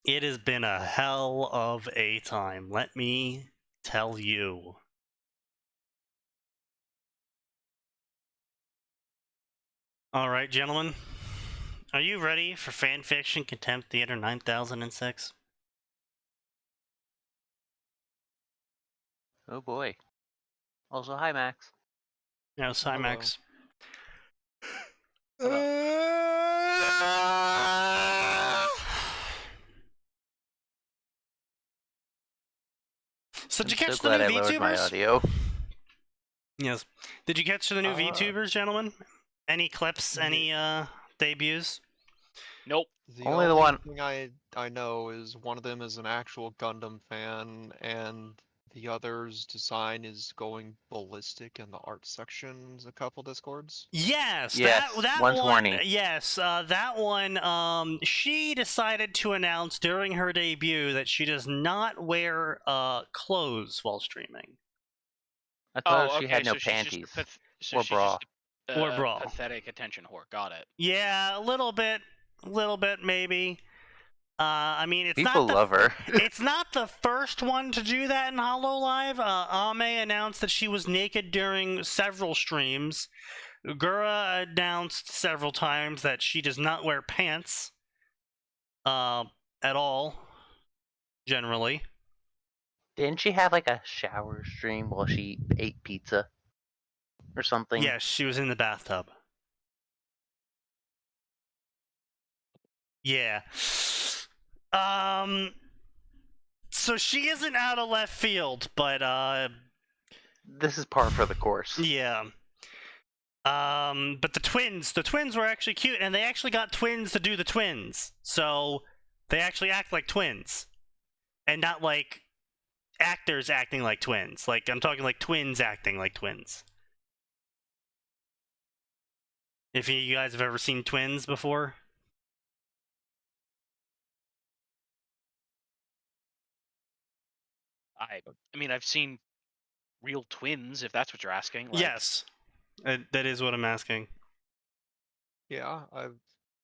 It has been a hell of a time, let me tell you. All right, gentlemen. Are you ready for Fanfiction Contempt Theater 9006? Oh boy. Also, hi, Max. No, Cymax. So did you I'm catch so the glad new I lowered my VTubers? audio. Yes. Did you catch the new VTubers, gentlemen? Any clips? Any debuts? Nope. The Only the only one- thing I know is one of them is an actual Gundam fan, and the other's design is going ballistic in the art sections. A couple discords. Yes, Yes, that one's one. horny. Yes, that one. She decided to announce during her debut that she does not wear clothes while streaming I thought she okay, had no so she's panties. just Or she's bra. just a, or bra. pathetic attention whore. Got it. Yeah, a little bit maybe. I mean, it's People not the love her. it's not the first one to do that in Hollow Live. Ame announced that she was naked during several streams. Gura announced several times that she does not wear pants at all, generally. Didn't she have like a shower stream while she ate pizza? Or something? Yes, she was in the bathtub. Yeah. So she isn't out of left field, but This is par for the course. yeah. But the twins were actually cute, and they actually got twins to do the twins. So they actually act like twins. And not like actors acting like twins. Like, I'm talking like twins acting like twins. If you guys have ever seen twins before. I mean, I've seen real twins, if that's what you're asking. Like, Yes. That is what I'm asking. Yeah, I've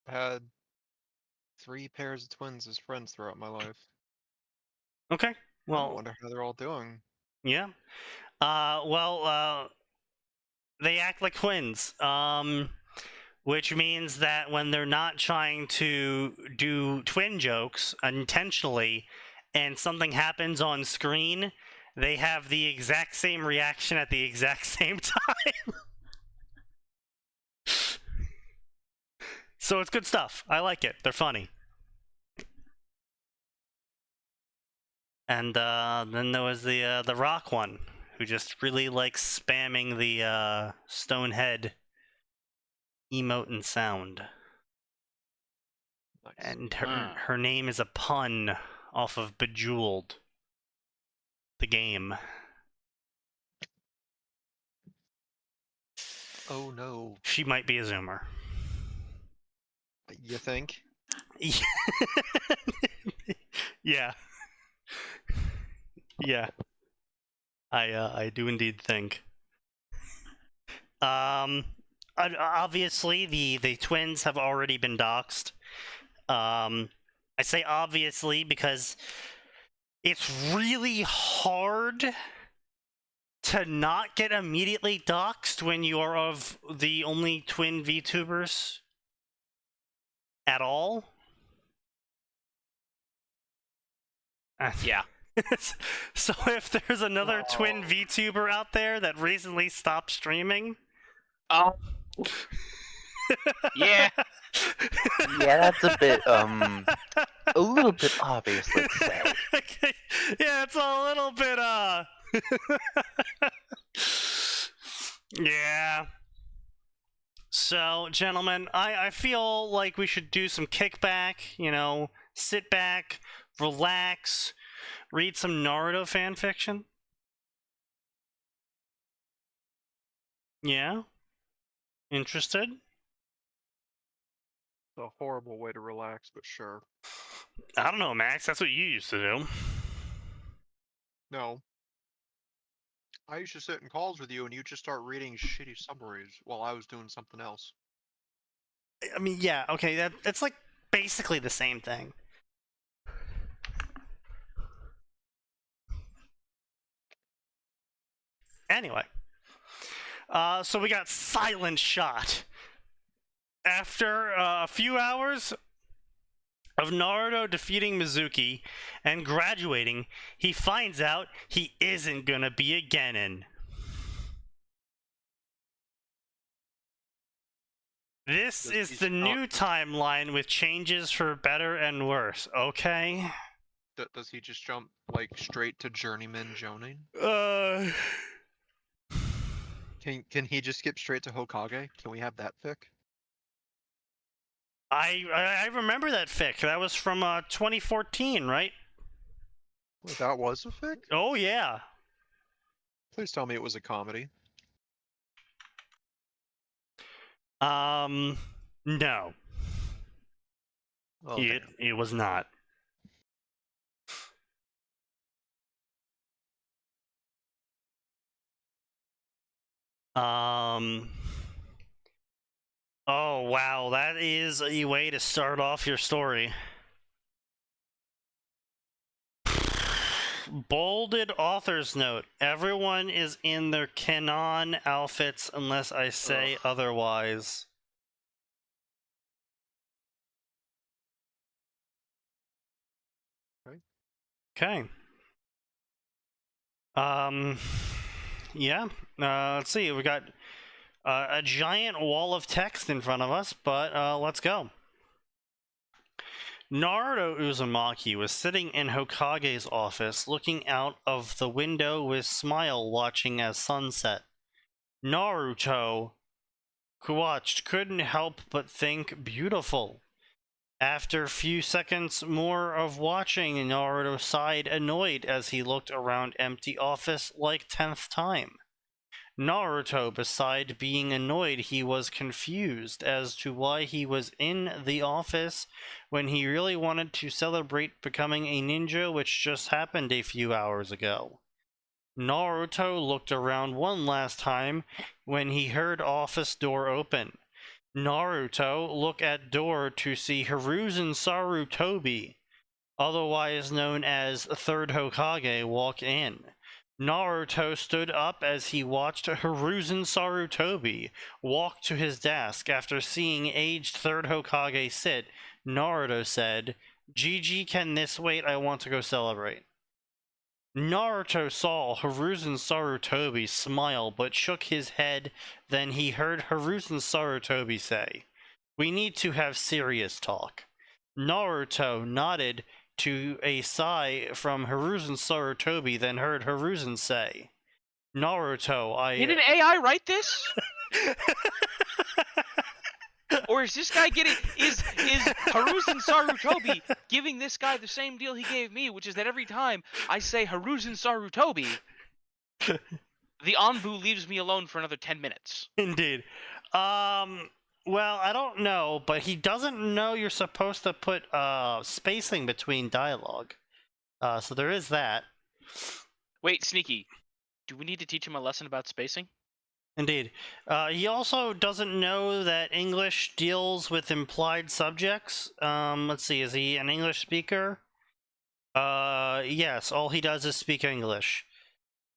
had 3 pairs of twins as friends throughout my life. Okay. I Well, wonder how they're all doing. yeah. They act like twins. Which means that when they're not trying to do twin jokes intentionally and something happens on screen, they have the exact same reaction at the exact same time. So it's good stuff. I like it. They're funny. And then there was the rock one, who just really likes spamming the stone head emote and sound. Nice. And her name is a pun off of Bejeweled, the game. Oh no. She might be a Zoomer. You think? Yeah. Yeah. I do indeed think. Obviously the twins have already been doxxed. I say obviously because it's really hard to not get immediately doxxed when you are of the only twin VTubers at all. yeah. So if there's another twin VTuber out there that recently stopped streaming, Oh. Yeah. Yeah, that's a bit, a little bit obvious, let's say. Yeah, it's a little bit, yeah. So, gentlemen, I feel like we should do some kickback, you know, sit back, relax, read some Naruto fanfiction. Yeah? Interested? It's a horrible way to relax, but sure. I don't know, Max. That's what you used to do. No. I used to sit in calls with you and you just start reading shitty summaries while I was doing something else. I mean, yeah, okay, it's like basically the same thing. Anyway, so we got silent shot. After a few hours of Naruto defeating Mizuki and graduating, he finds out he isn't gonna be a genin. This is the new timeline with changes for better and worse, okay? Does he just jump like straight to journeyman Jonin? Can he just skip straight to Hokage? Can we have that fic? I remember that fic. That was from 2014, right? Wait, that was a fic? Oh yeah. Please tell me it was a comedy. No. Oh, It was not. Oh wow, that is a way to start off your story. Bolded author's note. Everyone is in their canon outfits unless I say otherwise. Okay. Yeah. Let's see. We got a giant wall of text in front of us, but let's go. Naruto Uzumaki was sitting in Hokage's office, looking out of the window with smile, watching as sunset. Naruto, who watched, couldn't help but think beautiful. After a few seconds more of watching, Naruto sighed, annoyed as he looked around empty office like 10th time. Naruto, beside being annoyed, he was confused as to why he was in the office when he really wanted to celebrate becoming a ninja, which just happened a few hours ago. Naruto looked around one last time when he heard office door open. Naruto looked at door to see Hiruzen Sarutobi, otherwise known as Third Hokage, walk in. Naruto stood up as he watched Hiruzen Sarutobi walk to his desk. After seeing aged Third Hokage sit, Naruto said, "Gigi, can this wait? I want to go celebrate." Naruto saw Hiruzen Sarutobi smile but shook his head. Then he heard Hiruzen Sarutobi say, "We need to have serious talk." Naruto nodded to a sigh from Hiruzen Sarutobi, then heard Hiruzen say, "Naruto, Did an AI write this? Or is this guy getting is Hiruzen Sarutobi giving this guy the same deal he gave me, which is that every time I say Hiruzen Sarutobi, the Anbu leaves me alone for another 10 minutes. Indeed. Well, I don't know, but he doesn't know you're supposed to put spacing between dialogue. So there is that. Wait, Sneaky, do we need to teach him a lesson about spacing? Indeed. He also doesn't know that English deals with implied subjects. Let's see, is he an English speaker? Yes, all he does is speak English.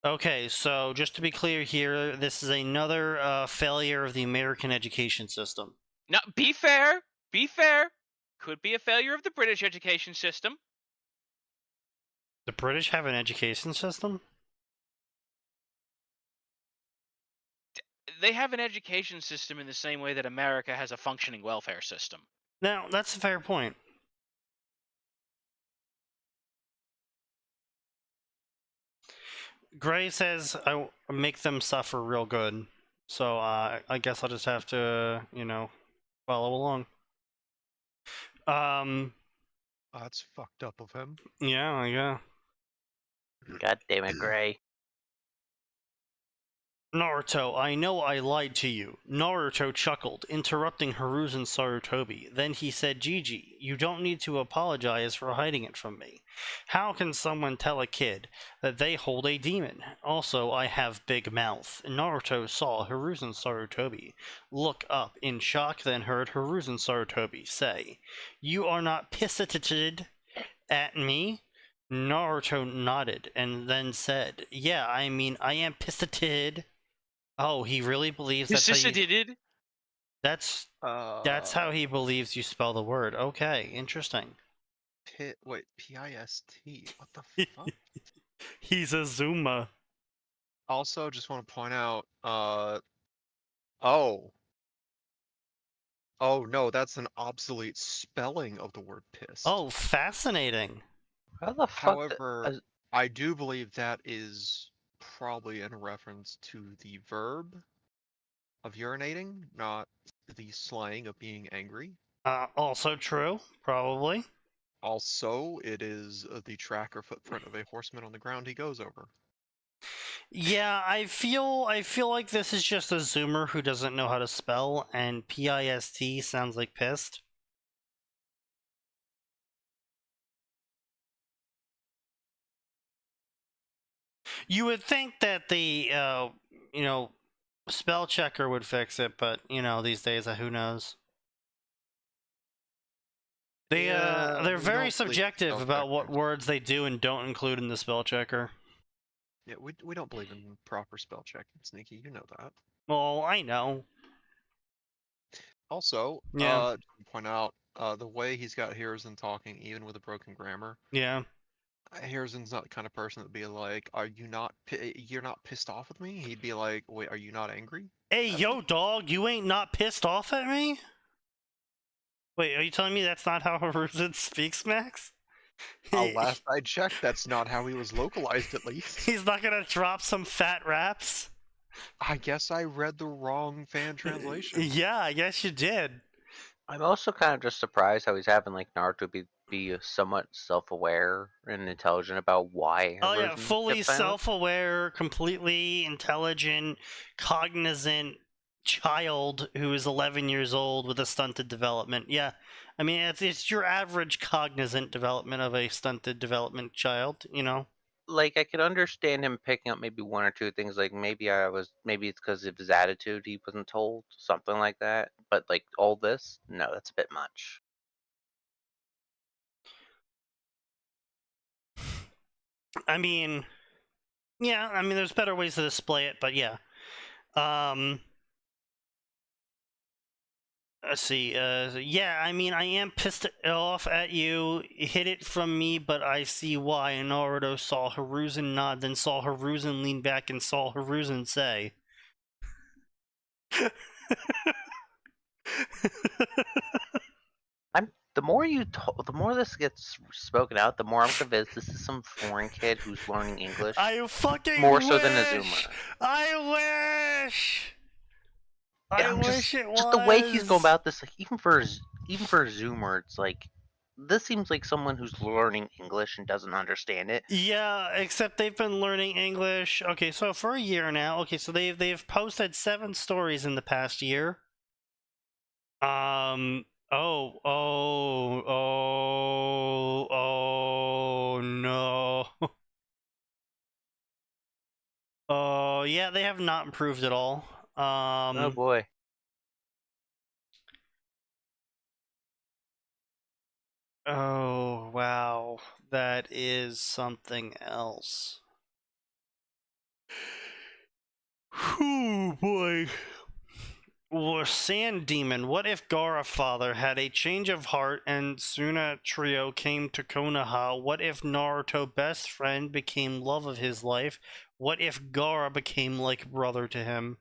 Okay, so just to be clear here, this is another failure of the American education system. No, be fair. Be fair. Could be a failure of the British education system. The British have an education system? They have an education system in the same way that America has a functioning welfare system. No, that's a fair point. Gray says I make them suffer real good, so I guess I'll just have to, follow along. That's fucked up of him. Yeah. God damn it, Gray. Naruto, I know I lied to you. Naruto chuckled, interrupting Hiruzen Sarutobi. Then he said, "Gigi, you don't need to apologize for hiding it from me. How can someone tell a kid that they hold a demon? Also, I have big mouth." Naruto saw Hiruzen Sarutobi look up in shock, then heard Hiruzen Sarutobi say, "You are not pissed at me?" Naruto nodded and then said, "Yeah, I mean, I am pissated." Oh, he really believes that's how you. Did That's how he believes you spell the word. Okay, interesting. Wait, P-I-S-T. What the fuck? He's a Zuma. Also, just want to point out, oh. Oh no, that's an obsolete spelling of the word pissed. Oh, fascinating. How the fuck? However, I do believe that is probably in reference to the verb of urinating, not the slang of being angry. Also true, probably. Also, it is the track or footprint of a horseman on the ground he goes over. Yeah, I feel like this is just a Zoomer who doesn't know how to spell, and P-I-S-T sounds like pissed. You would think that the spell checker would fix it, but these days, who knows? They're we very don't believe subjective spell about what checkers. words they do and don't include in the spell checker. Yeah, we don't believe in proper spell checking, Sneaky. You know that. Well, I know. Also, Yeah. to point out, the way he's got Hiruzen talking, even with a broken grammar, Yeah. Hiruzen's not the kind of person that'd be like, "Are you not? You're not pissed off with me?" He'd be like, "Wait, are you not angry?" Hey, at yo, me?" dog, you ain't not pissed off at me? Wait, are you telling me that's not how Haruzen speaks, Max? Last I checked, that's not how he was localized, at least. He's not gonna drop some fat raps? I guess I read the wrong fan translation. Yeah, I guess you did. I'm also kind of just surprised how he's having like Naruto be somewhat self-aware and intelligent about why Oh yeah, Hiruzen fully kept silent. self-aware, completely intelligent, cognizant child who is 11 years old with a stunted development. Yeah, I mean it's your average cognizant development of a stunted development child. Like I could understand him picking up maybe one or two things. Like maybe it's because of his attitude he wasn't told something like that. But like all this, no, that's a bit much. I mean, yeah, I mean there's better ways to display it, but yeah. Let's see. Yeah, I mean, I am pissed off at you. Hid it from me, but I see why. And Naruto saw Hiruzen nod, then saw Hiruzen lean back and saw Hiruzen say. The more this gets spoken out, the more I'm convinced this is some foreign kid who's learning English I fucking more wish! so than Azuma. I wish! I I'm wish it was! just the way he's going about this, like even for Zoomer, it's like this seems like someone who's learning English and doesn't understand it. Yeah, except they've been learning English. Okay, so for a year now. Okay, so they've posted 7 stories in the past year. Oh no. Oh yeah, they have not improved at all. Oh boy. Oh wow, that is something else. Whew, boy. Or Sand Demon, what if Gara Father had a change of heart and Suna Trio came to Konoha? What if Naruto best friend became love of his life? What if Gara became like brother to him?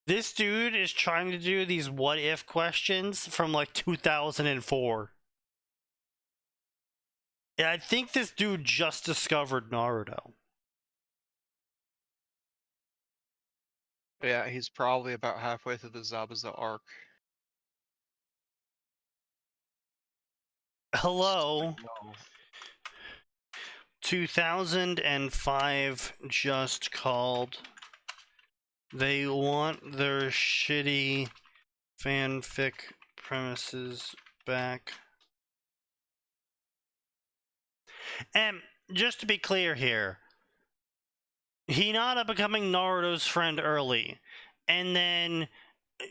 This dude is trying to do these what if questions from like 2004. Yeah, I think this dude just discovered Naruto. Yeah, he's probably about halfway through the Zabuza arc. Hello. No. 2005 just called. They want their shitty fanfic premises back. And just to be clear here, Hinata becoming Naruto's friend early, and then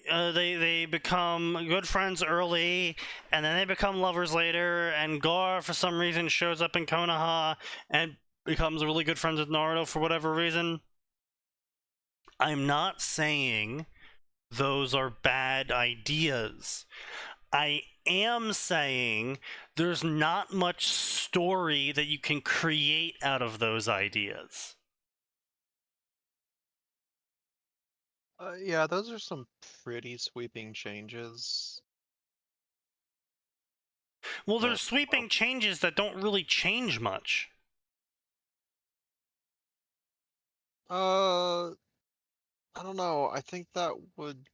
they become good friends early, and then they become lovers later. And Gara, for some reason, shows up in Konoha and becomes really good friends with Naruto for whatever reason. I'm not saying those are bad ideas. I am saying there's not much story that you can create out of those ideas. Yeah, those are some pretty sweeping changes. Well, But, there's sweeping changes that don't really change much. I don't know. I think that would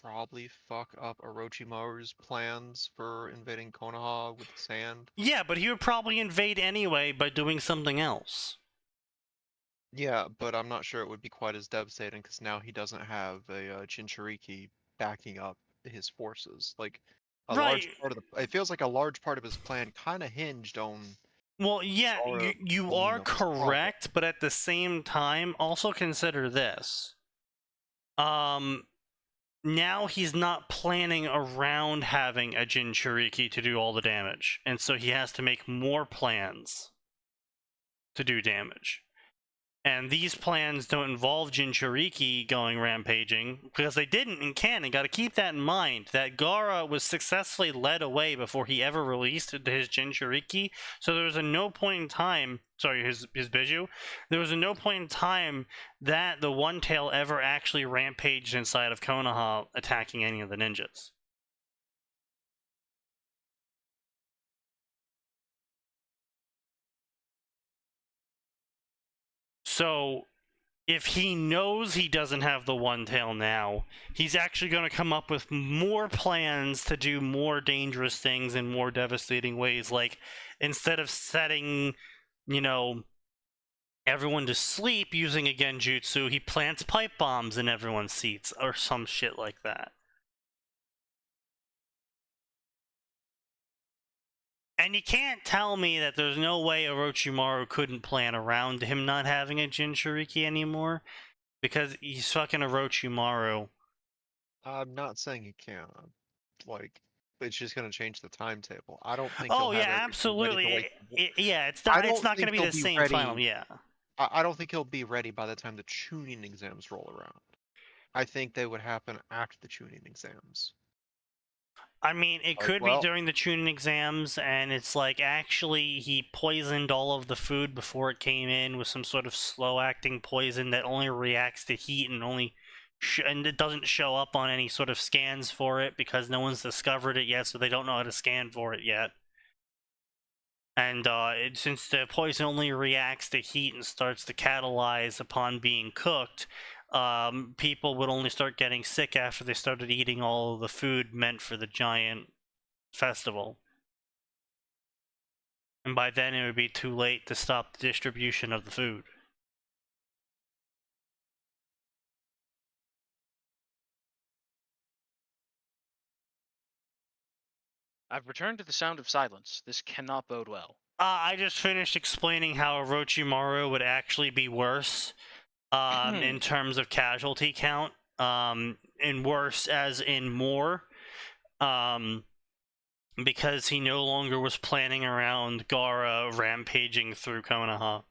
probably fuck up Orochimaru's plans for invading Konoha with the sand. Yeah, but he would probably invade anyway by doing something else. Yeah, but I'm not sure it would be quite as devastating because now he doesn't have a Jinchuriki backing up his forces. Like a large Right. part of the, it feels like a large part of his plan kind of hinged on. Well, yeah, Gara you being are a problem. correct, but at the same time, also consider this. Now he's not planning around having a Jinchuriki to do all the damage, and so he has to make more plans to do damage. And these plans don't involve Jinchuriki going rampaging, because they didn't in canon. Got to keep that in mind, that Gara was successfully led away before he ever released his Jinchuriki, so there was a no point in time, sorry, his Biju, there was a no point in time that the One Tail ever actually rampaged inside of Konoha attacking any of the ninjas. So if he knows he doesn't have the One Tail now, he's actually going to come up with more plans to do more dangerous things in more devastating ways. Like, instead of setting, everyone to sleep using a genjutsu, he plants pipe bombs in everyone's seats, or some shit like that. And you can't tell me that there's no way Orochimaru couldn't plan around him not having a Jinchuriki anymore, because he's fucking Orochimaru. I'm not saying he can't. Like, it's just gonna change the timetable. I don't think Oh he'll have yeah, everything ready to, absolutely. like. Yeah, it's I not. don't It's not going think to be he'll the be same ready. final. Yeah. I don't think he'll be ready by the time the tuning exams roll around. I think they would happen after the tuning exams. I mean, it Like, could be well, during the tuning exams, and it's like actually he poisoned all of the food before it came in with some sort of slow-acting poison that only reacts to heat and and it doesn't show up on any sort of scans for it because no one's discovered it yet, so they don't know how to scan for it yet. And since the poison only reacts to heat and starts to catalyze upon being cooked, people would only start getting sick after they started eating all of the food meant for the giant festival. And by then it would be too late to stop the distribution of the food. I've returned to the sound of silence. This cannot bode well. I just finished explaining how Orochimaru would actually be worse in terms of casualty count, and worse as in more, because he no longer was planning around Gara rampaging through Konoha.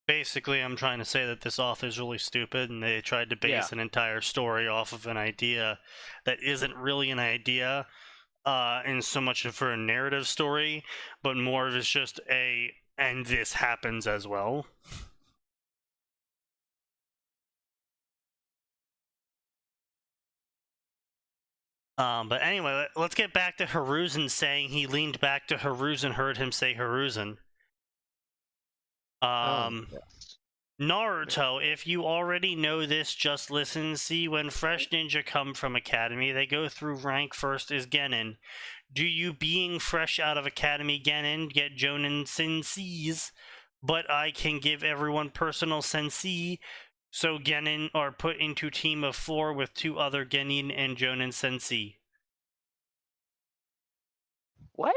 Basically, I'm trying to say that this author's really stupid, and they tried to base an entire story off of an idea that isn't really an idea, in so much for a narrative story, but more of it's just and this happens as well. But anyway, let's get back to Hiruzen saying he leaned back to Hiruzen and heard him say Hiruzen. yes. Naruto, if you already know this, just listen. See, when fresh ninja come from academy, they go through rank first as Genin. Do you, being fresh out of academy Genin, get Jonin senseis? But I can give everyone personal sensei, so Genin are put into team of 4 with 2 other Genin and Jonin sensei. What?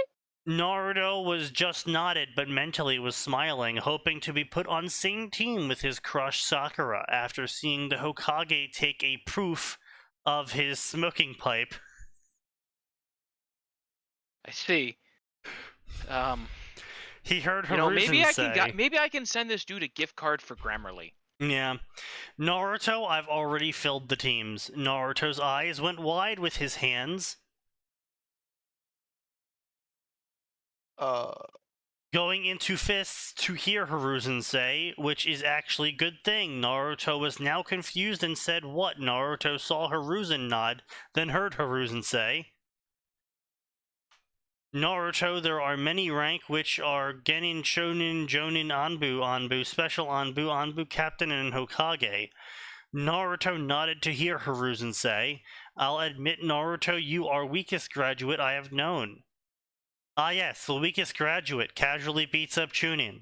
Naruto was just nodded, but mentally was smiling, hoping to be put on same team with his crush Sakura after seeing the Hokage take a proof of his smoking pipe. I see. He heard You know, maybe Hiruzen I say, can maybe I can send this dude a gift card for Grammarly. yeah. Naruto, I've already filled the teams. Naruto's eyes went wide with his hands. Going into fists to hear Hiruzen say, which is actually good thing. Naruto was now confused and said what? Naruto saw Hiruzen nod, then heard Hiruzen say, Naruto, there are many rank which are Genin, Shonin, Jonin, Anbu, Special Anbu, Captain, and Hokage. Naruto nodded to hear Hiruzen say, I'll admit, Naruto, you are weakest graduate I have known. Ah yes, the weakest graduate casually beats up Chunin.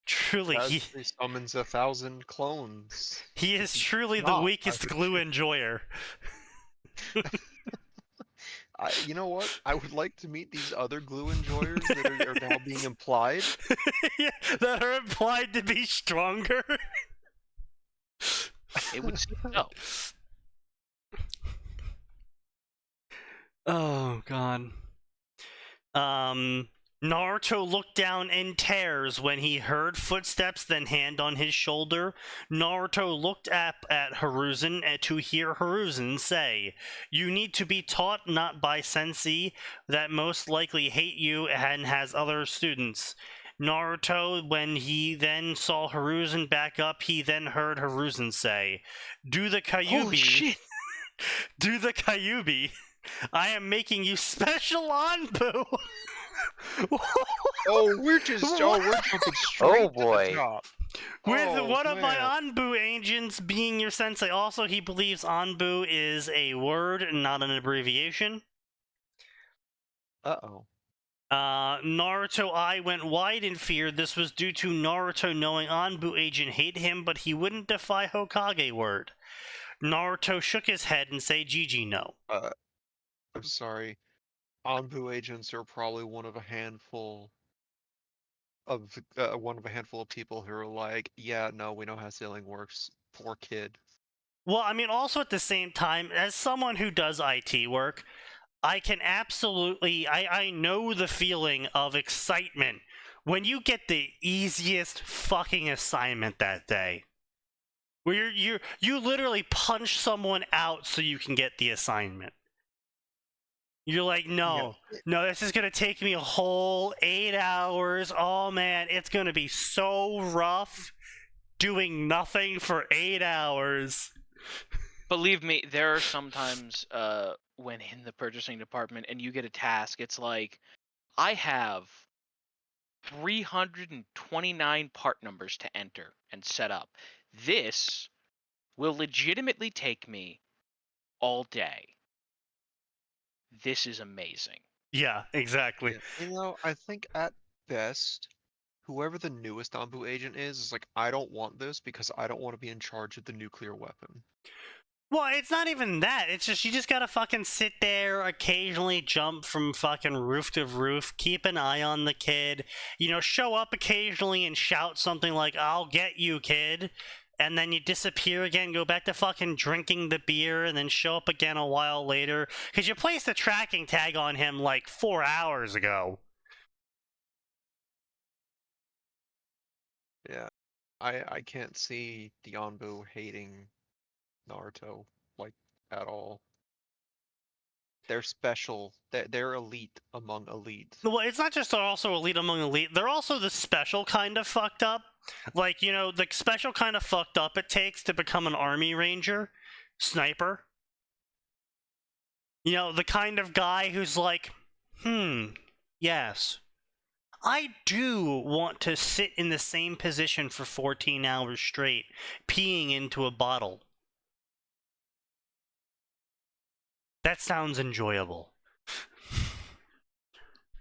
Truly, He summons 1,000 clones. he is truly the not weakest glue enjoyer. You know what? I would like to meet these other glue enjoyers that are now being implied. Yeah, that are implied to be stronger. It would seem so. Oh god. Naruto looked down in tears when he heard footsteps, then hand on his shoulder. Naruto looked up at Hiruzen to hear Hiruzen say, you need to be taught not by sensei that most likely hate you and has other students. Naruto, when he then saw Hiruzen back up, he then heard Hiruzen say, do the Kyuubi. Holy shit! Do the Kyuubi. I am making you special Anbu. We're jumping straight Oh, boy. to the top. With one of my man. Anbu agents being your sensei. Also, he believes Anbu is a word, not an abbreviation. Uh-oh. Naruto eye went wide in fear. This was due to Naruto knowing Anbu agent hate him, but he wouldn't defy Hokage word. Naruto shook his head and say, GG no. I'm sorry. Anbu agents are probably one of a handful of people who are like, yeah, no, we know how sailing works. Poor kid. Well, I mean, also at the same time, as someone who does IT work, I can absolutely, I know the feeling of excitement when you get the easiest fucking assignment that day. Where you literally punch someone out so you can get the assignment. You're like, no, this is going to take me a whole 8 hours. Oh man, it's going to be so rough doing nothing for 8 hours. Believe me, there are sometimes when in the purchasing department and you get a task, it's like, I have 329 part numbers to enter and set up. This will legitimately take me all day. This is amazing. Yeah, exactly. Yeah. You know, I think at best, whoever the newest Anbu agent is like, I don't want this because I don't want to be in charge of the nuclear weapon. Well, it's not even that. It's just you just gotta fucking sit there, occasionally jump from fucking roof to roof, keep an eye on the kid, show up occasionally and shout something like, I'll get you, kid. And then you disappear again, go back to fucking drinking the beer, and then show up again a while later. Because you placed a tracking tag on him like 4 hours ago. Yeah. I can't see the Anbu hating Naruto, like, at all. They're special. They're elite among elite. Well, it's not just they're also elite among elite. They're also the special kind of fucked up. Like, the special kind of fucked up it takes to become an army ranger, sniper. The kind of guy who's like, yes, I do want to sit in the same position for 14 hours straight, peeing into a bottle. That sounds enjoyable.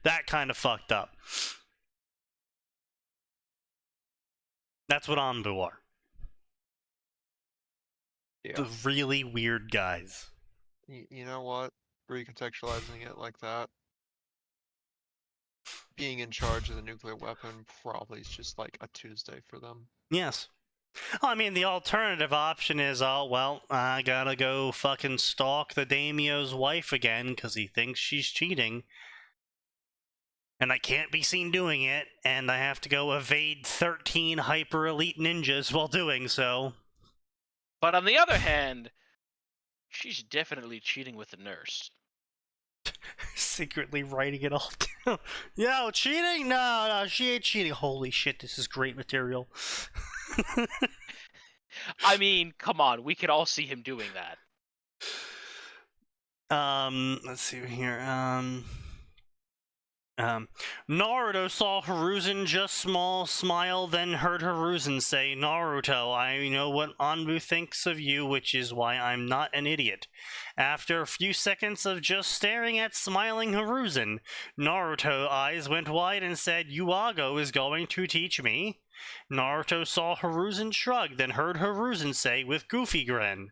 That kind of fucked up. That's what Anbu are. Yeah. The really weird guys. You know what? Recontextualizing it like that, being in charge of the nuclear weapon probably is just like a Tuesday for them. Yes. Well, I mean, the alternative option is, oh, well, I gotta go fucking stalk the daimyo's wife again because he thinks she's cheating. And I can't be seen doing it, and I have to go evade 13 hyper elite ninjas while doing so. But on the other hand, she's definitely cheating with the nurse. Secretly writing it all down. Yo, cheating? No, she ain't cheating. Holy shit, this is great material. I mean, come on, we could all see him doing that. Let's see here. Naruto saw Hiruzen just smile, then heard Hiruzen say, Naruto, I know what Anbu thinks of you, which is why I'm not an idiot. After a few seconds of just staring at smiling Hiruzen, Naruto's eyes went wide and said, Yuago is going to teach me. Naruto saw Hiruzen shrug, then heard Hiruzen say with goofy grin,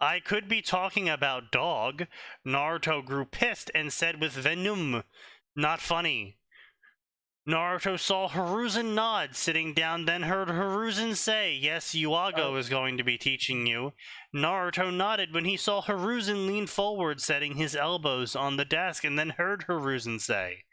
I could be talking about dog. Naruto grew pissed and said with venom, not funny. Naruto saw Hiruzen nod, sitting down, then heard Hiruzen say, yes, Yuago is going to be teaching you. Naruto nodded when he saw Hiruzen lean forward, setting his elbows on the desk, and then heard Hiruzen say,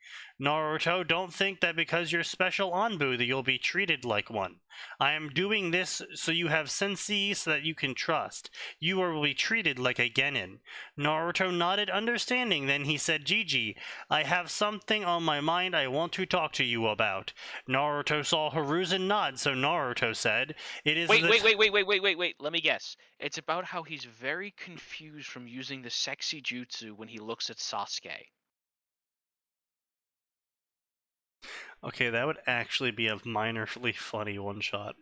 Naruto, don't think that because you're special Anbu that you'll be treated like one. I am doing this so you have sensei so that you can trust. You will be treated like a genin. Naruto nodded understanding, then he said, Gigi, I have something on my mind I want to talk to you about. Naruto saw Hiruzen nod, so Naruto said, it is Wait, let me guess. It's about how he's very confused from using the sexy jutsu when he looks at Sasuke. Okay, that would actually be a minorly funny one-shot.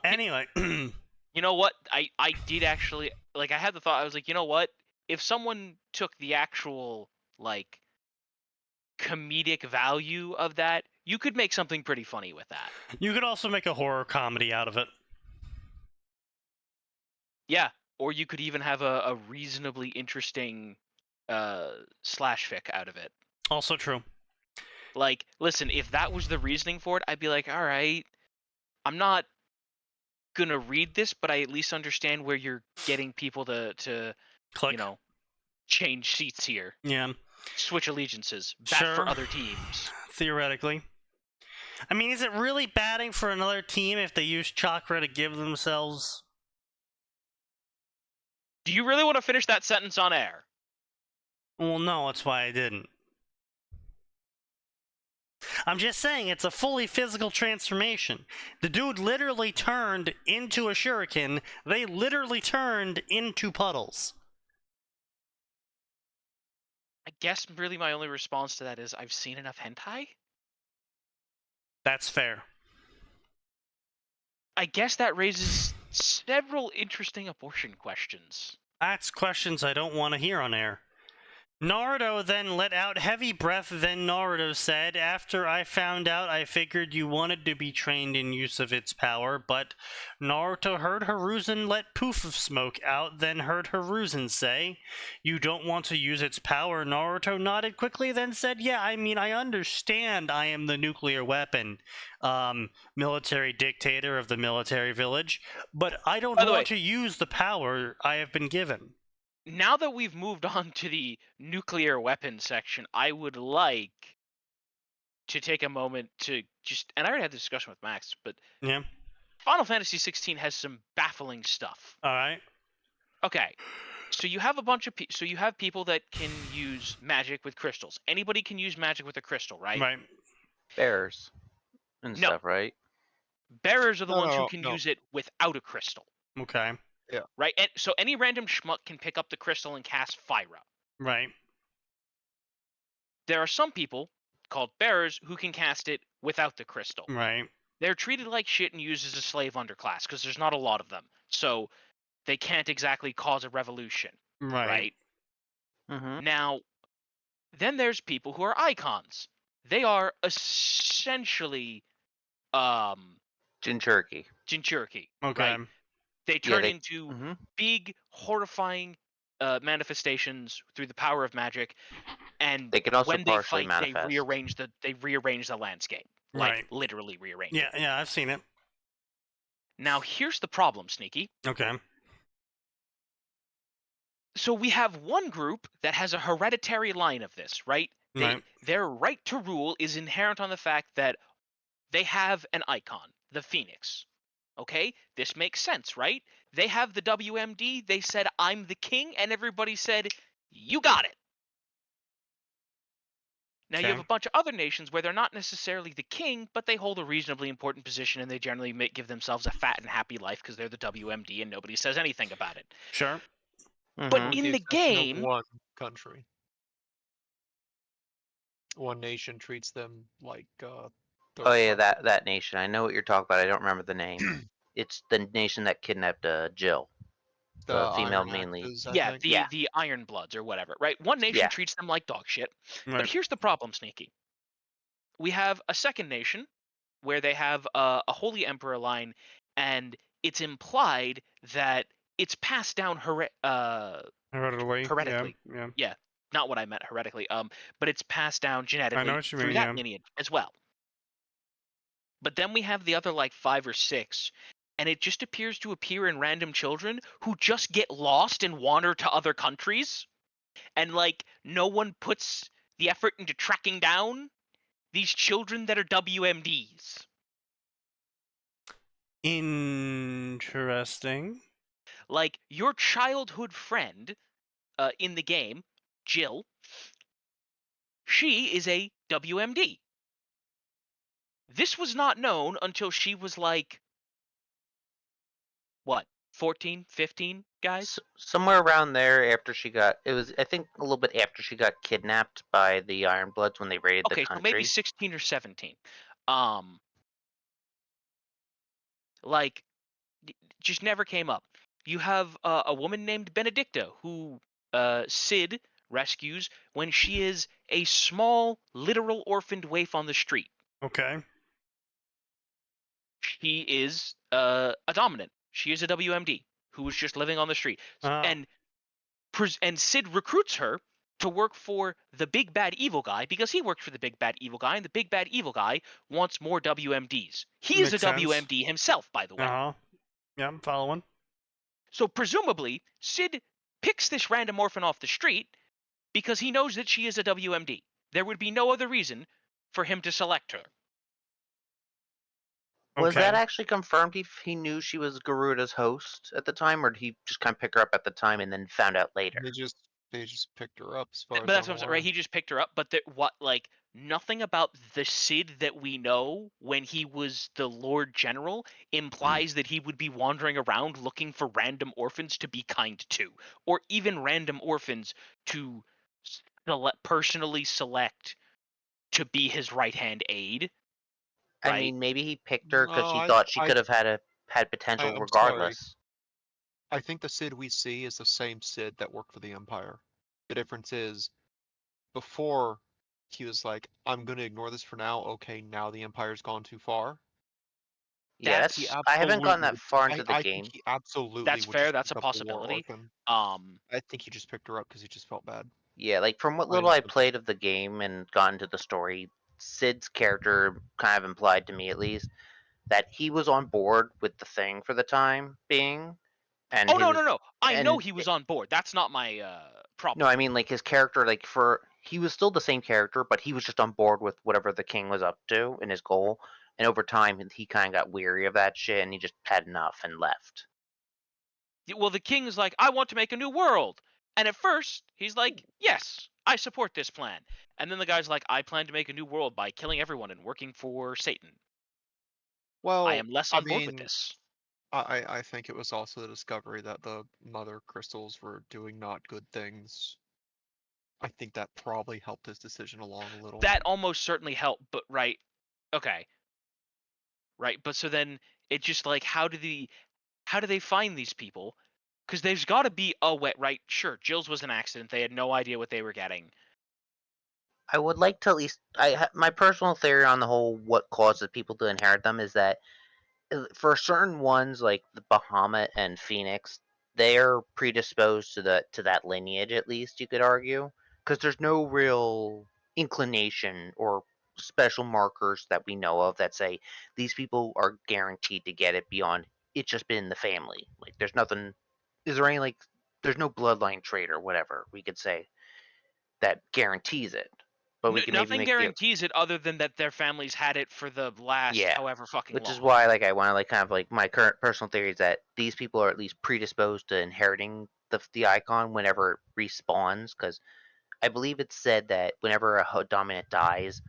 Anyway. You know what? I did actually, like, I had the thought, I was like, you know what? If someone took the actual, like, comedic value of that, you could make something pretty funny with that. You could also make a horror comedy out of it. Yeah, or you could even have a reasonably interesting slash fic out of it. Also true. Like, listen, if that was the reasoning for it, I'd be like, all right, I'm not gonna read this, but I at least understand where you're getting people to Click. you know, change seats here. Yeah. Switch allegiances. Bat Sure. for other teams. Theoretically. I mean, is it really batting for another team if they use chakra to give themselves? Do you really want to finish that sentence on air? Well, no, that's why I didn't. I'm just saying, it's a fully physical transformation. The dude literally turned into a shuriken. They literally turned into puddles. I guess really my only response to that is I've seen enough hentai. That's fair. I guess that raises several interesting abortion questions. That's questions I don't want to hear on air. Naruto then let out heavy breath, then Naruto said, after I found out I figured you wanted to be trained in use of its power, but Naruto heard Hiruzen let poof of smoke out, then heard Hiruzen say, you don't want to use its power. Naruto nodded quickly, then said, yeah, I mean, I understand I am the nuclear weapon, military dictator of the military village, but I don't want to use the power I have been given. Now that we've moved on to the nuclear weapon section, I would like to take a moment to just, and I already had this discussion with Max, but yeah, Final Fantasy 16 has some baffling stuff. All right. Okay, so you have a bunch of so you have people that can use magic with crystals. Anybody can use magic with a crystal, right? Right. Bears and stuff, right? Bearers are the ones who can use it without a crystal. Okay. Yeah. Right? And so any random schmuck can pick up the crystal and cast Fyra. Right. There are some people called bearers who can cast it without the crystal. Right. They're treated like shit and used as a slave underclass because there's not a lot of them. So they can't exactly cause a revolution. Right. Mm-hmm. Now, then there's people who are icons. They are essentially Jinchuriki. Jinchuriki. Okay. Right? They turn into big, horrifying manifestations through the power of magic, and They can also when they partially fight, they manifest. rearrange the landscape, like Right. literally rearrange Yeah, it. yeah, I've seen it. Now here's the problem, Sneaky. Okay. So we have one group that has a hereditary line of this, right? Right. Their right to rule is inherent on the fact that they have an icon, the Phoenix. Okay, this makes sense, right? They have the WMD, they said, I'm the king, and everybody said, you got it. Now, you have Okay. a bunch of other nations where they're not necessarily the king, but they hold a reasonably important position, and they generally give themselves a fat and happy life because they're the WMD and nobody says anything about it. Sure. But Mhm. With in the the exception of game, one country. One nation treats them like their Oh yeah, property. that nation. I know what you're talking about. I don't remember the name. It's the nation that kidnapped Jill, The the female Iron main lead. Axes, I yeah, think. the Iron Bloods or whatever, right? One nation Yeah. treats them like dog shit. But Right. here's the problem, Sneaky. We have a second nation where they have a Holy Emperor line, and it's implied that it's passed down Hereditary. heretically. Yeah. Yeah, not what I meant heretically. But it's passed down genetically what you through mean, that yeah. lineage as well. But then we have the other like 5 or 6, and it just appears to appear in random children who just get lost and wander to other countries, and like no one puts the effort into tracking down these children that are WMDs. Interesting. Like your childhood friend in the game, Jill, she is a WMD. This was not known until she was like, what, 14, 15, guys? Somewhere around there after she got it was I think a little bit after she got kidnapped by the Iron Bloods when they raided the Okay, so maybe country. 16 or 17. Like, just never came up. You have a woman named Benedicta who Sid rescues when she is a small, literal orphaned waif on the street. Okay. She is a dominant. She is a WMD who was just living on the street, and Sid recruits her to work for the big bad evil guy because he worked for the big bad evil guy, and the big bad evil guy wants more WMDs. He is a Makes sense. WMD himself, by the way. Uh-huh. Yeah, I'm following. So presumably, Sid picks this random orphan off the street because he knows that she is a WMD. There would be no other reason for him to select her. Was that Okay. actually confirmed if he knew she was Garuda's host at the time, or did he just kind of pick her up at the time and then found out later? They just picked her up as far But as that's I'm what I'm saying, aware. right? He just picked her up, but nothing about the Sid that we know when he was the Lord General implies that he would be wandering around looking for random orphans to be kind to, or even random orphans to personally select to be his right-hand aide. I Right? mean, maybe he picked her No, because he thought she could have had potential I'm sorry. regardless. I think the Sid we see is the same Sid that worked for the Empire. The difference is, before he was like, I'm going to ignore this for now. Okay, now the Empire's gone too far. Yeah, That's He I haven't gone absolutely that would. far into the I think game. he absolutely that's would fair. just That's a pick up the War possibility. Orphan. I think he just picked her up because he just felt bad. Yeah, like from what little I played of the game and got into the story, Sid's character kind of implied to me, at least, that he was on board with the thing for the time being, and Oh he was. no! I know And he was on board. That's not my problem. no, I mean like his character, like he was still the same character, but he was just on board with whatever the king was up to and his goal. And over time, he kind of got weary of that shit, and he just had enough and left. Well, the king is like, I want to make a new world. And at first, he's like, yes, I support this plan. And then the guy's like, I plan to make a new world by killing everyone and working for Satan. Well, I am less I on board with mean, this. I think it was also the discovery that the mother crystals were doing not good things. I think that probably helped his decision along a little. That almost certainly helped, but right. Okay. Right, but so then it just like how do they find these people? Because there's got to be a way, right? Sure, Jill's was an accident. They had no idea what they were getting. I would like to at least. My personal theory on the whole what causes people to inherit them is that for certain ones like the Bahamut and Phoenix, they're predisposed to that lineage, at least you could argue, because there's no real inclination or special markers that we know of that say these people are guaranteed to get it beyond it's just been in the family. Like there's nothing. Is there any there's no bloodline trait or whatever we could say that guarantees it, but we can maybe Nothing make guarantees it other than that their families had it for the last Yeah. however fucking Which long. is why, I want to, kind of, my current personal theory is that these people are at least predisposed to inheriting the icon whenever it respawns, because I believe it's said that whenever a dominant dies,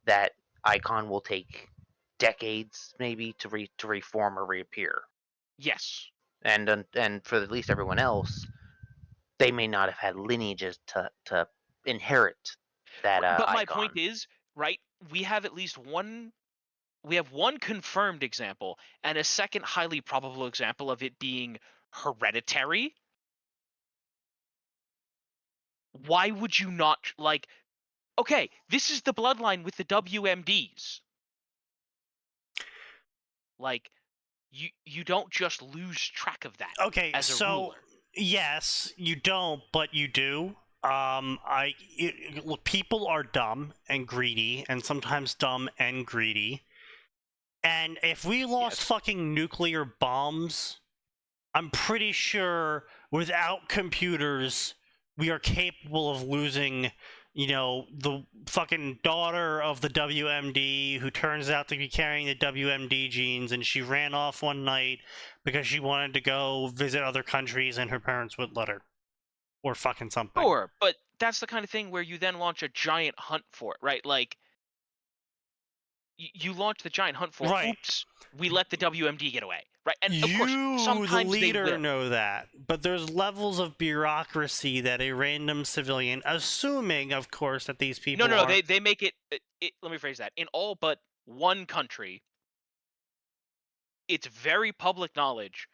that icon will take decades, maybe, to reform or reappear. Yes. And for at least everyone else, they may not have had lineages to inherit that But my icon. point is, right, we have at least one confirmed example and a second highly probable example of it being hereditary. Why would you not okay, this is the bloodline with the WMDs. You don't just lose track of that. Okay, as a so ruler. yes, you don't, but you do. Look, people are dumb and greedy, and sometimes dumb and greedy. And if we lost Yes. fucking nuclear bombs, I'm pretty sure without computers, we are capable of losing, the fucking daughter of the WMD who turns out to be carrying the WMD genes, and she ran off one night because she wanted to go visit other countries and her parents would let her. Or fucking something. Sure, but that's the kind of thing where you then launch a giant hunt for it, right? You launch the giant hunt for it. Right. Oops, we let the WMD get away, right? And of You, course, sometimes the leader, they will. know that, but there's levels of bureaucracy that a random civilian, assuming, of course, that these people No. are... They make it. Let me phrase that. In all but one country, it's very public knowledge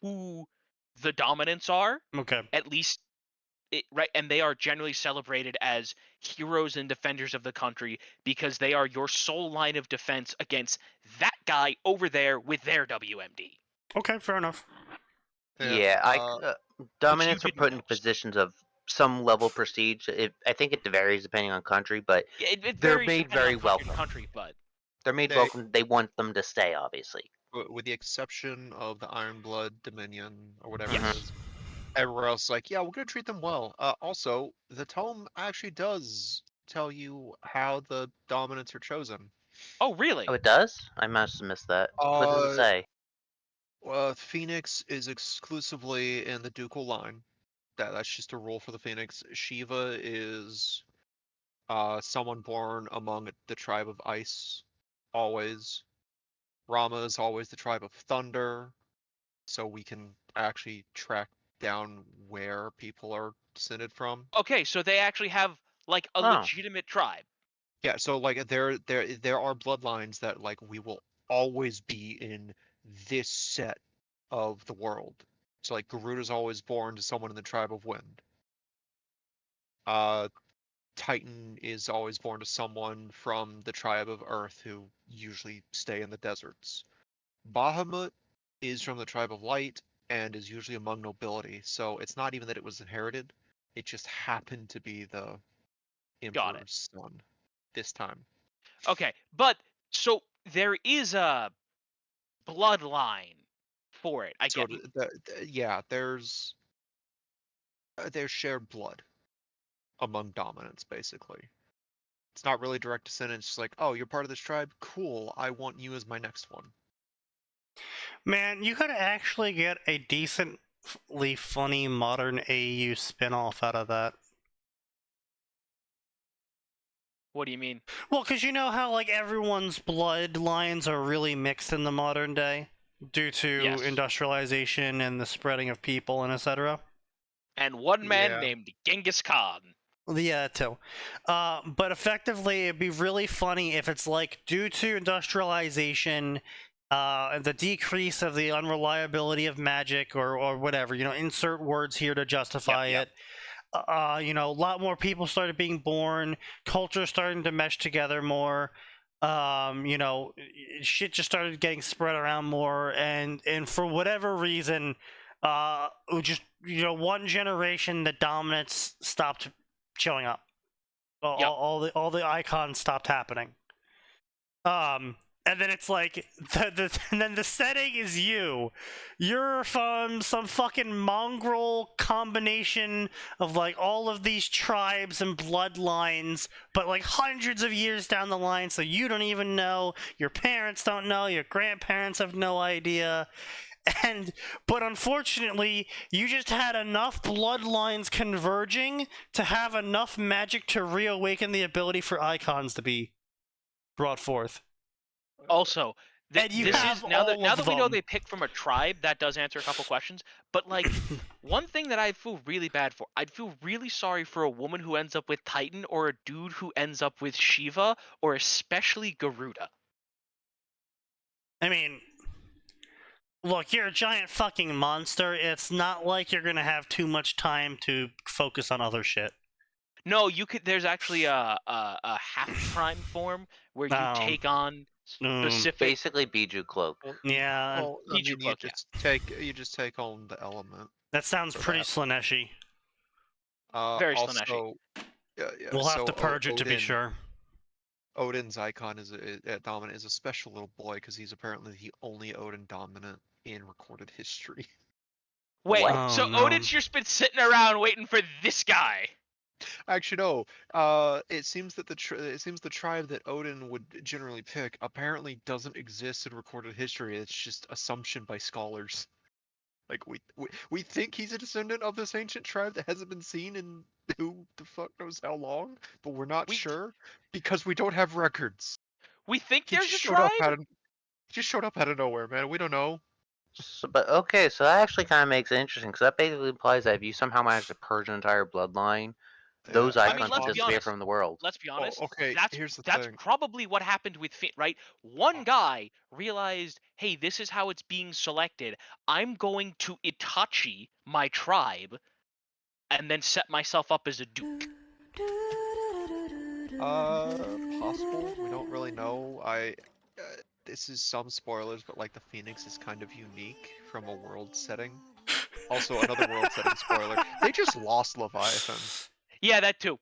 who the dominants are. Okay. At least, right, and they are generally celebrated as heroes and defenders of the country because they are your sole line of defense against that guy over there with their WMD. Okay, fair enough. Yeah, dominants are didn't put in know. positions of some level of prestige. I think it varies depending on country, but It they're varies made depending very on country to welcome. country, but They're made They- welcome. They want them to stay, obviously. With the exception of the Ironblood Dominion or whatever Yes. it is, everywhere else is like, yeah, we're gonna treat them well. Also, the tome actually does tell you how the dominants are chosen. oh really? Oh, it does? I must have missed that. What does it say? Phoenix is exclusively in the ducal line. That's just a rule for the Phoenix. Shiva is someone born among the tribe of Ice, always. Rama is always the tribe of Thunder, so we can actually track down where people are descended from. Okay, so they actually have like a Oh. legitimate tribe. Yeah, so like there are bloodlines that like we will always be in this set of the world. So like Garuda's always born to someone in the tribe of Wind. Titan is always born to someone from the tribe of Earth who usually stay in the deserts. Bahamut is from the tribe of Light and is usually among nobility. So it's not even that it was inherited; it just happened to be the Got it. Emperor's son this time. Okay, but so there is a bloodline for it. I So get. yeah, there's shared blood among dominants, basically. It's not really direct descendants. It's like, oh, you're part of this tribe. Cool. I want you as my next one. Man, you could actually get a decently funny modern AU spin-off out of that. What do you mean? Well, because you know how, like, everyone's bloodlines are really mixed in the modern day due to Yes. industrialization and the spreading of people and etc. And one man Yeah. named Genghis Khan. Yeah, too. But effectively, it'd be really funny if it's like, due to industrialization, the decrease of the unreliability of magic or whatever, insert words here to justify Yep. it. A lot more people started being born, culture starting to mesh together more. Shit just started getting spread around more, and for whatever reason, Just one generation, the dominance stopped showing up. Yep. All the icons stopped happening. And then it's like and then the setting is you're from some fucking mongrel combination of like all of these tribes and bloodlines, but like hundreds of years down the line, so you don't even know, your parents don't know, your grandparents have no idea. But unfortunately, you just had enough bloodlines converging to have enough magic to reawaken the ability for icons to be brought forth. Also, And you this have is now all that of we know them. they pick from a tribe, that does answer a couple questions. But like, one thing that I feel really bad for, I'd feel really sorry for a woman who ends up with Titan, or a dude who ends up with Shiva, or especially Garuda. I mean, look, you're a giant fucking monster. It's not like you're gonna have too much time to focus on other shit. No, you could. There's actually a half prime form where you Oh. take on specific. Basically, Biju cloak. Yeah, Well, I Biju mean, cloak, you just take on the element. that sounds for pretty that. Slaneshi. Very also, Slaneshi. yeah. We'll have so to purge it to be Odin- sure. Odin's icon dominant is a special little boy because he's apparently the only Odin dominant in recorded history. Wait, What? so Oh, no. Odin's just been sitting around waiting for this guy. Actually, no. It seems that the tribe that Odin would generally pick apparently doesn't exist in recorded history. It's just assumption by scholars. Like we think he's a descendant of this ancient tribe that hasn't been seen in who the fuck knows how long, but we're not sure because we don't have records. We think He there's just a showed up tribe. he just showed up out of nowhere, man. We don't know. So, but okay, so that actually kind of makes it interesting because that basically implies that if you somehow manage to purge an entire bloodline, those Yeah, icons let's would be disappear honest. from the world. Let's be honest. okay, That's here's the that's thing. probably what happened with Finn, right? One guy realized, hey, this is how it's being selected. I'm going to Itachi my tribe, and then set myself up as a duke. Possible. We don't really know. This is some spoilers, but like the Phoenix is kind of unique from a world setting. Also, another world setting spoiler. They just lost Leviathan. Yeah, that too.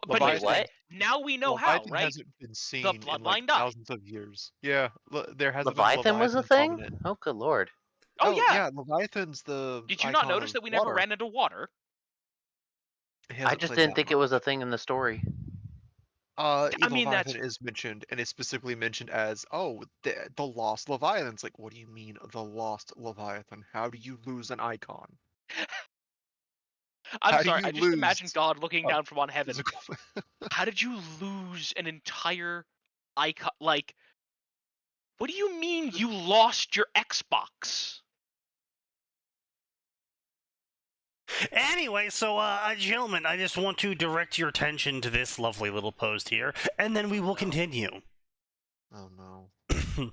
But here's the thing. What? Now we know how, Leviathan right? hasn't been seen The in like bloodline died. thousands of years. Yeah, there hasn't Leviathan been a was a Leviathan thing? dominant. Oh, good lord. Oh yeah. Yeah, Leviathan's the Did you not icon notice of that we never water. ran into water? He I hasn't just played didn't that think it much. was a thing in the story. I mean, Leviathan that's is mentioned, and it's specifically mentioned as, oh, the lost Leviathan. It's like, what do you mean, the lost Leviathan? How do you lose an icon? I'm How do sorry. you I just imagine lose God looking a down from on heaven. physical? How did you lose an entire icon? Like, what do you mean you lost your Xbox? Anyway, so, gentlemen, I just want to direct your attention to this lovely little post here, and then we will continue. Oh no.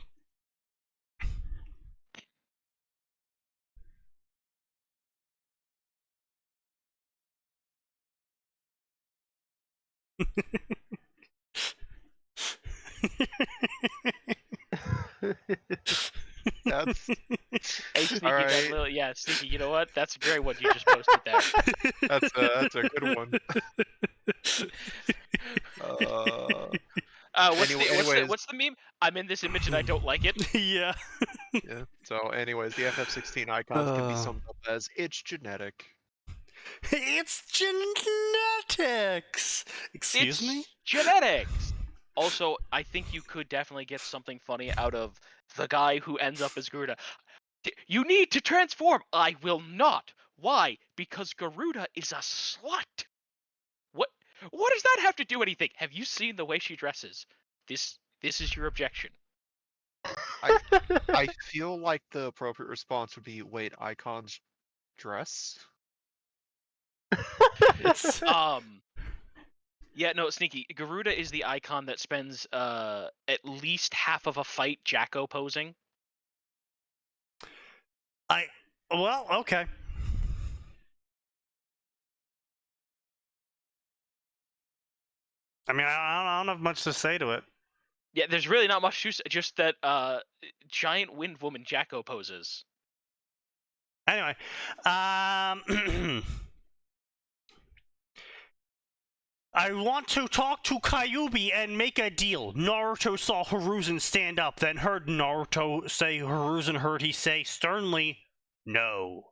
That's Hey, Sneaky, Alright. that little, yeah, Sneaky, you know what? That's a great one you just posted there. that's a good one. Anyways, What's the meme? I'm in this image and I don't like it. Yeah. yeah. So, anyways, the FF16 icons can be summed up as it's genetic. It's genetics! Excuse me? It's genetics. Also, I think you could definitely get something funny out of the guy who ends up as Garuda. You need to transform. I will not. Why? Because Garuda is a slut. What does that have to do anything? Have you seen the way she dresses? This is your objection. I feel like the appropriate response would be, wait, icons dress? It's... Yeah, no, Sneaky. Garuda is the icon that spends at least half of a fight Jacko posing. Well, okay. I mean, I don't have much to say to it. Yeah, there's really not much to say, just that giant wind woman Jacko poses. Anyway, Anyway, I want to talk to Kyuubi and make a deal. Naruto saw Hiruzen stand up, then heard Naruto say Hiruzen heard he say sternly, no.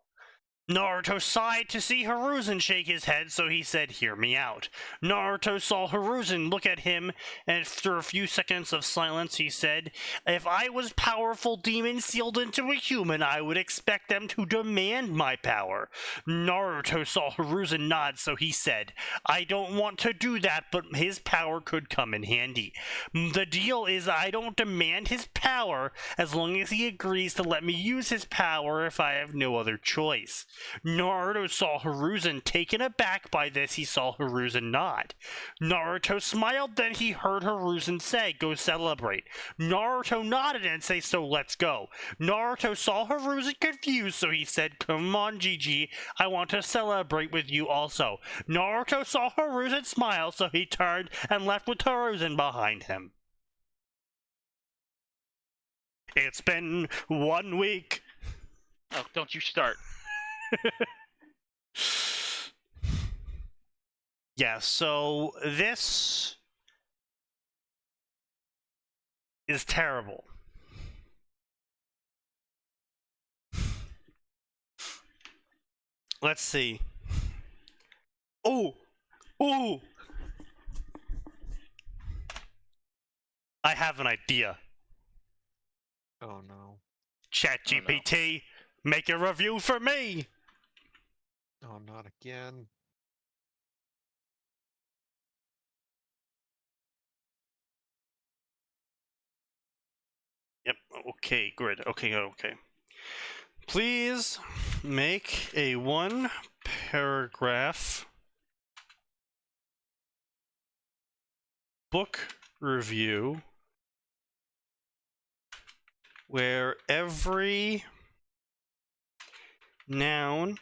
Naruto sighed to see Hiruzen shake his head, so he said, hear me out. Naruto saw Hiruzen look at him, and after a few seconds of silence, he said, if I was powerful demon sealed into a human, I would expect them to demand my power. Naruto saw Hiruzen nod, so he said, I don't want to do that, but his power could come in handy. The deal is I don't demand his power, as long as he agrees to let me use his power if I have no other choice. Naruto saw Hiruzen taken aback by this. He saw Hiruzen nod. Naruto smiled, then he heard Hiruzen say, go celebrate. Naruto nodded and say, so let's go. Naruto saw Hiruzen confused, so he said, come on, Gigi, I want to celebrate with you also. Naruto saw Hiruzen smile, so he turned and left with Hiruzen behind him. It's been 1 week. Oh, don't you start. Yeah, so this is terrible. Let's see. Oh! Oh! I have an idea. Oh no. ChatGPT, make a review for me! Oh, not again. Yep, okay, good. Okay. Please make a 1-paragraph book review where every noun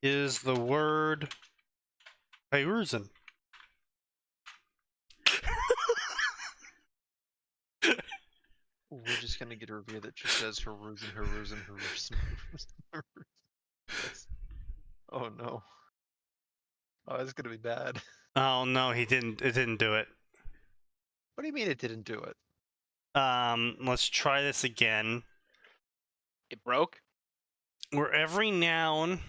is the word Hiruzen. We're just gonna get a review that just says Hiruzen. Yes. Oh no. Oh, it's gonna be bad. Oh no, it didn't do it. What do you mean it didn't do it? Let's try this again. It broke? Where every noun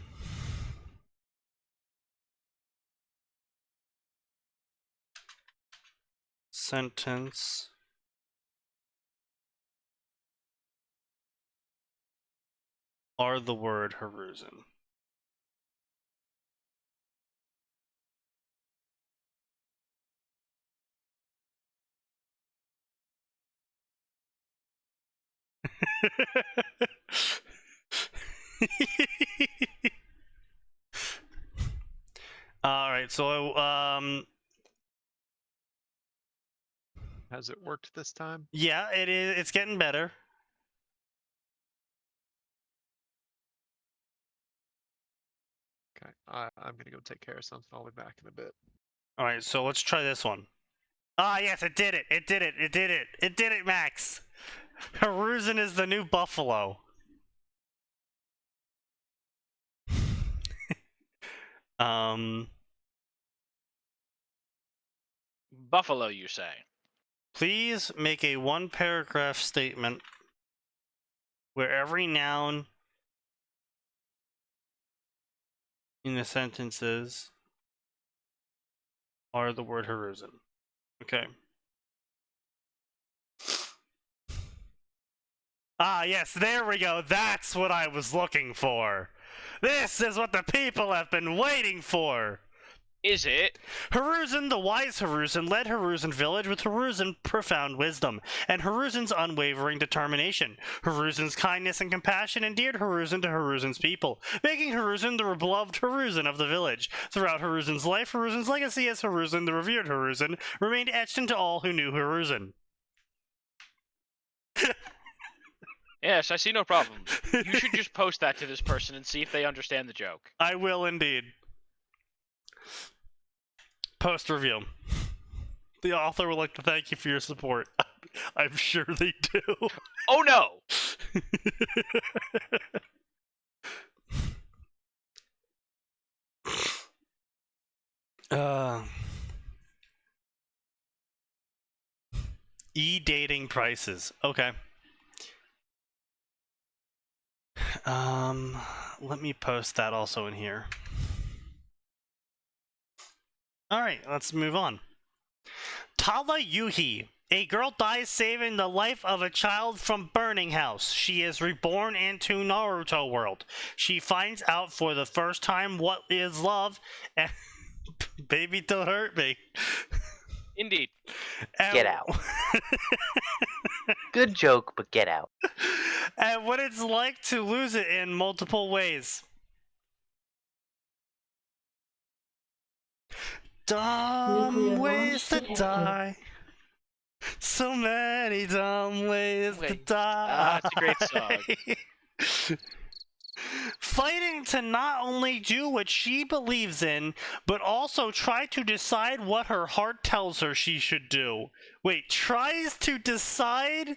sentence are the word Hiruzen. All right, so Has it worked this time? yeah, it is. It's getting better. Okay, I'm gonna go take care of something. I'll be back in a bit. All right, so let's try this one. Ah, yes, it did it. It did it. It did it. It did it, Max. Hiruzen is the new buffalo. Buffalo, you say? Please make a 1-paragraph statement where every noun in the sentences are the word Hiruzen. Okay. Ah, yes, there we go. That's what I was looking for. This is what the people have been waiting for. Is it? Hiruzen, the wise Hiruzen, led Hiruzen village with Hiruzen's profound wisdom and Hiruzen's unwavering determination. Hiruzen's kindness and compassion endeared Hiruzen to Hiruzen's people, making Hiruzen the beloved Hiruzen of the village. Throughout Hiruzen's life, Hiruzen's legacy as Hiruzen, the revered Hiruzen, remained etched into all who knew Hiruzen. Yes, I see no problem. You should just post that to this person and see if they understand the joke. I will indeed. Post review. The author would like to thank you for your support. I'm sure they do. Oh no! E-dating prices. Okay. Let me post that also in here. Alright, let's move on. Tala Yuhi. A girl dies saving the life of a child from burning house. She is reborn into Naruto world. She finds out for the first time what is love, and baby, don't hurt me. Indeed. Get out. Good joke, but get out. And what it's like to lose it in multiple ways. Dumb ways to die. So many dumb ways to die. It's a great song. Fighting to not only do what she believes in, but also try to decide what her heart tells her she should do. Wait, tries to decide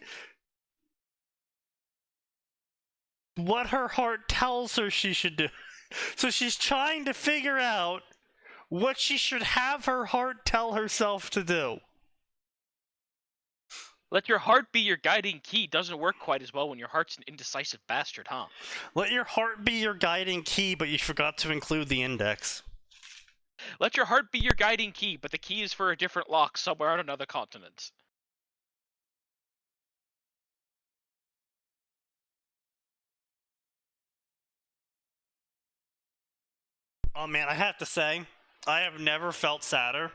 what her heart tells her she should do. So she's trying to figure out what she should have her heart tell herself to do. Let your heart be your guiding key doesn't work quite as well when your heart's an indecisive bastard, huh? Let your heart be your guiding key, but you forgot to include the index. Let your heart be your guiding key, but the key is for a different lock somewhere on another continent. Oh man, I have to say, I have never felt sadder.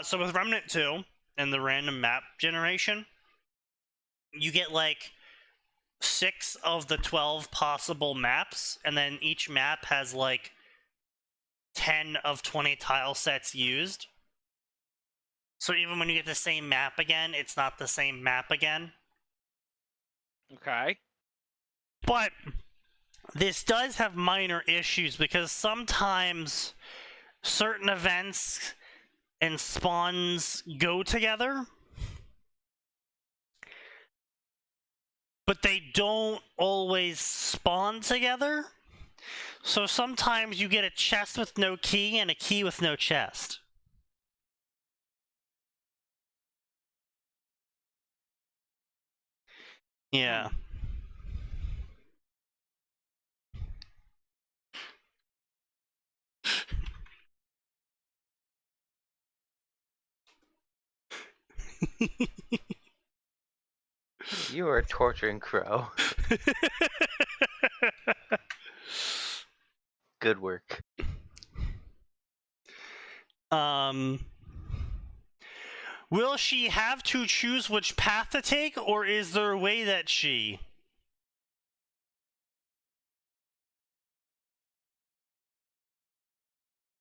So with Remnant 2 and the random map generation, you get like 6 of the 12 possible maps, and then each map has like 10 of 20 tile sets used. So even when you get the same map again, it's not the same map again. Okay. But this does have minor issues because sometimes certain events and spawns go together, but they don't always spawn together. So sometimes you get a chest with no key and a key with no chest. Yeah. You are torturing Crow. Good work. Will she have to choose which path to take, or is there a way that she...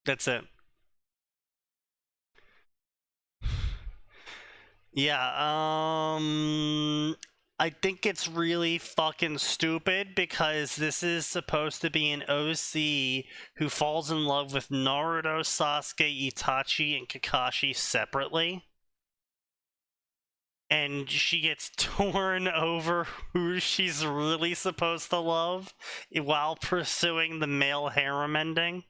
That's it. Yeah, I think it's really fucking stupid because this is supposed to be an OC who falls in love with Naruto, Sasuke, Itachi, and Kakashi separately. And she gets torn over who she's really supposed to love while pursuing the male harem ending.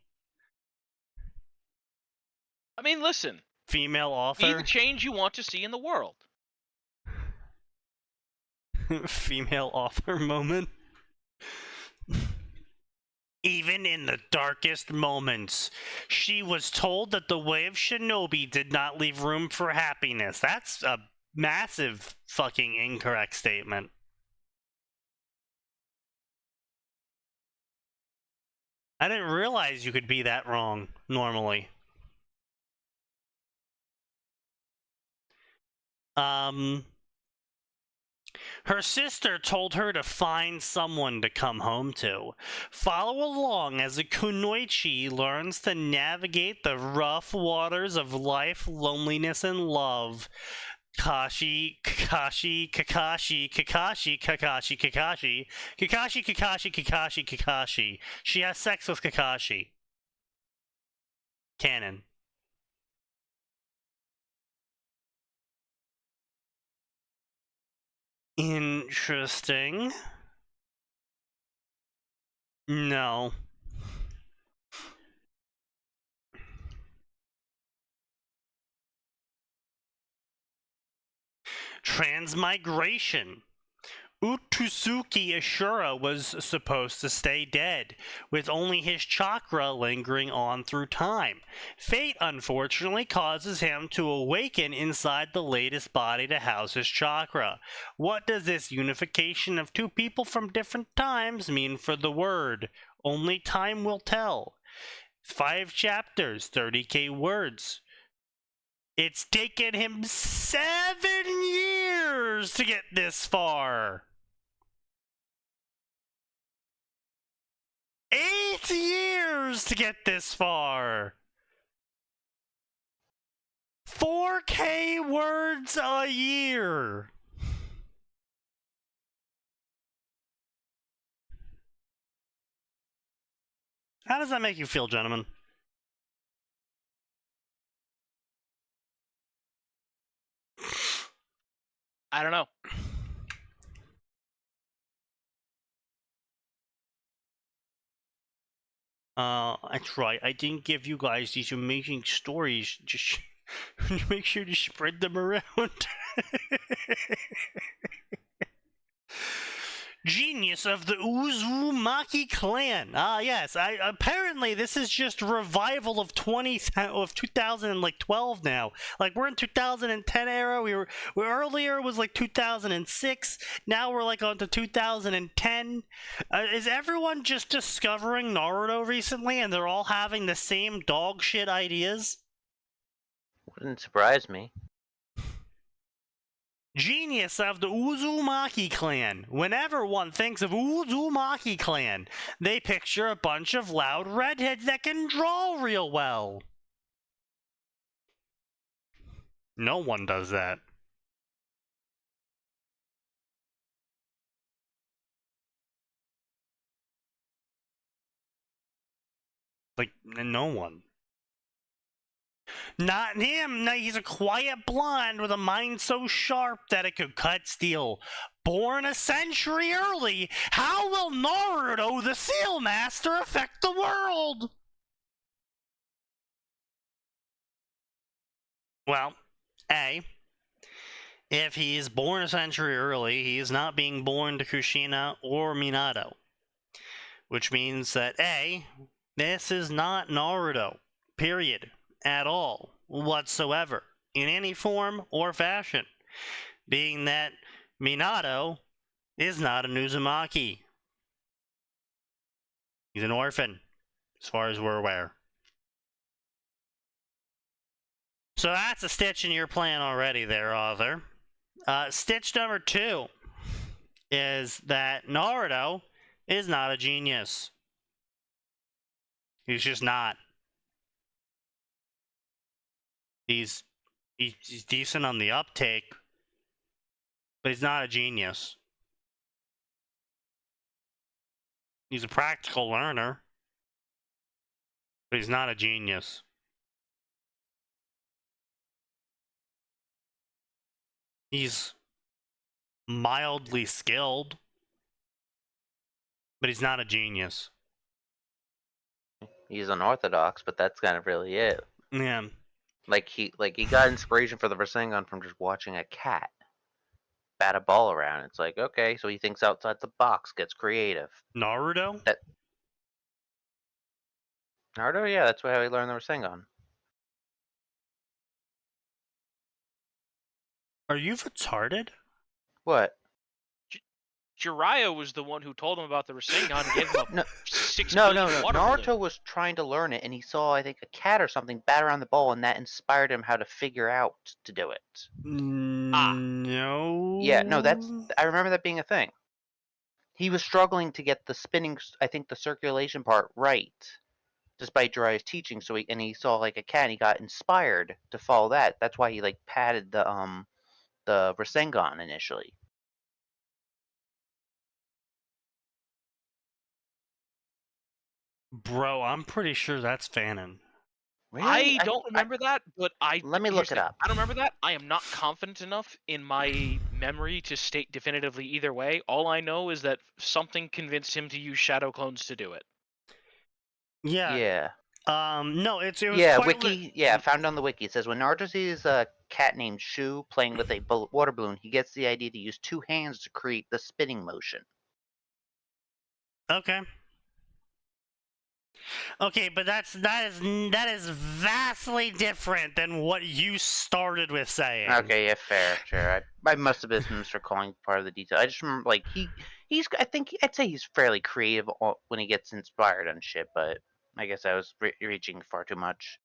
I mean, listen. Female Be author. the change you want to see in the world. Female author moment. Even in the darkest moments, she was told that the way of shinobi did not leave room for happiness. That's a massive fucking incorrect statement. I didn't realize you could be that wrong normally. Her sister told her to find someone to come home to. Follow along as a kunoichi learns to navigate the rough waters of life, loneliness, and love. Kakashi, Kakashi, Kakashi, Kakashi, Kakashi, Kakashi, Kakashi, Kakashi, Kakashi, Kakashi. She has sex with Kakashi. Canon. Interesting. No. Transmigration. Utsuki Ashura was supposed to stay dead, with only his chakra lingering on through time. Fate, unfortunately, causes him to awaken inside the latest body to house his chakra. What does this unification of two people from different times mean for the word? Only time will tell. 5 chapters, 30k words. It's taken him 7 years to get this far. 8 years to get this far. 4k words a year. How does that make you feel, gentlemen? I don't know. I try. I didn't give you guys these amazing stories. Just make sure to spread them around. Genius of the Uzumaki clan. Ah, yes. Apparently this is just a revival of 2012 now. Like, we're in 2010 era. We earlier was like 2006. Now we're like on to 2010. Is everyone just discovering Naruto recently, and they're all having the same dog shit ideas? Wouldn't surprise me. Genius of the Uzumaki clan. Whenever one thinks of Uzumaki clan, they picture a bunch of loud redheads that can draw real well. No one does that. Like, no one. Not him. No, he's a quiet blonde with a mind so sharp that it could cut steel. Born a century early, how will Naruto the Seal Master affect the world? Well, A, if he's born a century early, he is not being born to Kushina or Minato. Which means that A, this is not Naruto. Period. At all, whatsoever, in any form or fashion, being that Minato is not an Uzumaki. He's an orphan, as far as we're aware. So that's a stitch in your plan already there, author. Stitch number 2 is that Naruto is not a genius. He's just not. He's decent on the uptake, but he's not a genius. He's a practical learner, but he's not a genius. He's mildly skilled, but he's not a genius. He's unorthodox, but that's kind of really it. Yeah. Like he got inspiration for the Rasengan from just watching a cat bat a ball around. It's like, okay, so he thinks outside the box, gets creative. Naruto? Naruto, yeah, that's how he learned the Rasengan. Are you retarded? What? Jiraiya was the one who told him about the Rasengan and gave him a No, 6 No. billion water balloon. Naruto was trying to learn it, and he saw, I think, a cat or something bat around the ball, and that inspired him how to figure out to do it. No. Yeah, no, I remember that being a thing. He was struggling to get the spinning, I think, the circulation part right, despite Jiraiya's teaching. So he saw like a cat, and he got inspired to follow that. That's why he like patted the Rasengan initially. Bro, I'm pretty sure that's Fanon. Really? I don't remember that, but Let me here's look the it thing. up. I don't remember that. I am not confident enough in my memory to state definitively either way. All I know is that something convinced him to use shadow clones to do it. Yeah. Yeah. No, it was Yeah, quite wiki. Yeah, found on the wiki. It says when Naruto sees cat named Shu playing with a water balloon, he gets the idea to use 2 hands to create the spinning motion. Okay. Okay, but that is vastly different than what you started with saying. Okay, yeah, fair, sure. I must have been misrecalling part of the detail. I just remember, like, I'd say he's fairly creative when he gets inspired on shit, but I guess I was reaching far too much.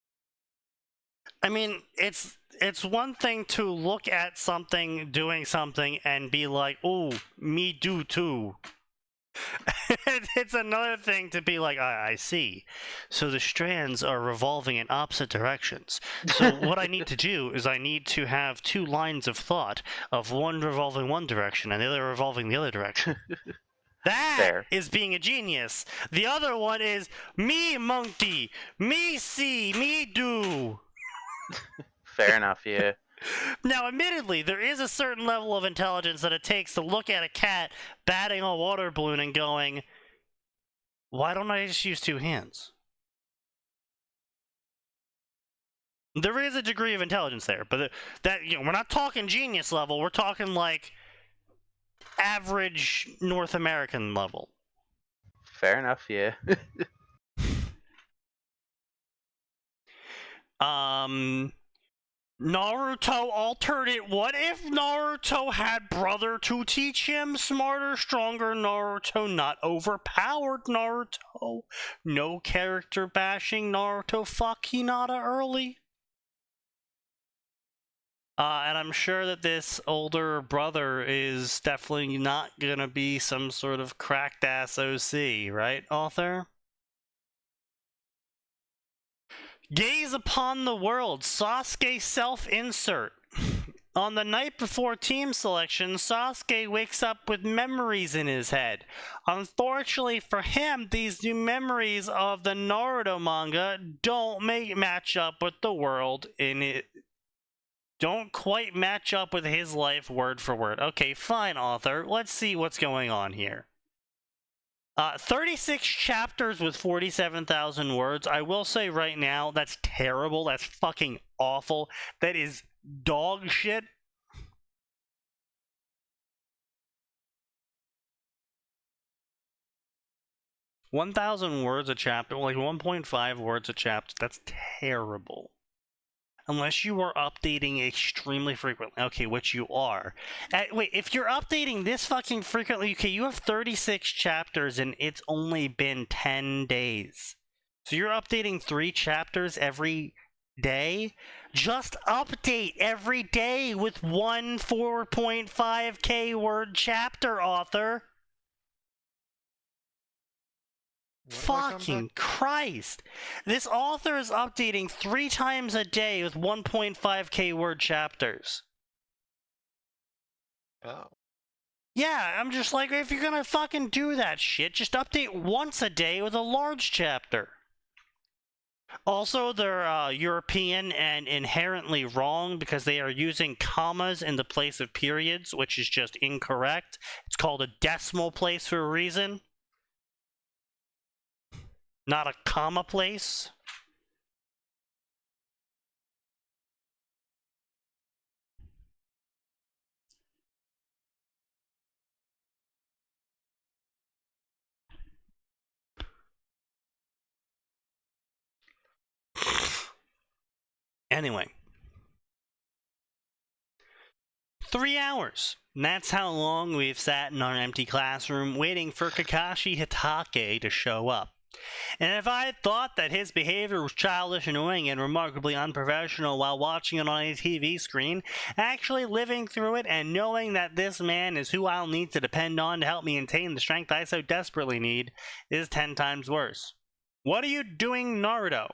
I mean, it's one thing to look at something doing something and be like, "Oh, me do too." It's another thing to be like, I see. So the strands are revolving in opposite directions. So what I need to do is I need to have 2 lines of thought, of one revolving one direction and the other revolving the other direction. That Fair. is being a genius. The other one is me monkey, me see, me do. Fair enough, yeah. Now, admittedly, there is a certain level of intelligence that it takes to look at a cat batting a water balloon and going, why don't I just use 2 hands? There is a degree of intelligence there, but we're not talking genius level, we're talking like average North American level. Fair enough, yeah. Naruto alternate. What if Naruto had brother to teach him? Smarter, stronger Naruto, not overpowered Naruto. No character bashing Naruto. Fuck Hinata early. And I'm sure that this older brother is definitely not gonna be some sort of cracked ass OC, right, author? Gaze upon the world. Sasuke self-insert. On the night before team selection, Sasuke wakes up with memories in his head. Unfortunately for him, these new memories of the Naruto manga don't match up with the world in it. Don't quite match up with his life word for word. Okay, fine, author. Let's see what's going on here. 36 chapters with 47,000 words. I will say right now, that's terrible. That's fucking awful. That is dog shit. $1,000 words a chapter, like 1.5 words a chapter. That's terrible. Unless you are updating extremely frequently. Okay, which you are. Wait, if you're updating this fucking frequently, okay, you have 36 chapters and it's only been 10 days. So you're updating 3 chapters every day? Just update every day with one 4.5k word chapter, author. Fucking Christ. This author is updating 3 times a day with 1.5k word chapters. Oh. Yeah, I'm just like, if you're gonna fucking do that shit, just update once a day with a large chapter. Also, they're European and inherently wrong because they are using commas in the place of periods, which is just incorrect. It's called a decimal place for a reason. Not a comma place. Anyway. 3 hours. And that's how long we've sat in our empty classroom waiting for Kakashi Hitake to show up. And if I had thought that his behavior was childish, annoying, and remarkably unprofessional while watching it on a TV screen, actually living through it and knowing that this man is who I'll need to depend on to help me attain the strength I so desperately need is 10 times worse. What are you doing, Naruto?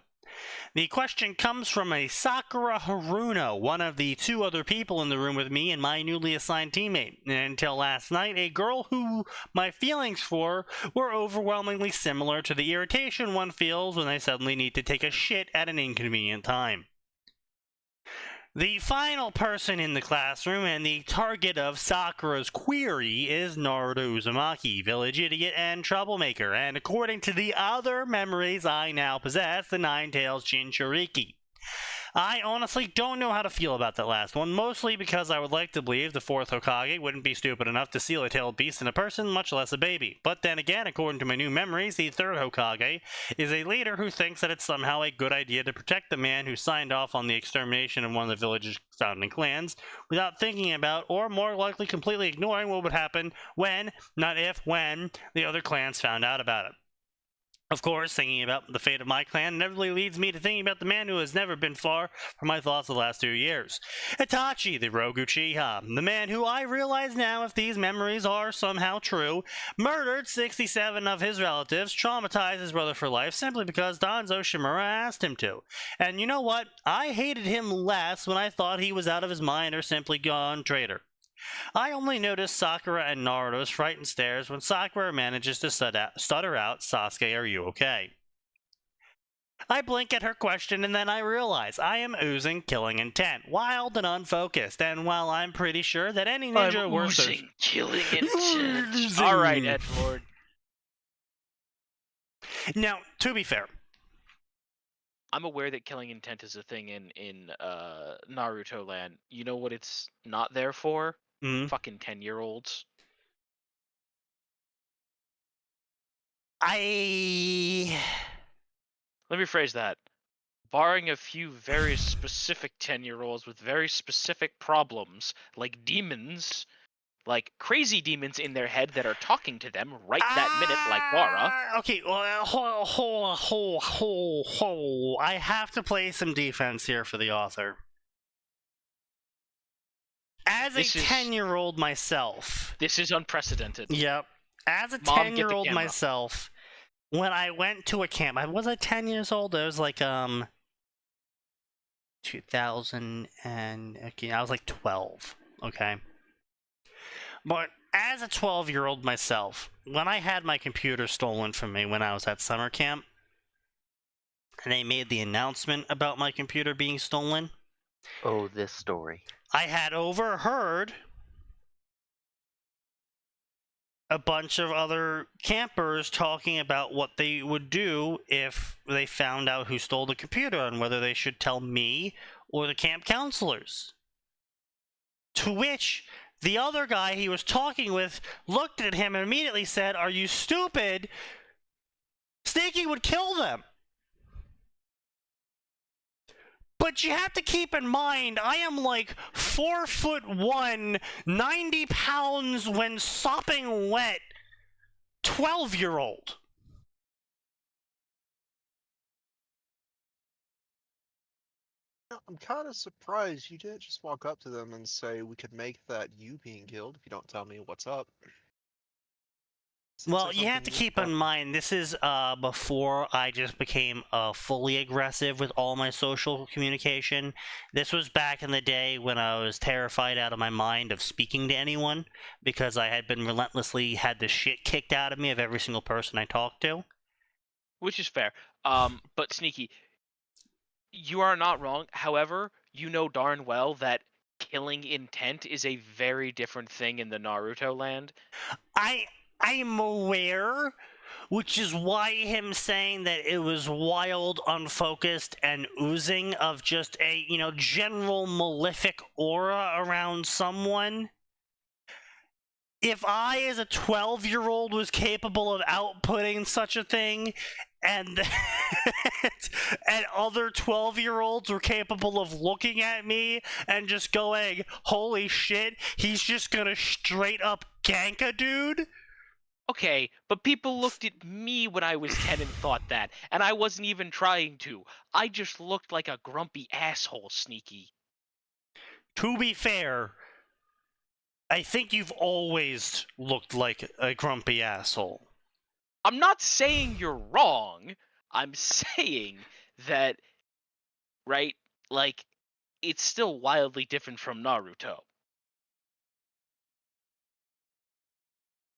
The question comes from a Sakura Haruno, one of the 2 other people in the room with me and my newly assigned teammate. And until last night, a girl who my feelings for were overwhelmingly similar to the irritation one feels when they suddenly need to take a shit at an inconvenient time. The final person in the classroom and the target of Sakura's query is Naruto Uzumaki, village idiot and troublemaker, and according to the other memories I now possess, the Nine-Tails Jinchuriki. I honestly don't know how to feel about that last one, mostly because I would like to believe the fourth Hokage wouldn't be stupid enough to seal a tailed beast in a person, much less a baby. But then again, according to my new memories, the third Hokage is a leader who thinks that it's somehow a good idea to protect the man who signed off on the extermination of one of the village's founding clans, without thinking about, or more likely completely ignoring what would happen when, not if, when, the other clans found out about it. Of course, thinking about the fate of my clan inevitably leads me to thinking about the man who has never been far from my thoughts the last 2 years. Itachi, the Rogue Uchiha, the man who I realize now, if these memories are somehow true, murdered 67 of his relatives, traumatized his brother for life simply because Danzo Shimura asked him to. And you know what? I hated him less when I thought he was out of his mind or simply gone traitor. I only notice Sakura and Naruto's frightened stares when Sakura manages to stutter out, "Sasuke, are you okay?" I blink at her question and then I realize I am oozing killing intent, wild and unfocused, and while I'm pretty sure that any ninja worth their... killing intent. Oozing. All right, Edgelord. Now, to be fair, I'm aware that killing intent is a thing in Naruto land. You know what it's not there for? Fucking 10-year-olds. Let me rephrase that. Barring a few very specific 10-year-olds with very specific problems, like demons, like crazy demons in their head that are talking to them right that minute, like Bara. Okay, well, I have to play some defense here for the author. As a 10-year-old myself... This is unprecedented. Yep. As a 10-year-old myself, when I went to a camp... Was I 10 years old? I was like, 2000 and... Okay, I was like 12, okay? But as a 12-year-old myself, when I had my computer stolen from me when I was at summer camp, and they made the announcement about my computer being stolen... Oh, this story. I had overheard a bunch of other campers talking about what they would do if they found out who stole the computer and whether they should tell me or the camp counselors. To which the other guy he was talking with looked at him and immediately said, "Are you stupid? Sneaky would kill them." But you have to keep in mind, I am like 4'1", 90 pounds when sopping wet, 12-year-old. I'm kind of surprised you didn't just walk up to them and say, "We could make that you being killed if you don't tell me what's up." Well, you have to keep in mind, this is before I just became fully aggressive with all my social communication. This was back in the day when I was terrified out of my mind of speaking to anyone, because I had been relentlessly had the shit kicked out of me of every single person I talked to. Which is fair. But Sneaky, you are not wrong. However, you know darn well that killing intent is a very different thing in the Naruto land. I'm aware, which is why him saying that it was wild, unfocused, and oozing of just a, general malefic aura around someone. If I, as a 12-year-old, was capable of outputting such a thing, and and other 12-year-olds were capable of looking at me and just going, "Holy shit, he's just gonna straight up gank a dude"? Okay, but people looked at me when I was 10 and thought that, and I wasn't even trying to. I just looked like a grumpy asshole, Sneaky. To be fair, I think you've always looked like a grumpy asshole. I'm not saying you're wrong. I'm saying that, right, like, it's still wildly different from Naruto.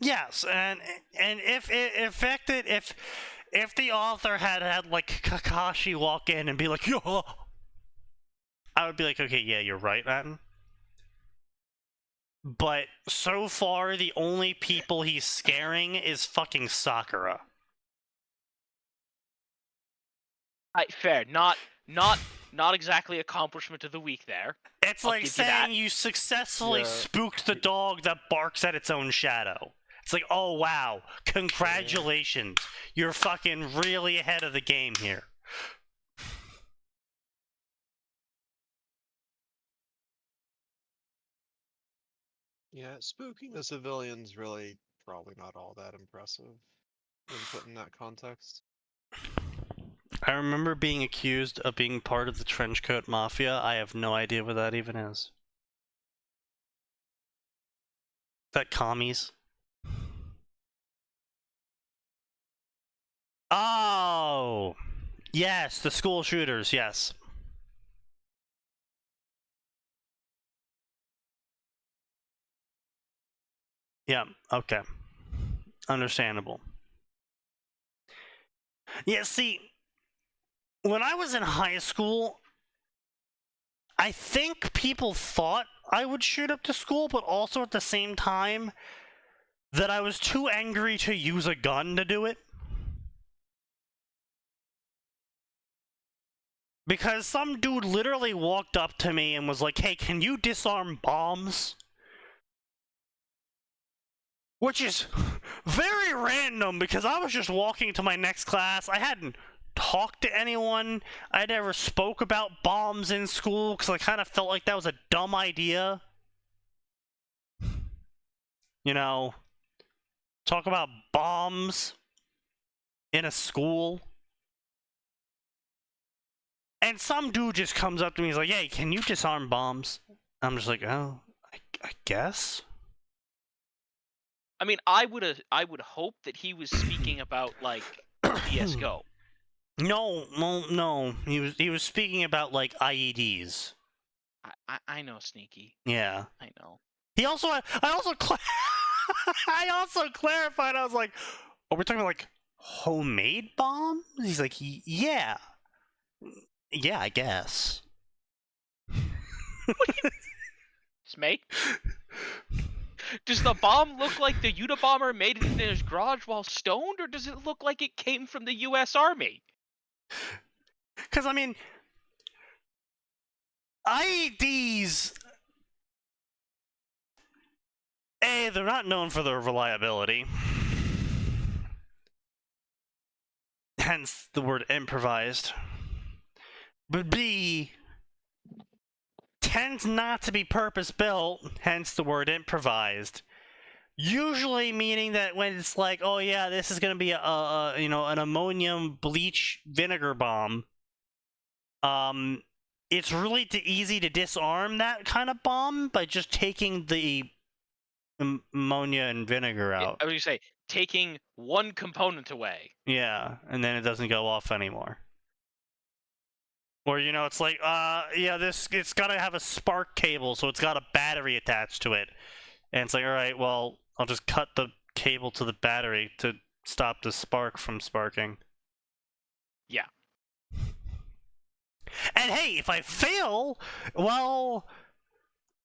Yes, and if it affected, if the author had like Kakashi walk in and be like, "Yo," I would be like, "Okay, yeah, you're right, man." But so far, the only people he's scaring is fucking Sakura. Fair. Not not exactly accomplishment of the week there. It's I'll like give you that. saying you successfully Yeah. spooked the dog that barks at its own shadow. It's like, oh wow, congratulations. You're fucking really ahead of the game here. Yeah, spooking the civilians really probably not all that impressive when put in that context. I remember being accused of being part of the Trenchcoat Mafia. I have no idea what that even is. Is that commies? Oh! Yes, the school shooters, yes. Yeah, okay. Understandable. Yeah, see, when I was in high school, I think people thought I would shoot up the school, but also at the same time that I was too angry to use a gun to do it. Because some dude literally walked up to me and was like, hey, can you disarm bombs? Which is very random because I was just walking to my next class. I hadn't talked to anyone. I never spoke about bombs in school because I kind of felt like that was a dumb idea. You know, talk about bombs in a school. And some dude just comes up to me and he's like, hey, can you disarm bombs? I'm just like, oh, I guess. I mean, I would hope that he was speaking about like CS:GO. No. He was speaking about like IEDs. I know, Sneaky. Yeah. I know. I also clarified. I was like, "Are we talking about like homemade bombs?" He's like, "Yeah, I guess." Smake? Does the bomb look like the Unabomber made it in his garage while stoned, or does it look like it came from the U.S. Army? Because I mean, IEDs. They're not known for their reliability. Hence the word improvised. But B, tends not to be purpose-built, hence the word improvised. Usually meaning that when it's like, oh yeah, this is going to be an ammonium bleach vinegar bomb, it's really easy to disarm that kind of bomb by just taking the ammonia and vinegar out. I was gonna say, taking one component away. Yeah, and then it doesn't go off anymore. Or, it's like, it's gotta have a spark cable, so it's got a battery attached to it. And it's like, alright, well, I'll just cut the cable to the battery to stop the spark from sparking. Yeah. And hey, if I fail, well,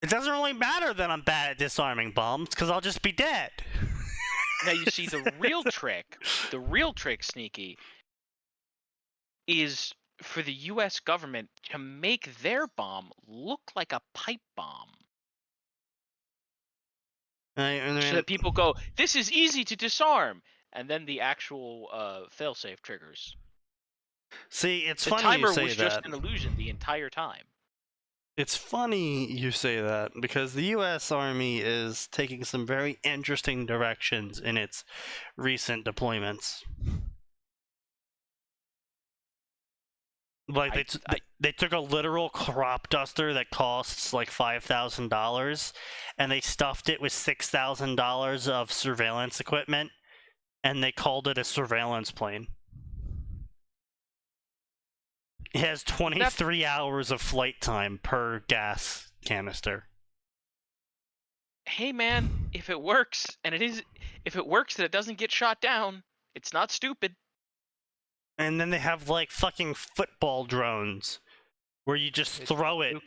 it doesn't really matter that I'm bad at disarming bombs, because I'll just be dead. Now you see, the real trick, Sneaky, is for the U.S. government to make their bomb look like a pipe bomb. So that people go, this is easy to disarm, and then the actual failsafe triggers. See, it's The funny you timer say was that. just an illusion the entire time. It's funny you say that, because the U.S. Army is taking some very interesting directions in its recent deployments. Like, they took a literal crop duster that costs like $5,000, and they stuffed it with $6,000 of surveillance equipment, and they called it a surveillance plane. It has 23 hours of flight time per gas canister. Hey man, if it works, and if it works that it doesn't get shot down, it's not stupid. And then they have like fucking football drones where you just throw it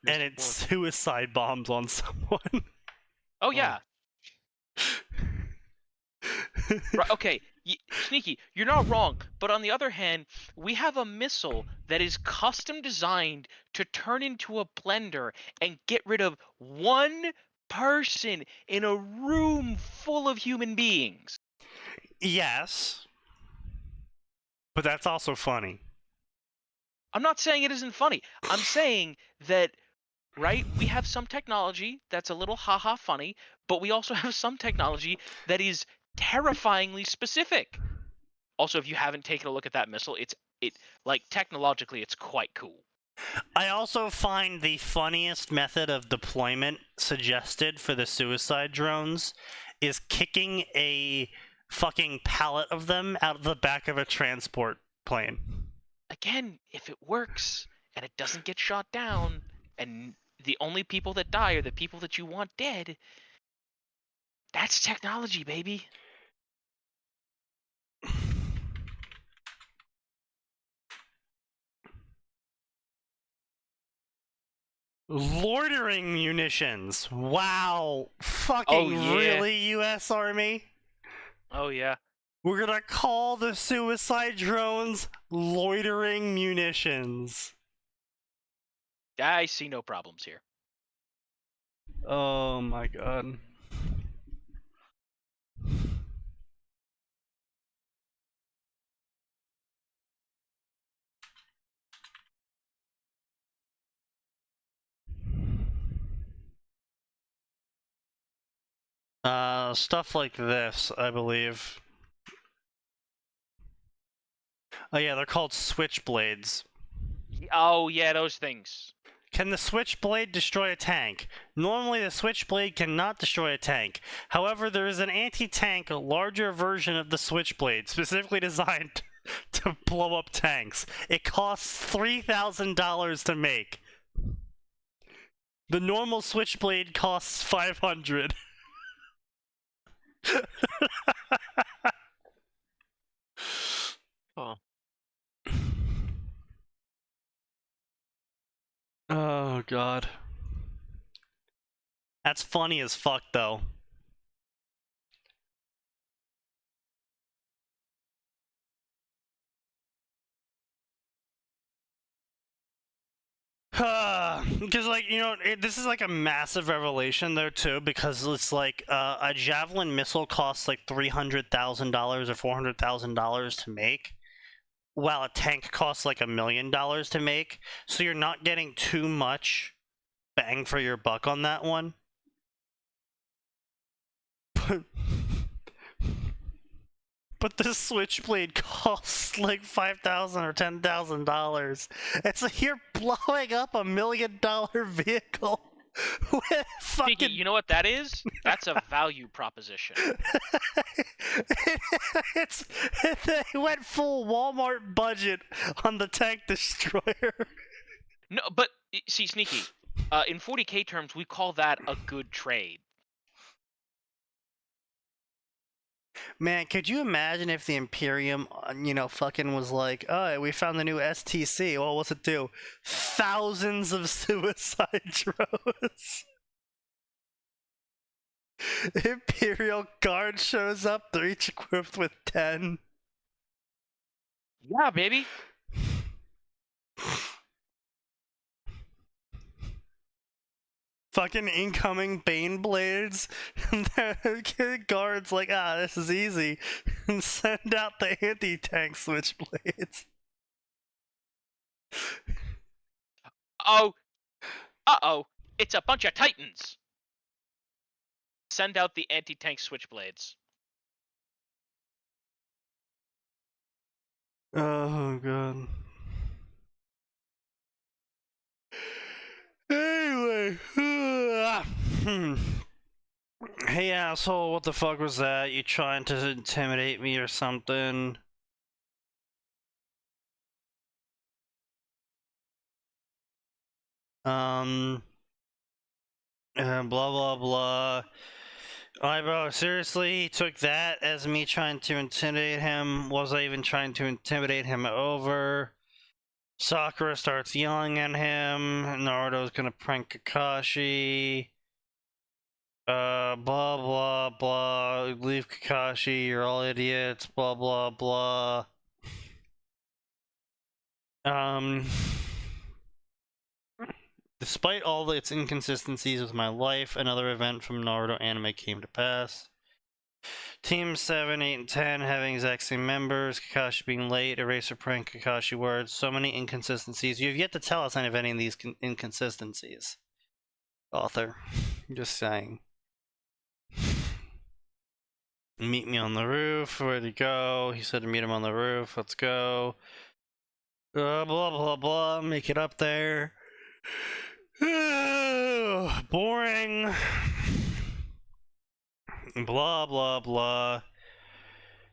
and it suicide bombs on someone. Oh yeah. Right, okay, Sneaky, you're not wrong. But on the other hand, we have a missile that is custom designed to turn into a blender and get rid of one person in a room full of human beings. Yes, but that's also funny. I'm not saying it isn't funny. I'm saying that, right, we have some technology that's a little haha funny, but we also have some technology that is terrifyingly specific. Also, if you haven't taken a look at that missile, it like technologically it's quite cool. I also find the funniest method of deployment suggested for the suicide drones is kicking a fucking pallet of them out of the back of a transport plane. Again, if it works and it doesn't get shot down and the only people that die are the people that you want dead, that's technology, baby. Loitering munitions. Wow. Fucking Oh, yeah. really, US Army? Oh yeah. We're gonna call the suicide drones loitering munitions. I see no problems here. Oh my god. Stuff like this, I believe. Oh yeah, they're called switchblades. Oh yeah, those things. Can the switchblade destroy a tank? Normally the switchblade cannot destroy a tank. However, there is an anti-tank, a larger version of the switchblade, specifically designed to blow up tanks. It costs $3,000 to make. The normal switchblade costs $500. Huh. Oh god. That's funny as fuck though. Because like, you know, this is like a massive revelation though too, because it's like a javelin missile costs like $300,000 or $400,000 to make, while a tank costs like $1 million to make. So you're not getting too much bang for your buck on that one. But the switchblade costs like $5,000 or $10,000. It's like you're blowing up $1 million vehicle with Sneaky, fucking. you know what that is? That's a value proposition. They went full Walmart budget on the tank destroyer. No, but see, Sneaky, in 40K terms, we call that a good trade. Man, could you imagine if the Imperium, you know, fucking was like, oh, we found the new STC. Well, what's it do? Thousands of suicide drones. Imperial Guard shows up, they're each equipped with 10. Yeah, baby. Fucking incoming Bane Blades. And the guards like, this is easy. And send out the anti-tank switchblades. Oh. Uh-oh. It's a bunch of Titans. Send out the anti-tank switchblades. Oh god. Anyway. Hey asshole, what the fuck was that? You trying to intimidate me or something? Blah blah blah. Alright bro, seriously, he took that as me trying to intimidate him. Was I even trying to intimidate him over? Sakura starts yelling at him. Naruto's gonna prank Kakashi. Blah blah blah. Leave Kakashi, you're all idiots. Blah blah blah. Despite all its inconsistencies with my life, another event from Naruto anime came to pass. Team 7, 8, and 10 having exact same members, Kakashi being late, Eraser prank, Kakashi words, so many inconsistencies. You have yet to tell us any of any of these inconsistencies. Author. Just saying. Meet me on the roof. Where'd he go? He said to meet him on the roof. Let's go. Blah, blah, blah. Make it up there. Boring. Blah, blah, blah.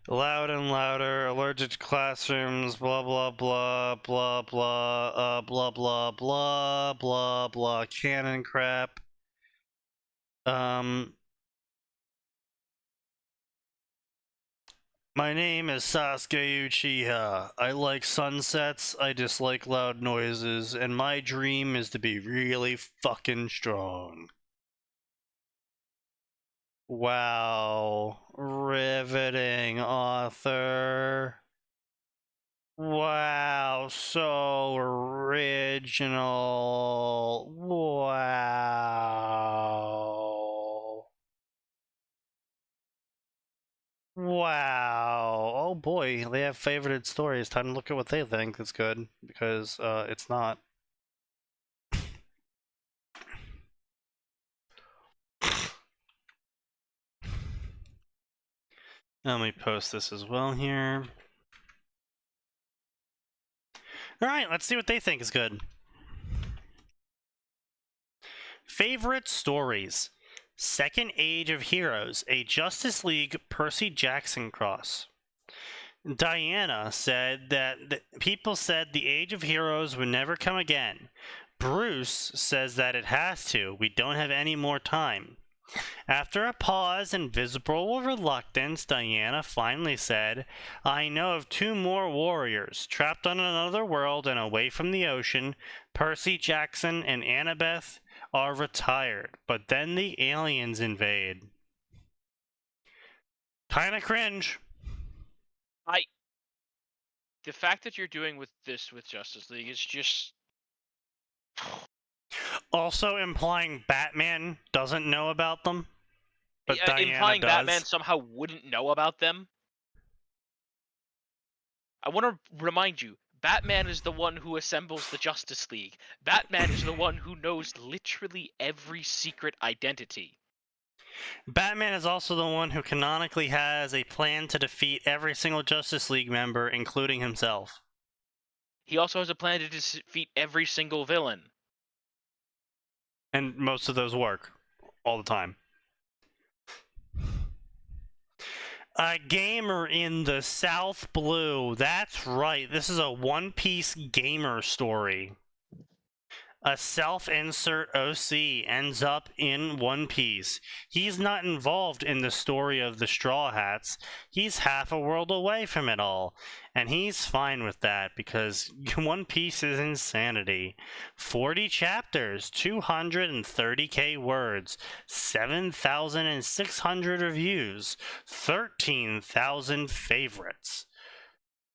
Loud and louder. Allergic to classrooms. Blah, blah, blah. Blah, blah. Blah, blah, blah. Blah, blah. Canon crap. My name is Sasuke Uchiha. I like sunsets, I dislike loud noises, and my dream is to be really fucking strong. Wow. Riveting, author. Wow, so original. Wow. Wow. Oh boy, they have favorited stories. Time to look at what they think is good, because it's not. Let me post this as well here. Alright, let's see what they think is good. Favorite stories. Second Age of Heroes, a Justice League Percy Jackson cross. Diana said that people said the Age of Heroes would never come again. Bruce says that it has to. We don't have any more time. After a pause and visible reluctance, Diana finally said, I know of 2 more warriors, trapped on another world and away from the ocean. Percy Jackson and Annabeth are retired, but then the aliens invade. Kinda cringe. The fact that you're doing with this with Justice League is just Also implying Batman doesn't know about them, but Diana implying does. Batman somehow wouldn't know about them. I want to remind you, Batman is the one who assembles the Justice League. Batman is the one who knows literally every secret identity. Batman is also the one who canonically has a plan to defeat every single Justice League member, including himself. He also has a plan to defeat every single villain. And most of those work. All the time. A gamer in the South Blue. That's right. This is a One Piece gamer story. A self-insert OC ends up in One Piece. He's not involved in the story of the Straw Hats. He's half a world away from it all. And he's fine with that because One Piece is insanity. 40 chapters, 230k words, 7,600 reviews, 13,000 favorites.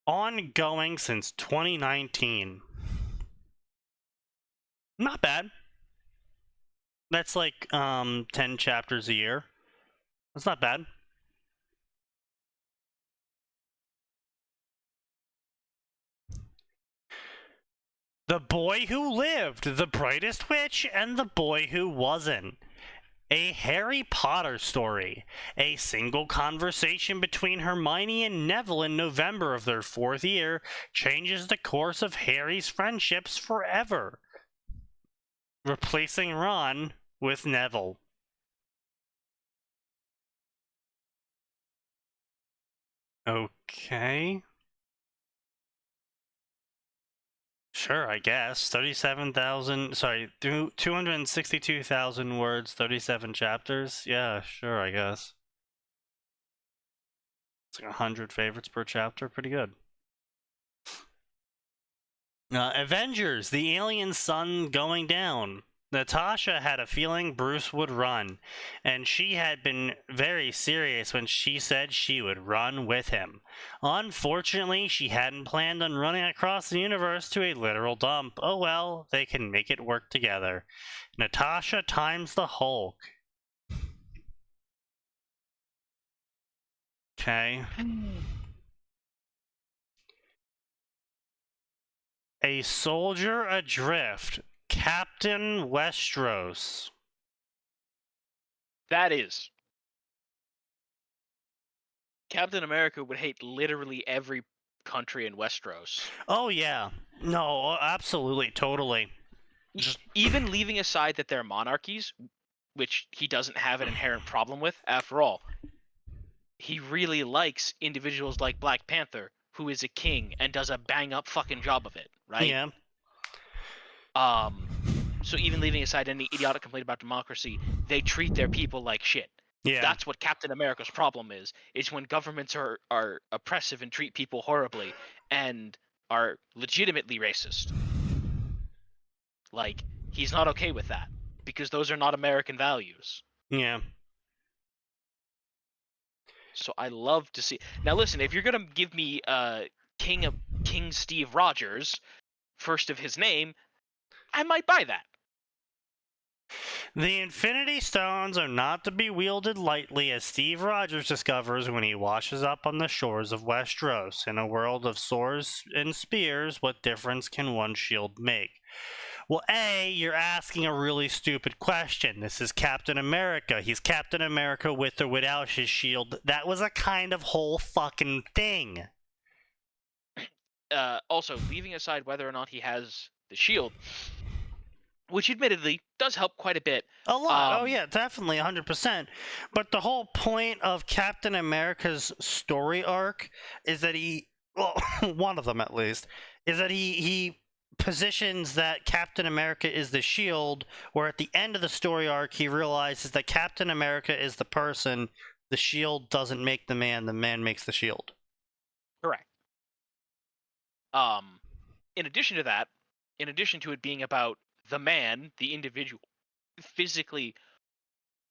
Ongoing since 2019. Not bad. That's like 10 chapters a year. That's not bad. The Boy Who Lived, The Brightest Witch, and The Boy Who Wasn't. A Harry Potter story. A single conversation between Hermione and Neville in November of their 4th year changes the course of Harry's friendships forever, replacing Ron with Neville. Okay. Sure, I guess. 262,000 words, 37 chapters. Yeah, sure, I guess. It's like 100 favorites per chapter. Pretty good. Avengers, the alien sun going down. Natasha had a feeling Bruce would run, and she had been very serious when she said she would run with him. Unfortunately, she hadn't planned on running across the universe to a literal dump. Oh well, they can make it work together. Natasha times the Hulk. Okay. A soldier adrift. Captain Westeros. That is. Captain America would hate literally every country in Westeros. Oh yeah. No, absolutely, totally. Just- Even leaving aside that they're monarchies, which he doesn't have an inherent problem with, after all, he really likes individuals like Black Panther, who is a king and does a bang-up fucking job of it, right? Yeah. So even leaving aside any idiotic complaint about democracy, they treat their people like shit. Yeah. That's what Captain America's problem is when governments are oppressive and treat people horribly and are legitimately racist. Like, he's not okay with that because those are not American values. Yeah. So I love to see. Now listen, if you're gonna give me King Steve Rogers, first of his name, I might buy that. The Infinity Stones are not to be wielded lightly, as Steve Rogers discovers when he washes up on the shores of Westeros. In a world of swords and spears, what difference can one shield make? Well, A, you're asking a really stupid question. This is Captain America. He's Captain America with or without his shield. That was a kind of whole fucking thing. Also, leaving aside whether or not he has the shield, which admittedly does help quite a bit. A lot. Oh, yeah, definitely, 100%. But the whole point of Captain America's story arc is that he, well, one of them at least, is that he positions that Captain America is the shield, where at the end of the story arc, he realizes that Captain America is the person, the shield doesn't make the man makes the shield. Correct. In addition to that, in addition to it being about the man, the individual, physically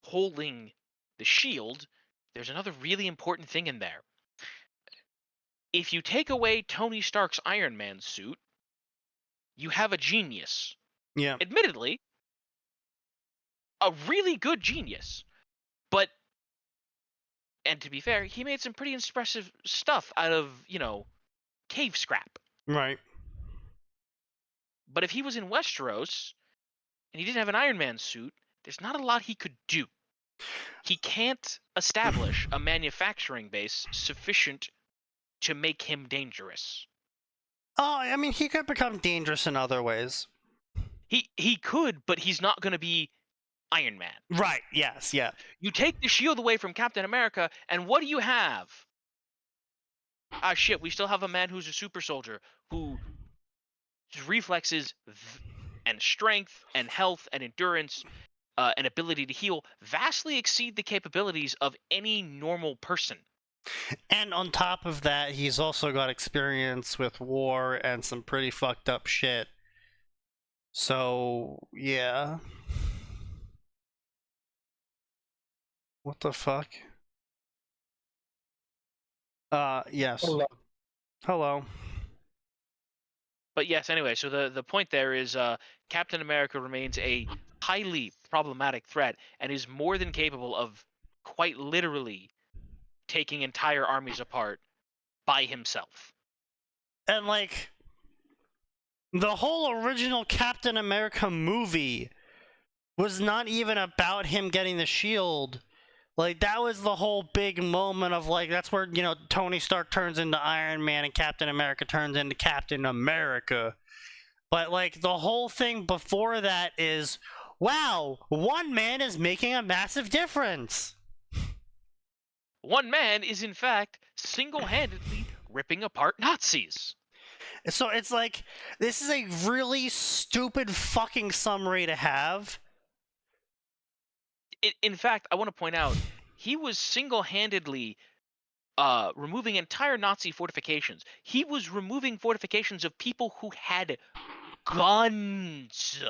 holding the shield, there's another really important thing in there. If you take away Tony Stark's Iron Man suit, you have a genius. Yeah. Admittedly, a really good genius. But, and to be fair, he made some pretty impressive stuff out of, cave scrap. Right. But if he was in Westeros and he didn't have an Iron Man suit, there's not a lot he could do. He can't establish a manufacturing base sufficient to make him dangerous. Oh, I mean, he could become dangerous in other ways. He could, but he's not going to be Iron Man. Right, yes, yeah. You take the shield away from Captain America, and what do you have? Ah, shit, we still have a man who's a super soldier, whose reflexes and strength and health and endurance and ability to heal vastly exceed the capabilities of any normal person. And on top of that, he's also got experience with war and some pretty fucked up shit. So, yeah. What the fuck? Yes. Hello. But yes, anyway, so the point there is Captain America remains a highly problematic threat and is more than capable of quite literally taking entire armies apart by himself. And, like, the whole original Captain America movie was not even about him getting the shield. Like, that was the whole big moment of, like, that's where, Tony Stark turns into Iron Man and Captain America turns into Captain America. But, like, the whole thing before that is, wow, one man is making a massive difference. One man is, in fact, single-handedly ripping apart Nazis. So it's like, this is a really stupid fucking summary to have. In fact, I want to point out, he was single-handedly removing entire Nazi fortifications. He was removing fortifications of people who had guns.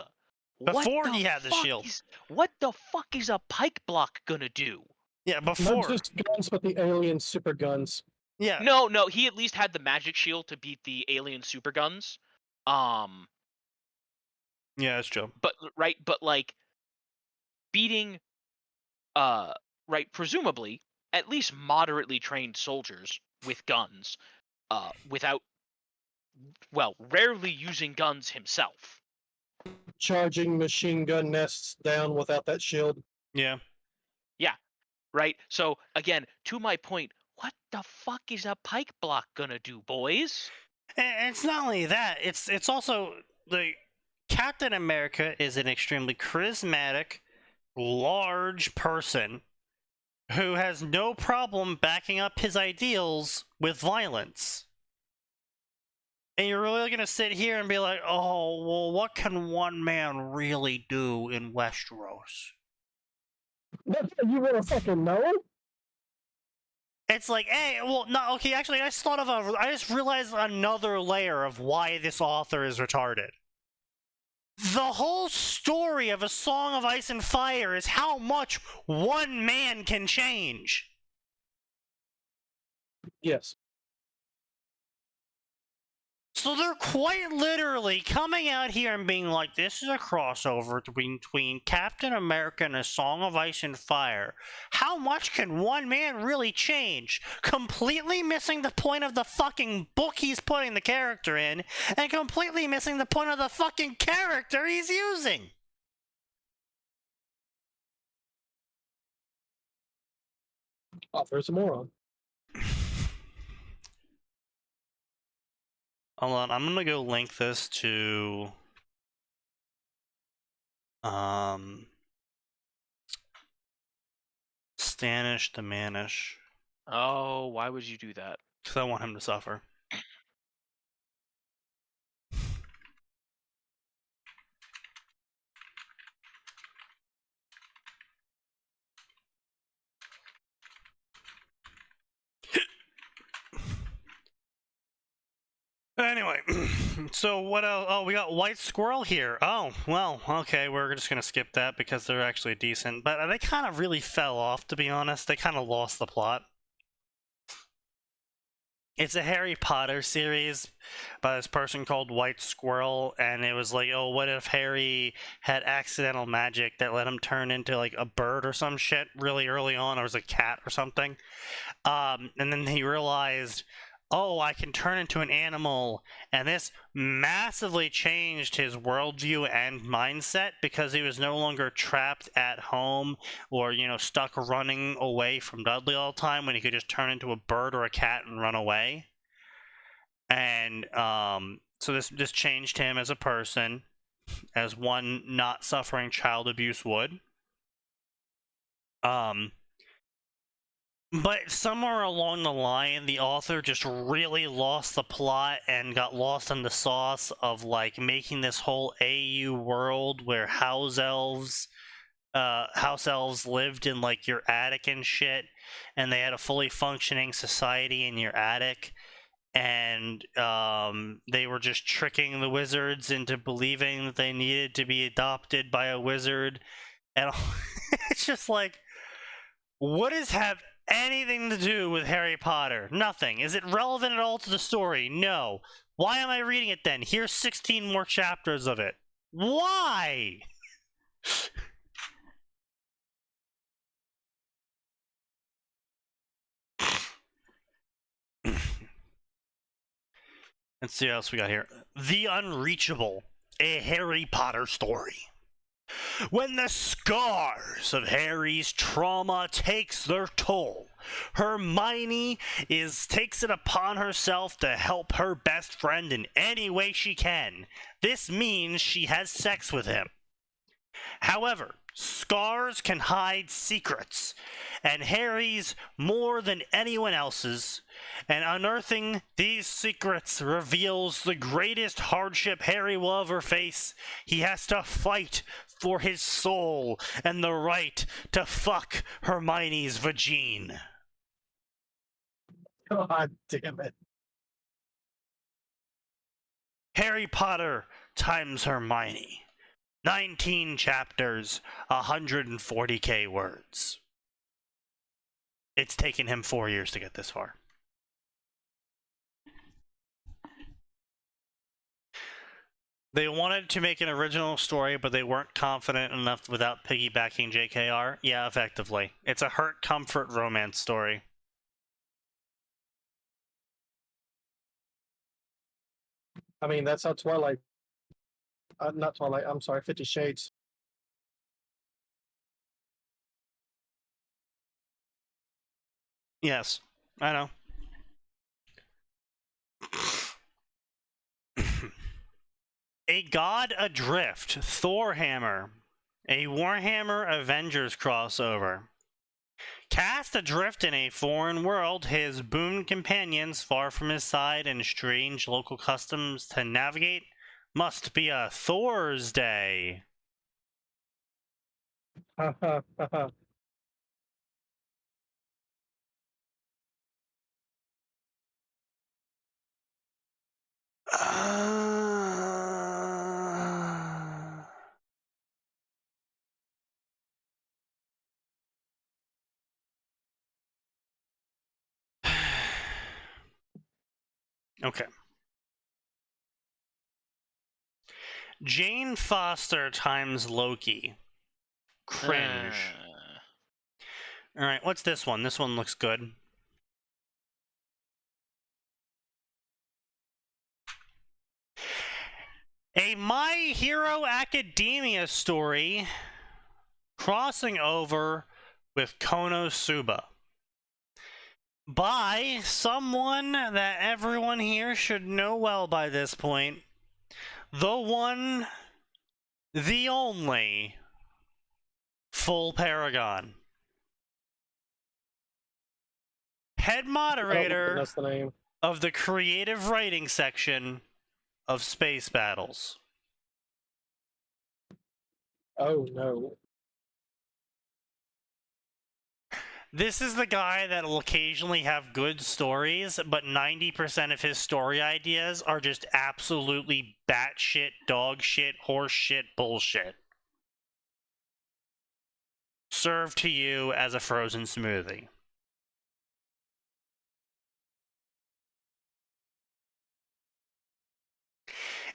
Before he had the shield. What the fuck is a pike block gonna do? Yeah, Not before. just guns, but the alien super guns. Yeah. No, he at least had the magic shield to beat the alien super guns. Yeah, that's true. But like beating right, presumably at least moderately trained soldiers with guns, without, well, rarely using guns himself. Charging machine gun nests down without that shield. Yeah. Right? So again, to my point, what the fuck is a pike block gonna do, boys? And it's not only that, it's also the Captain America is an extremely charismatic, large person who has no problem backing up his ideals with violence. And you're really gonna sit here and be like, oh, well, what can one man really do in Westeros? You wanna fucking know? It's like, hey, well, no, okay, actually, I just realized another layer of why this author is retarded. The whole story of A Song of Ice and Fire is how much one man can change. Yes. So they're quite literally coming out here and being like, this is a crossover between Captain America and A Song of Ice and Fire. How much can one man really change? Completely missing the point of the fucking book he's putting the character in, and completely missing the point of the fucking character he's using. Author's a moron. Hold on, I'm gonna go link this to Stanish the Manish, Oh, why would you do that? because I want him to suffer. Anyway, so what else? Oh, we got White Squirrel here. Oh, well, okay, we're just gonna skip that because they're actually decent. But they kind of really fell off, to be honest. They kind of lost the plot. It's a Harry Potter series by this person called White Squirrel, and it was like, oh, what if Harry had accidental magic that let him turn into like a bird or some shit really early on, or was a cat or something? And then he realized, oh, I can turn into an animal, and this massively changed his worldview and mindset because he was no longer trapped at home or, you know, stuck running away from Dudley all the time when he could just turn into a bird or a cat and run away. And so this changed him as a person, as one not suffering child abuse would. But somewhere along the line, the author just really lost the plot and got lost in the sauce of like making this whole AU world where house elves lived in like your attic and shit, and they had a fully functioning society in your attic, and they were just tricking the wizards into believing that they needed to be adopted by a wizard, and it's just like, what does have anything to do with Harry Potter? Nothing. Is it relevant at all to the story? No. Why am I reading it then? Here's 16 more chapters of it. Why? Let's see what else we got here. The Unreachable, a Harry Potter story. When the scars of Harry's trauma takes their toll, Hermione takes it upon herself to help her best friend in any way she can. This means she has sex with him. However, scars can hide secrets, and Harry's more than anyone else's, and unearthing these secrets reveals the greatest hardship Harry will ever face. He has to fight for his soul and the right to fuck Hermione's vagine. God damn it. Harry Potter times Hermione. 19 chapters, 140k words. It's taken him 4 years to get this far. They wanted to make an original story, but they weren't confident enough without piggybacking JKR. Yeah, effectively. It's a hurt comfort romance story. I mean, that's how Twilight. Not Twilight. I'm sorry, 50 Shades. Yes, I know. A God Adrift, Thorhammer, a Warhammer Avengers crossover. Cast adrift in a foreign world, his boon companions, far from his side and strange local customs to navigate, must be a Thor's day. Ha ha ha ha. Okay. Jane Foster times Loki. Cringe. Alright, what's this one? This one looks good. A My Hero Academia story crossing over with Konosuba by someone that everyone here should know well by this point. The one, the only, Full Paragon. Head moderator That's the name. of the creative writing section of Space Battles. Oh no. This is the guy that will occasionally have good stories, but 90% of his story ideas are just absolutely batshit, dog shit, horse shit, bullshit. Served to you as a frozen smoothie.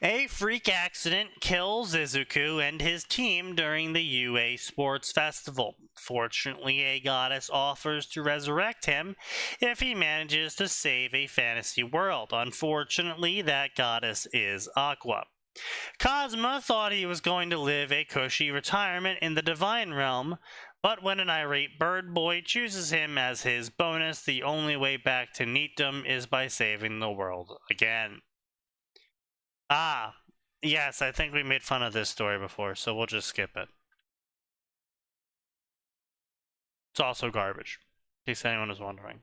A freak accident kills Izuku and his team during the UA Sports Festival. Fortunately, a goddess offers to resurrect him if he manages to save a fantasy world. Unfortunately, that goddess is Aqua. Cosma thought he was going to live a cushy retirement in the Divine Realm, but when an irate bird boy chooses him as his bonus, the only way back to Neatdom is by saving the world again. Ah, yes, I think we made fun of this story before, so we'll just skip it. It's also garbage, in case anyone is wondering.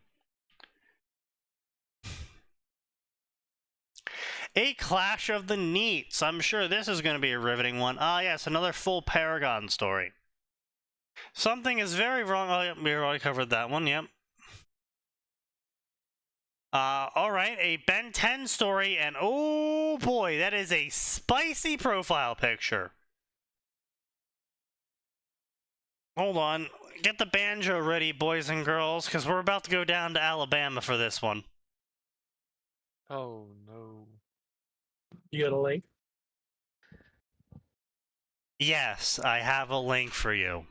A Clash of the Neats. I'm sure this is going to be a riveting one. Ah, yes, another full Paragon story. Something is very wrong. Oh, yep, we already covered that one, yep. Alright, a Ben 10 story, and oh boy, that is a spicy profile picture. Hold on, get the banjo ready, boys and girls, because we're about to go down to Alabama for this one. Oh no. You got a link? Yes, I have a link for you.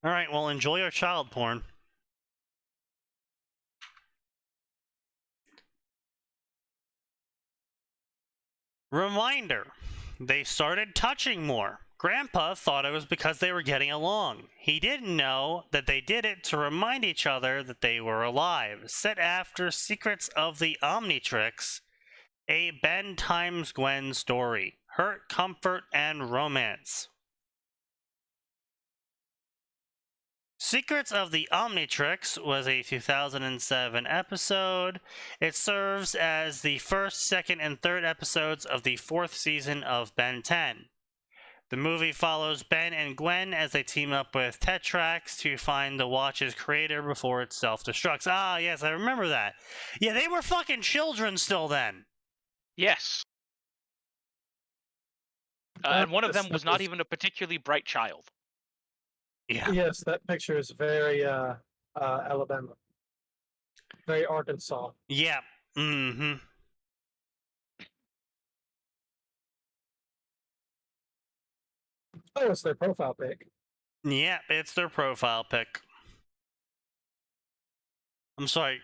Alright, well, enjoy your child porn. Reminder, they started touching more. Grandpa thought it was because they were getting along. He didn't know that they did it to remind each other that they were alive. Set after Secrets of the Omnitrix, a Ben times Gwen story. Hurt, comfort, and romance. Secrets of the Omnitrix was a 2007 episode. It serves as the first, second, and third episodes of the fourth season of Ben 10. The movie follows Ben and Gwen as they team up with Tetrax to find the watch's creator before it self-destructs. Ah, yes, I remember that. Yeah, they were fucking children still then. Yes. and one of Yes, them was that not was- even a particularly bright child. Yeah. Yes, that picture is very Alabama, very Arkansas. Yeah. Mm-hmm. Oh, it's their profile pic. Yeah, it's their profile pic. I'm sorry.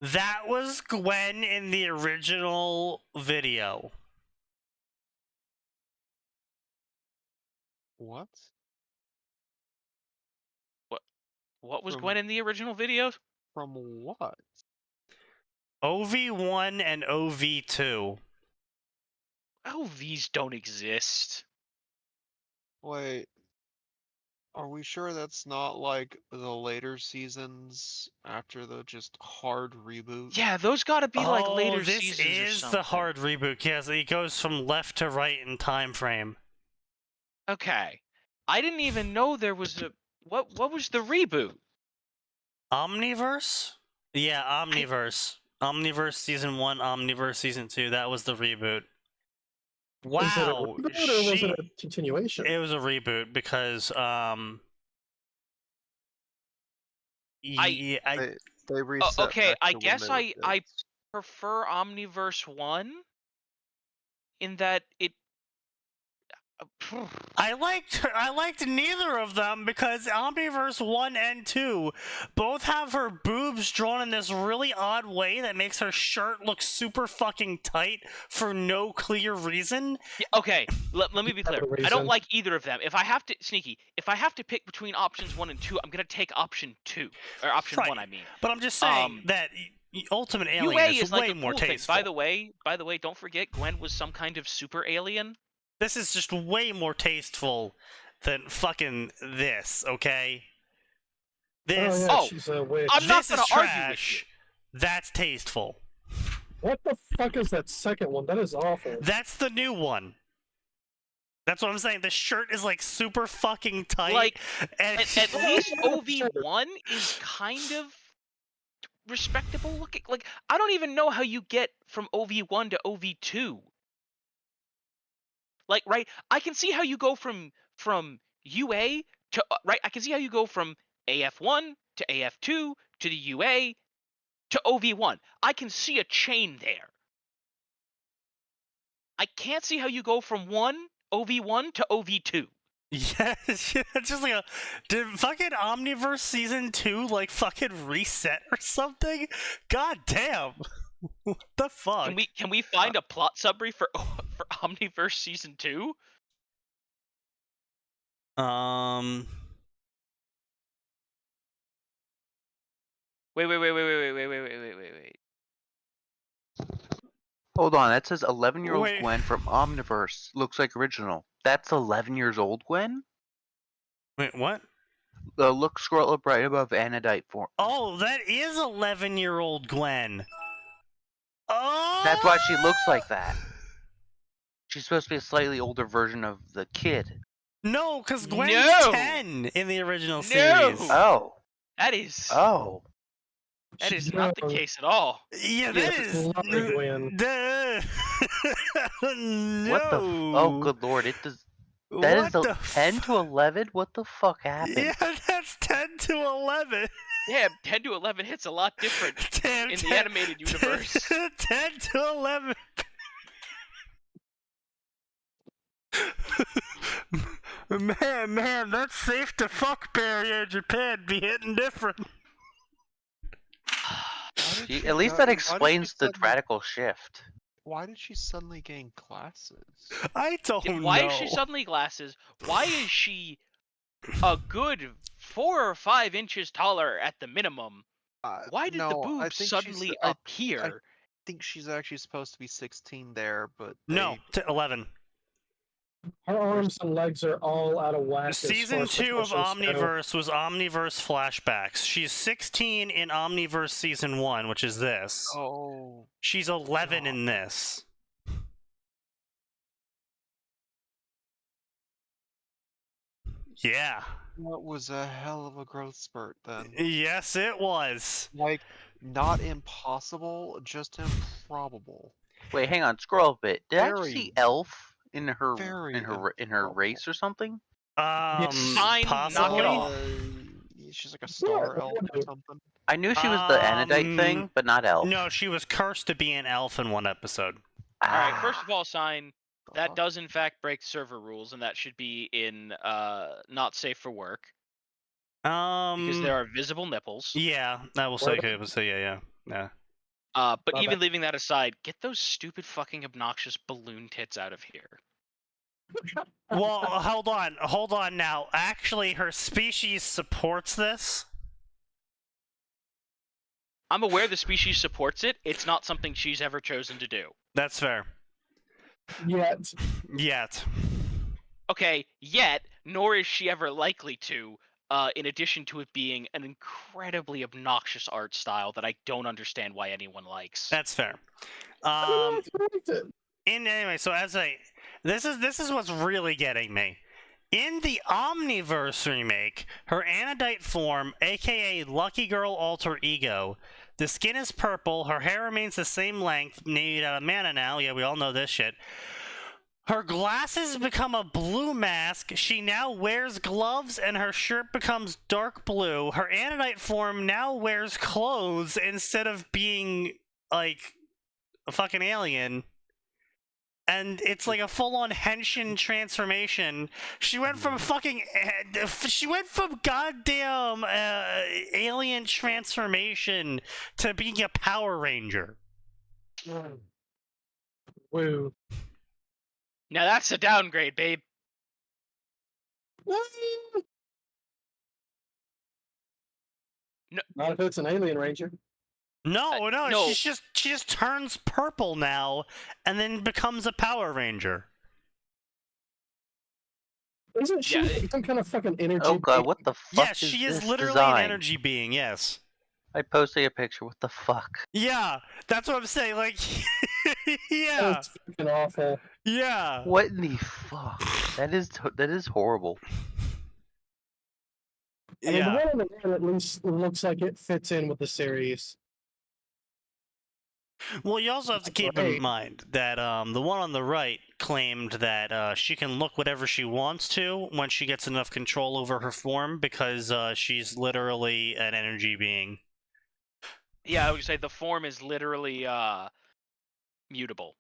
That was Gwen in the original video. What? What was From- Gwen in the original videos? From what? OV1 and OV2. Oh, these don't exist. Wait. Are we sure that's not like the later seasons after the just hard reboot? Yeah, those gotta be like later this seasons or is something. the hard reboot. Yes, it goes from left to right in time frame. Okay. I didn't even know there was a... What was the reboot? Omniverse? Yeah, Omniverse. Omniverse season 1, Omniverse season 2. That was the reboot. Wow. Is it a reboot or was it a continuation? It was a reboot because They reset. Okay, back I to when guess they were I kids. prefer Omniverse 1 in that it... I liked neither of them because Omniverse 1 and 2 both have her boobs drawn in this really odd way that makes her shirt look super fucking tight for no clear reason. Yeah, okay, let me be clear. I don't like either of them. If I have to, Sneaky, if I have to pick between options 1 and 2, I'm gonna take option 2. Or option Right. 1, I mean. But I'm just saying that Ultimate Alien UA is like way a more cool thing. tasteful. By the way, don't forget Gwen was some kind of super alien. This is just way more tasteful than fucking this, okay? This, yeah, Oh, she's a witch. I'm not this is gonna argue with trash. That's tasteful. What the fuck is that second one? That is awful. That's the new one. That's what I'm saying. The shirt is like super fucking tight. Like, and At least OV1 is kind of respectable looking. Like, I don't even know how you get from OV1 to OV2. Like, right? I can see how you go from UA to right. I can see how you go from AF1 to AF2 to the UA to OV1. I can see a chain there. I can't see how you go from OV1 to OV2. yeah, it's just like did fucking Omniverse season 2 like fucking reset or something? God damn. What the fuck? Can we find a plot summary for Omniverse season 2? Wait. Hold on, that says 11-year-old Wait. Gwen from Omniverse. Looks like original. That's 11 years old Gwen? Wait, what? Look, scroll up right above Anodite form. Oh, that is 11-year-old Gwen. Oh! That's why she looks like that. She's supposed to be a slightly older version of the kid. No, because Gwen's No! 10 in the original No! series. Oh. That is Oh. that is She's not the young. case at all. Yeah, Yeah, that is. lovely Gwen. No. What the oh, good lord, it does. That is What the 10 to 11? What the fuck happened? Yeah, that's 10 to 11. Yeah, 10 to 11 hits a lot different 10, in the animated universe. 10 to 11. Man, that safe to fuck barrier in Japan be hitting different. At least that explains the radical shift. Why did she suddenly gain glasses? I don't know. Why is she suddenly glasses? Why is she a good 4 or 5 inches taller at the minimum? Why did the No, I boobs think suddenly she's, appear? I think she's actually supposed to be 16 there, but No, 11. Her arms and legs are all out of whack. as far Season as 2 of proportions go. Omniverse was Omniverse flashbacks. She's 16 in Omniverse Season 1, which is this. Oh. She's 11 God. in this. Yeah. That was a hell of a growth spurt then. Yes, it was. Like, not impossible, just improbable. Wait, hang on. Scroll a bit. Did I just Very- see elf in her very in her inappropriate. race or something? Sign, knock it Possibly. off. She's like a star elf or Yeah. something. I knew she was the Anodite thing, but not elf. No, she was cursed to be an elf in one episode. All right. First Ah. of all, sign The that fuck? does in fact break server rules, and that should be in not safe for work because there are visible nipples. Yeah, I will say. Okay, so yeah. But My even bad. leaving that aside, get those stupid fucking obnoxious balloon tits out of here. Well, hold on now. Actually, her species supports this. I'm aware the species supports it. It's not something she's ever chosen to do. That's fair. Yet. Yet. Okay, yet, nor is she ever likely to, in addition to it being an incredibly obnoxious art style that I don't understand why anyone likes. That's fair. I liked it. Anyway, so this is what's really getting me. In the Omniverse remake, her Anodite form, aka Lucky Girl alter ego, the skin is purple, her hair remains the same length, made out of mana now, yeah, we all know this shit. Her glasses become a blue mask, she now wears gloves, and her shirt becomes dark blue. Her Anodite form now wears clothes instead of being, like, a fucking alien. And it's like a full-on henshin transformation. She went from goddamn alien transformation to being a Power Ranger. Woo. Now that's a downgrade, babe. Not if it's an alien ranger. No, no. she just turns purple now, and then becomes a Power Ranger. Isn't she Yeah. some kind of fucking energy? Oh god, what the fuck Yes, is she is this literally design? an energy being. Yes. I posted a picture. What the fuck? Yeah, that's what I'm saying. Like, yeah, That's fucking awful. yeah. What in the fuck? That is horrible. I mean, the Yeah. one on the right at least looks like it fits in with the series. Well, you also have to keep in mind that the one on the right claimed that she can look whatever she wants to when she gets enough control over her form because she's literally an energy being. Yeah, I would say the form is literally mutable.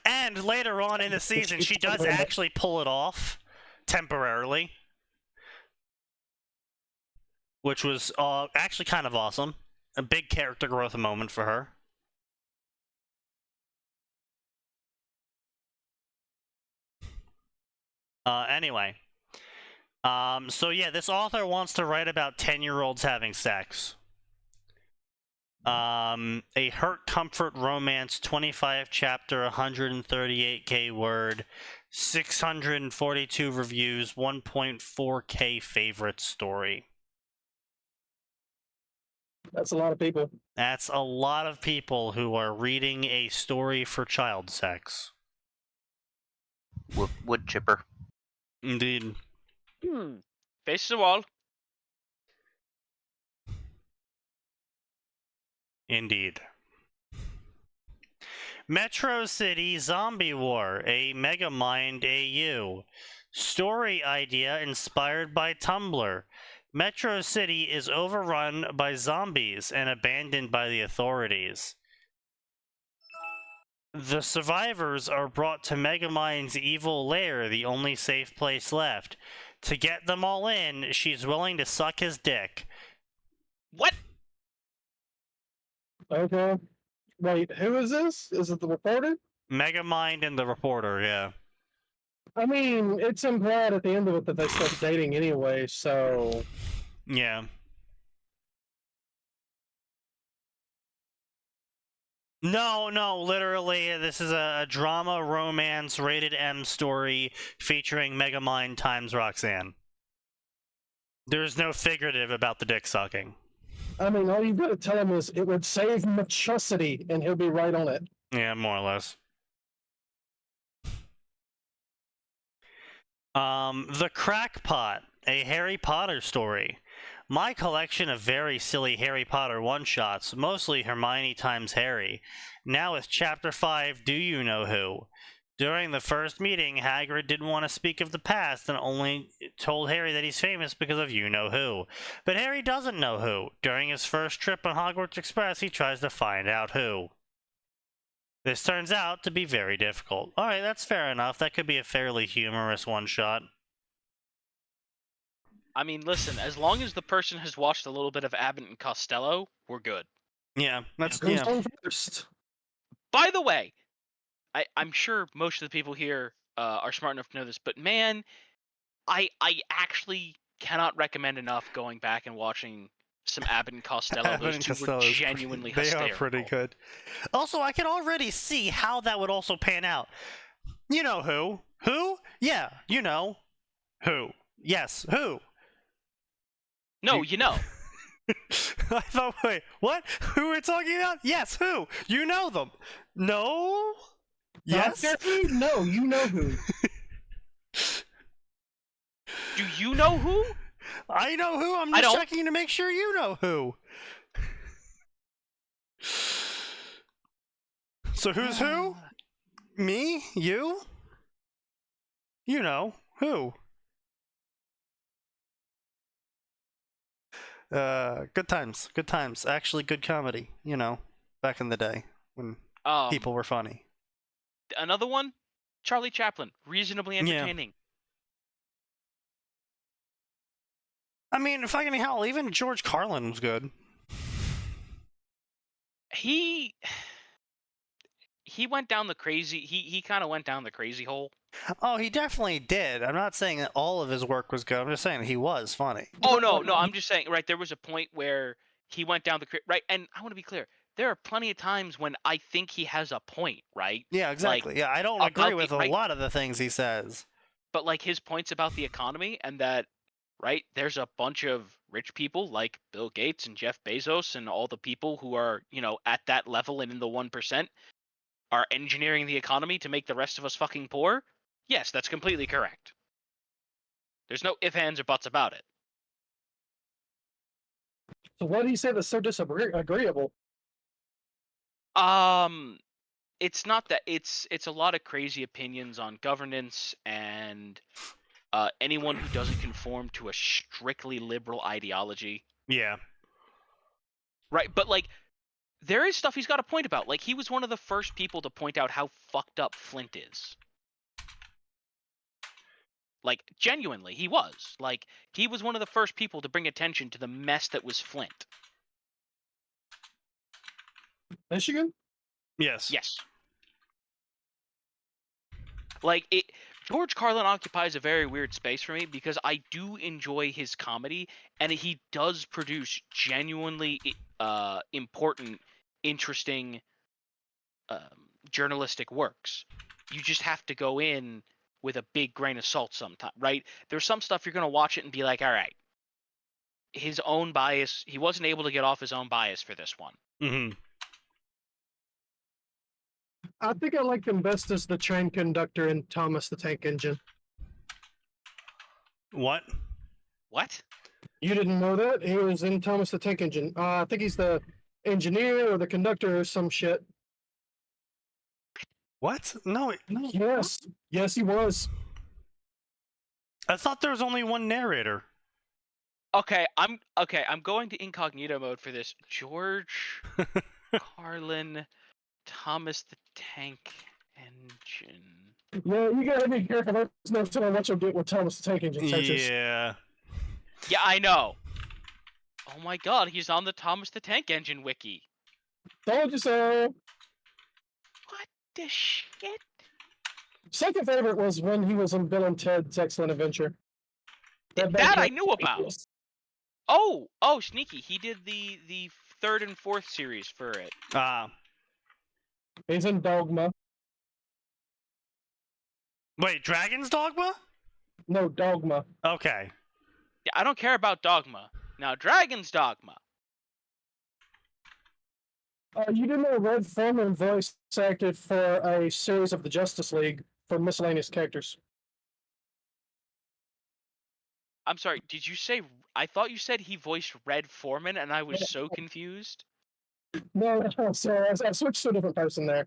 And later on in the season, she does actually pull it off temporarily, which was actually kind of awesome. A big character growth moment for her. Anyway. So yeah, this author wants to write about 10-year-olds having sex. A hurt comfort romance, 25 chapter, 138k word, 642 reviews, 1.4k favorite story. That's a lot of people. That's a lot of people who are reading a story for child sex. Wood chipper. Indeed. Face the wall. Indeed. Metro City Zombie War, a Megamind AU. Story idea inspired by Tumblr. Metro City is overrun by zombies and abandoned by the authorities. The survivors are brought to Megamind's evil lair, the only safe place left. To get them all in, she's willing to suck his dick. What? Okay. Wait, who is this? Is it the reporter? Megamind and the reporter, yeah. I mean, it's implied at the end of it that they start dating anyway, so... Yeah. No, literally, this is a drama romance rated M story featuring Megamind times Roxanne. There's no figurative about the dick sucking. I mean, all you've got to tell him is it would save matricity, and he'll be right on it. Yeah, more or less. The Crackpot, a Harry Potter story. My collection of very silly Harry Potter one-shots, mostly Hermione times Harry. Now with Chapter 5, Do You Know Who? During the first meeting, Hagrid didn't want to speak of the past and only told Harry that he's famous because of you-know-who. But Harry doesn't know who. During his first trip on Hogwarts Express, he tries to find out who. This turns out to be very difficult. Alright, that's fair enough. That could be a fairly humorous one-shot. I mean, listen, as long as the person has watched a little bit of Abbott and Costello, we're good. Yeah, that's... Who's yeah. on first? By the way, I'm sure most of the people here are smart enough to know this, but man, I actually cannot recommend enough going back and watching some Abbott and Costello. Abbott Those and two Costello were is genuinely they hysterical. are pretty good. Also, I can already see how that would also pan out. You know who? Who? Yeah, you know. Who? Yes, who? No, you know. I thought, wait, what? Who are we talking about? Yes, who? You know them. No? Yes? No, you know who. Do you know who? I know who. I'm I just don't. checking to make sure you know who. So who's who? Me? You? You know who? Good times. Good times. Actually, good comedy. You know, back in the day when people were funny. Another one, Charlie Chaplin, reasonably entertaining. I mean, fucking hell, even George Carlin was good. He went down the crazy. He kind of went down the crazy hole. Oh, he definitely did. I'm not saying that all of his work was good. I'm just saying he was funny. Oh no, I'm just saying. Right, there was a point where he went down the right, and I want to be clear. There are plenty of times when I think he has a point, right? Yeah, exactly. Like, yeah, I don't agree with a lot of the things he says. But like his points about the economy and that, right, there's a bunch of rich people like Bill Gates and Jeff Bezos and all the people who are, at that level and in the 1% are engineering the economy to make the rest of us fucking poor. Yes, that's completely correct. There's no ifs, ands, or buts about it. So what did he say that's so disagreeable? It's not that it's a lot of crazy opinions on governance and anyone who doesn't conform to a strictly liberal ideology. Yeah. Right, but like there is stuff he's got a point about. Like he was one of the first people to point out how fucked up Flint is. Like genuinely, he was. Like he was one of the first people to bring attention to the mess that was Flint. Michigan? Yes. Yes. Like George Carlin occupies a very weird space for me because I do enjoy his comedy and he does produce genuinely important, interesting journalistic works. You just have to go in with a big grain of salt sometimes, right? There's some stuff you're going to watch it and be like, all right, his own bias, he wasn't able to get off his own bias for this one. Mm-hmm. I think I like him best as the train conductor in Thomas the Tank Engine. What? What? You didn't know that? He was in Thomas the Tank Engine. I think he's the engineer or the conductor or some shit. What? No. Yes. Yes, he was. I thought there was only one narrator. Okay, I'm going to incognito mode for this. George Carlin, Thomas the Tank Engine. Yeah, you gotta be careful. There's no telling what you'll get with Thomas the Tank Engine searches. Yeah. Yeah, I know. Oh my god, he's on the Thomas the Tank Engine wiki. Told you so. What the shit? Second favorite was when he was in Bill and Ted's Excellent Adventure. That I knew about. Oh, Sneaky. He did the third and fourth series for it. He's in Dogma. Wait, Dragon's Dogma? No, Dogma. Okay. Yeah, I don't care about Dogma. Now, Dragon's Dogma. You didn't know Red Foreman voice acted for a series of the Justice League for miscellaneous characters. I'm sorry. Did you say? I thought you said he voiced Red Foreman, and I was so confused. No, so I switched to a different person there.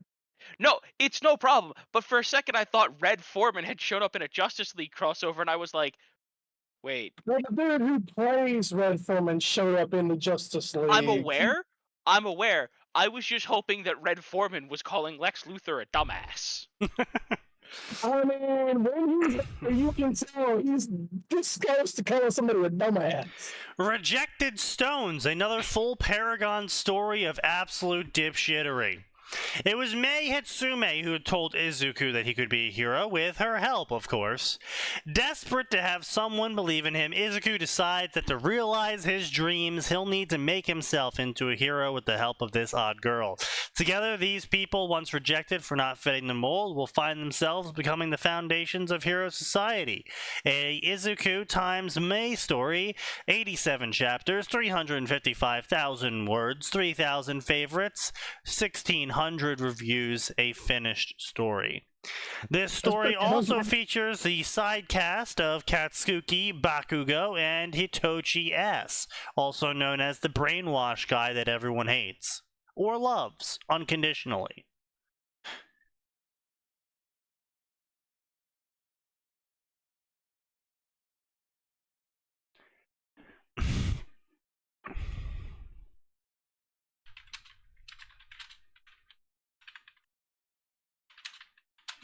No, it's no problem. But for a second, I thought Red Foreman had shown up in a Justice League crossover, and I was like, wait. Well, the dude who plays Red Foreman showed up in the Justice League. I'm aware. I'm aware. I was just hoping that Red Foreman was calling Lex Luthor a dumbass. I mean, when he's there, you can tell he's this close to calling somebody a dumbass. Rejected Stones, another full Paragon story of absolute dipshittery. It was Mei Hitsume who had told Izuku that he could be a hero, with her help, of course. Desperate to have someone believe in him, Izuku decides that to realize his dreams, he'll need to make himself into a hero with the help of this odd girl. Together, these people, once rejected for not fitting the mold, will find themselves becoming the foundations of hero society. A Izuku times Mei story, 87 chapters, 355,000 words, 3,000 favorites, 1,600 reviews, a finished story. This story also features the side cast of Katsuki, Bakugo, and Hitochi S, also known as the brainwash guy that everyone hates. Or loves, unconditionally.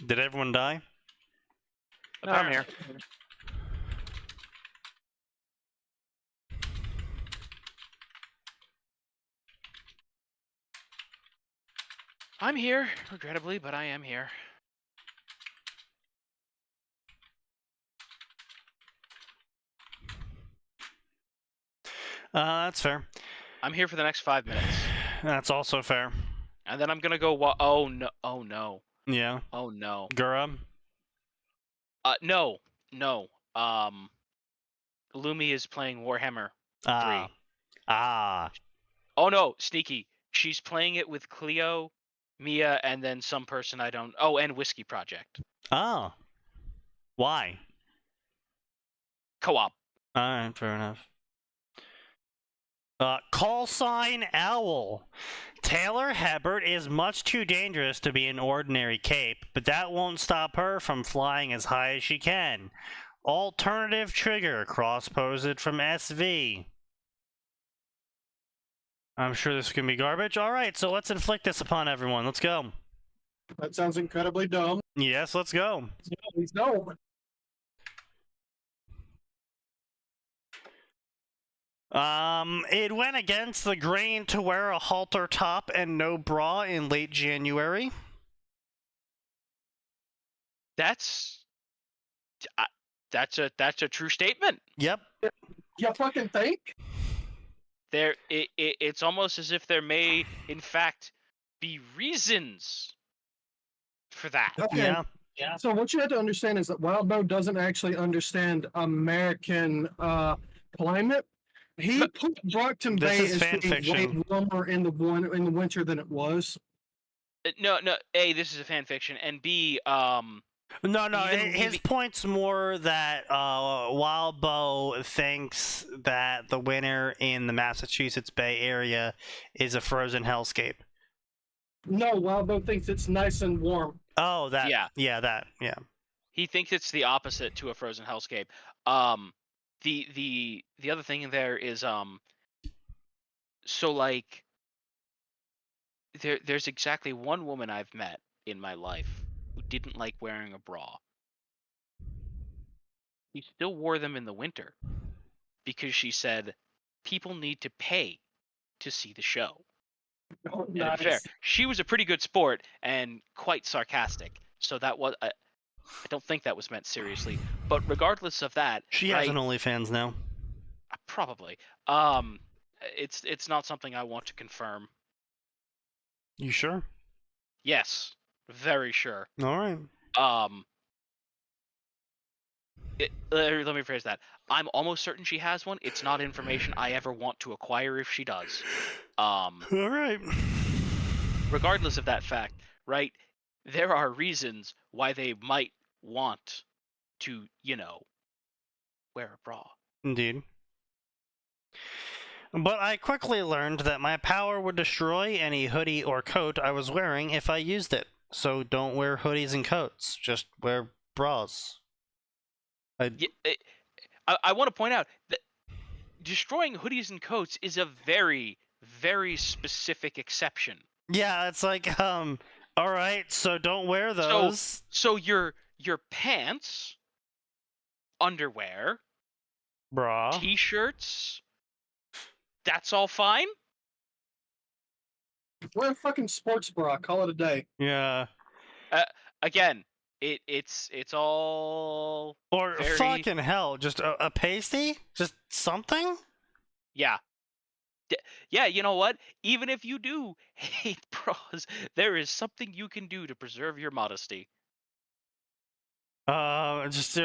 Did everyone die? No, I'm here. I'm here, regrettably, but I am here. That's fair. I'm here for the next 5 minutes. That's also fair. And then I'm gonna go, oh no, oh no, Yeah. oh no. Gura? No. Lumi is playing Warhammer 3. Ah. Oh no, Sneaky. She's playing it with Cleo, Mia, and then some person I don't... Oh, and Whiskey Project. Oh. Why? Co-op. Alright, fair enough. Call sign Owl. Taylor Hebert is much too dangerous to be an ordinary cape, but that won't stop her from flying as high as she can. Alternative trigger, cross-posed from SV. I'm sure this can be garbage. Alright, so let's inflict this upon everyone. Let's go. That sounds incredibly dumb. Yes, let's go. He's dumb. It went against the grain to wear a halter top and no bra in late January. That's a true statement. Yep. You fucking think? It's almost as if there may, in fact, be reasons for that. Okay. Yeah. So what you have to understand is that Wildbow doesn't actually understand American climate. He put Brockton This Bay is as fan being way fiction. warmer in the winter than it was. No. A, this is a fan fiction, and B, No, Even his leaving- point's more that Wildbow thinks that the winter in the Massachusetts Bay Area is a frozen hellscape. No, Wildbow thinks it's nice and warm. Oh, that. Yeah. Yeah. he thinks it's the opposite to a frozen hellscape. The other thing in there is so like there's exactly one woman I've met in my life who didn't like wearing a bra. She still wore them in the winter because she said people need to pay to see the show. Oh, And to be fair, she was a pretty good sport and quite sarcastic. So that was I don't think that was meant seriously. But regardless of that, She right, has an OnlyFans now. probably. It's not something I want to confirm. You sure? Yes, very sure. All right. Let me phrase that. I'm almost certain she has one. It's not information I ever want to acquire if she does. All right. Regardless of that fact, right? There are reasons why they might want to, wear a bra. Indeed. But I quickly learned that my power would destroy any hoodie or coat I was wearing if I used it. So don't wear hoodies and coats. Just wear bras. I want to point out that destroying hoodies and coats is a very, very specific exception. Yeah, it's like, alright, so don't wear those. So your pants, underwear, Bra. t-shirts, that's all fine? Wear a fucking sports bra. Call it a day. Yeah. Again, it's all Or very... fucking hell, just a pasty? Just something? Yeah. Yeah, you know what? Even if you do hate bras, there is something you can do to preserve your modesty. Just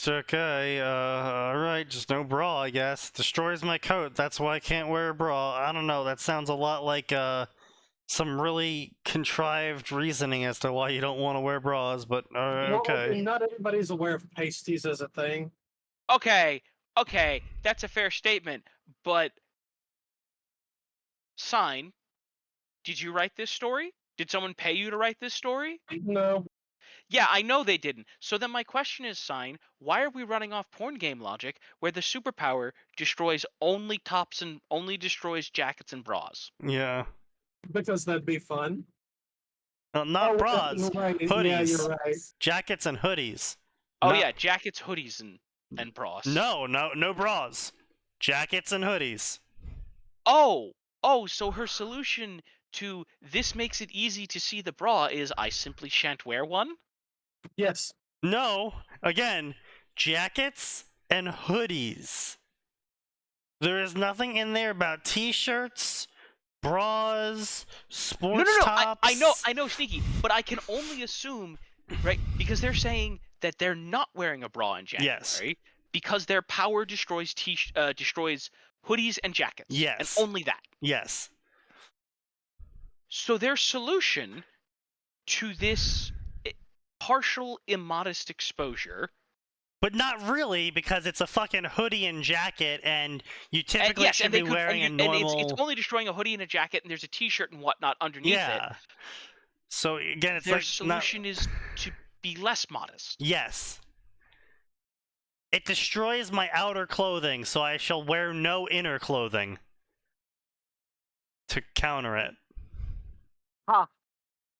okay. Alright, just no bra, I guess. Destroys my coat, that's why I can't wear a bra. I don't know, that sounds a lot like, some really contrived reasoning as to why you don't want to wear bras, but, okay. Well, not everybody's aware of pasties as a thing. Okay, that's a fair statement, but... Sign, did you write this story? Did someone pay you to write this story? No. Yeah, I know they didn't. So then my question is, Sign, why are we running off porn game logic where the superpower destroys only tops and only destroys jackets and bras? Yeah. Because that'd be fun. Not bras. You're right. Hoodies. Yeah, you're right. Jackets and hoodies. Oh Not- yeah, jackets, hoodies, and bras. No bras. Jackets and hoodies. Oh, so her solution to this makes it easy to see the bra is I simply shan't wear one? Yes. No, again, jackets and hoodies. There is nothing in there about t-shirts, bras, sports No. tops. I know, Sneaky, but I can only assume, right? Because they're saying that they're not wearing a bra and jacket, Yes. right? Because their power destroys destroys hoodies and jackets. Yes. And only that. Yes. So their solution to this partial immodest exposure, But not really, because it's a fucking hoodie and jacket, and you typically should be wearing a normal... it's only destroying a hoodie and a jacket, and there's a t-shirt and whatnot underneath it. Yeah. So again, it's Their like solution is to be less modest. Yes. It destroys my outer clothing, so I shall wear no inner clothing to counter it. Ha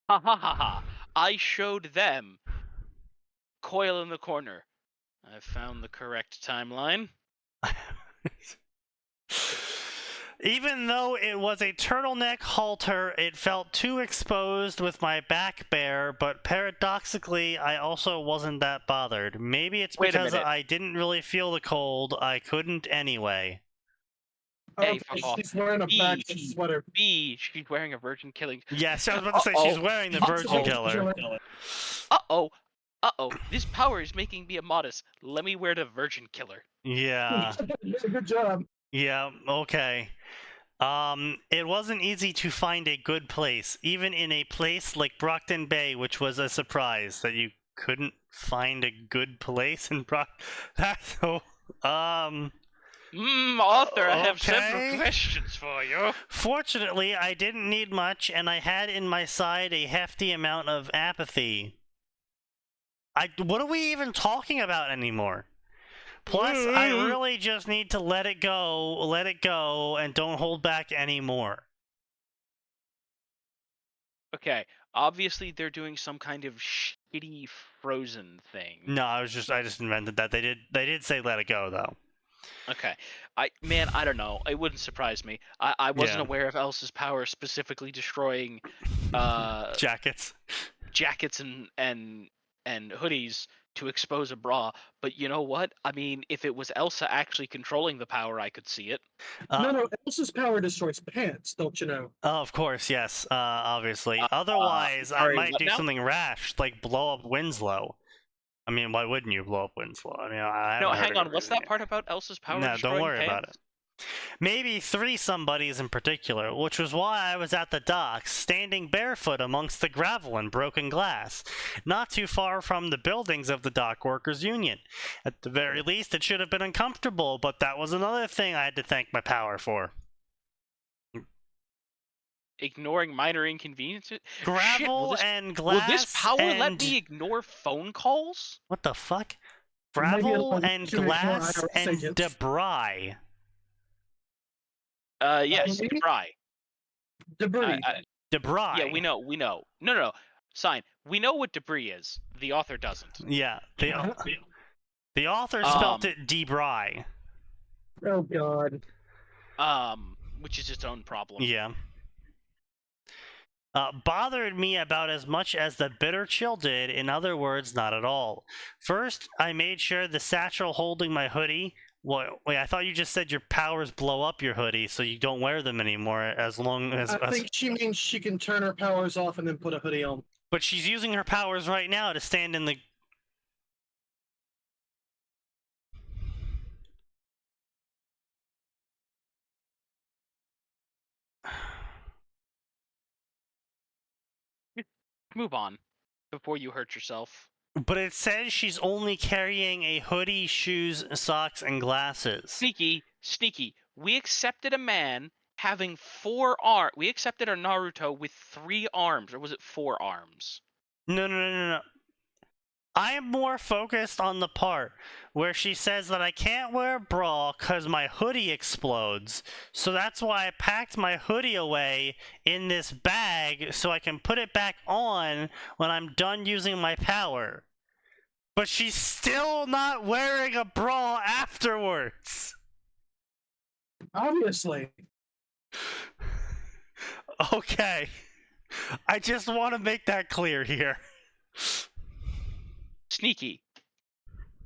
ha ha ha. I showed them. Coil in the corner. I found the correct timeline. Even though it was a turtleneck halter, it felt too exposed with my back bare, but paradoxically, I also wasn't that bothered. Maybe it's Wait a because minute. I didn't really feel the cold, I couldn't anyway. Hey, Okay, fuck off. she's wearing a back sweater. B, she's wearing a virgin killing. Yes, I was about to say she's wearing the Virgin Killer. Uh-oh, this power is making me immodest. Let me wear the virgin killer. Yeah. Good job. Yeah, okay. It wasn't easy to find a good place, even in a place like Brockton Bay, which was a surprise that you couldn't find a good place in That's so, Author, I have Okay. several questions for you. Fortunately, I didn't need much, and I had in my side a hefty amount of apathy. What are we even talking about anymore? Plus, I really just need to let it go, and don't hold back anymore. Okay, obviously they're doing some kind of shitty Frozen thing. No, I just invented that. They did say let it go, though. Okay, I don't know. It wouldn't surprise me. I wasn't Yeah. aware of Elsa's power specifically destroying Jackets. jackets and hoodies to expose a bra. But you know what? I mean, if it was Elsa actually controlling the power, I could see it. No, Elsa's power destroys pants, don't you know? Oh, of course, yes. Obviously. Otherwise, I sorry, might what do now? something rash, like blow up Winslow. I mean, why wouldn't you blow up Winslow? I mean, I No, haven't heard hang of on. What's that part about Elsa's power? No, don't destroying worry about pants? it. Maybe 3 somebodies in particular, which was why I was at the docks, standing barefoot amongst the gravel and broken glass, not too far from the buildings of the Dock Workers Union. At the very least, it should have been uncomfortable, but that was another thing I had to thank my power for. Ignoring minor inconveniences. Gravel Shit, and will glass this power and... let me ignore phone calls? What the fuck? Maybe Gravel it'll and let you ignore glass IRS and agents. debris. Yes, Maybe? debris. Debris. Debris. Yeah, we know. No. Sign. We know what debris is. The author doesn't. Yeah, the author spelt it debris. Oh god. Which is its own problem. Yeah. Bothered me about as much as the bitter chill did. In other words, not at all. First, I made sure the satchel holding my hoodie. Wait, I thought you just said your powers blow up your hoodie, so you don't wear them anymore. As long as, I think she means she can turn her powers off and then put a hoodie on. but she's using her powers right now to stand in the. Move on before you hurt yourself. But it says she's only carrying a hoodie, shoes, socks, and glasses. Sneaky. We accepted a man having 4 arms. We accepted a Naruto with 3 arms, or was it 4 arms? No. I am more focused on the part where she says that I can't wear a bra because my hoodie explodes. So that's why I packed my hoodie away in this bag so I can put it back on when I'm done using my power. But she's still not wearing a bra afterwards. Obviously. Okay. I just want to make that clear here. Sneaky.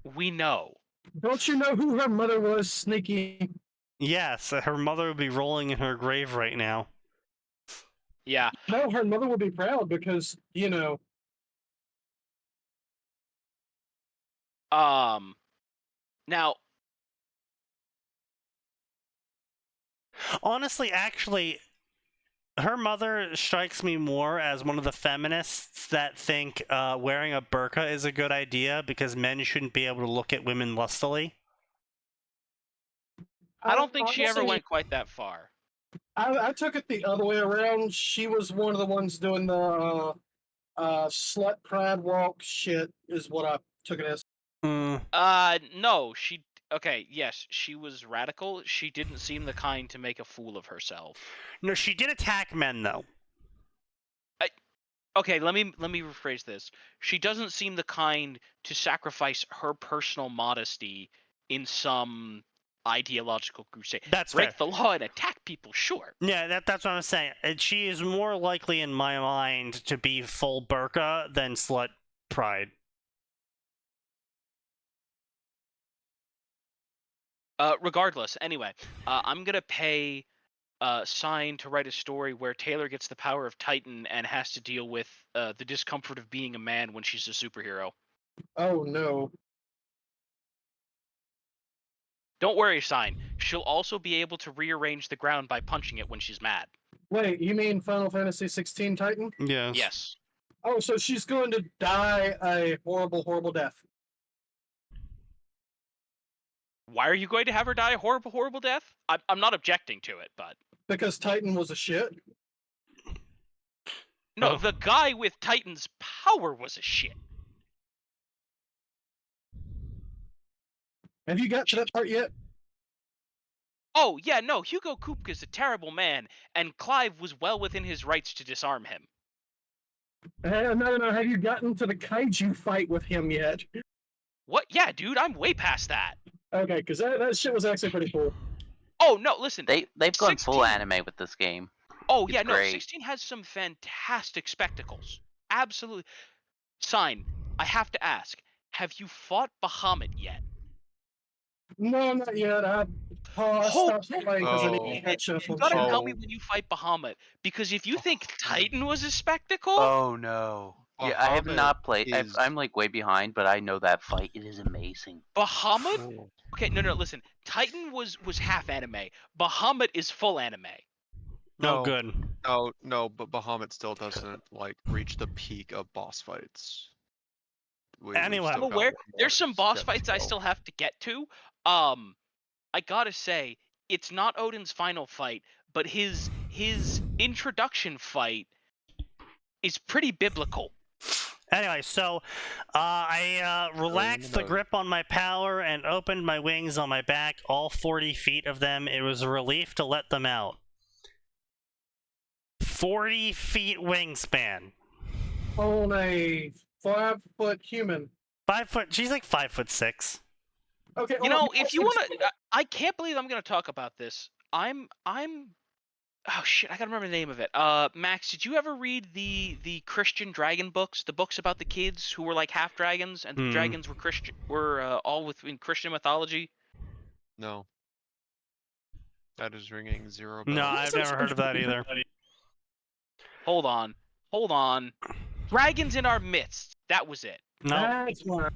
We know. Don't you know who her mother was, Sneaky? Yes, her mother would be rolling in her grave right now. Yeah. No, her mother would be proud because, you know. Now, honestly, actually, her mother strikes me more as one of the feminists that think wearing a burqa is a good idea because men shouldn't be able to look at women lustily. I don't think she ever honestly, went quite that far. I took it the other way around. She was one of the ones doing the slut pride walk shit, is what I took it as. No, she. Okay, yes, she was radical. She didn't seem the kind to make a fool of herself. No, she did attack men though. Okay, let me rephrase this. She doesn't seem the kind to sacrifice her personal modesty in some ideological crusade. That's Break fair. the law and attack people, sure. Yeah, that's what I'm saying. She is more likely in my mind to be full burqa than slut pride. Regardless, anyway, I'm gonna pay Sign to write a story where Taylor gets the power of Titan and has to deal with the discomfort of being a man when she's a superhero. Oh no. Don't worry, Sign. She'll also be able to rearrange the ground by punching it when she's mad. Wait, you mean Final Fantasy 16 Titan? Yes. Yes. Oh, so she's going to die a horrible, horrible death. Why are you going to have her die a horrible, horrible death? I'm not objecting to it, but... Because Titan was a shit? No, Oh. the guy with Titan's power was a shit. Have you got to that part yet? Oh, yeah, no, Hugo Kupka's a terrible man, and Clive was well within his rights to disarm him. No. Have you gotten to the kaiju fight with him yet? What? Yeah, dude, I'm way past that. Okay, because that shit was actually pretty cool. Oh, no, listen. They've gone 16. full anime with this game. Oh, It's yeah, no, great. 16 has some fantastic spectacles. Absolutely. Sign, I have to ask, have you fought Bahamut yet? No, not yet. I stopped playing because I didn't catch up You on gotta shit. tell me when you fight Bahamut, because if you think Titan was a spectacle, Oh no. Yeah, I have Bahamut not played. is- I'm like way behind, but I know that fight. It is amazing. Bahamut? Oh. Okay, no, listen. Titan was half anime. Bahamut is full anime. No, No, good. no, but Bahamut still doesn't like reach the peak of boss fights. We've Anyway. still I'm got aware. more There's some boss steps fights to I go. still have to get to. I gotta say, it's not Odin's final fight, but his introduction fight is pretty biblical. Anyway, so I relaxed the mode. grip on my power and opened my wings on my back, all 40 feet of them. It was a relief to let them out. 40 feet wingspan. On a 5-foot human. 5 foot. She's like 5'6". Okay. You well, know, if you want to, I can't believe I'm gonna talk about this. I'm. Oh shit! I gotta remember the name of it. Max, did you ever read the Christian dragon books? The books about the kids who were like half dragons, and the dragons were Christian, all within Christian mythology. No. That is ringing zero No, bells. I've never heard of that either. Hold on. Dragons in Our Midst. That was it. No, That's one.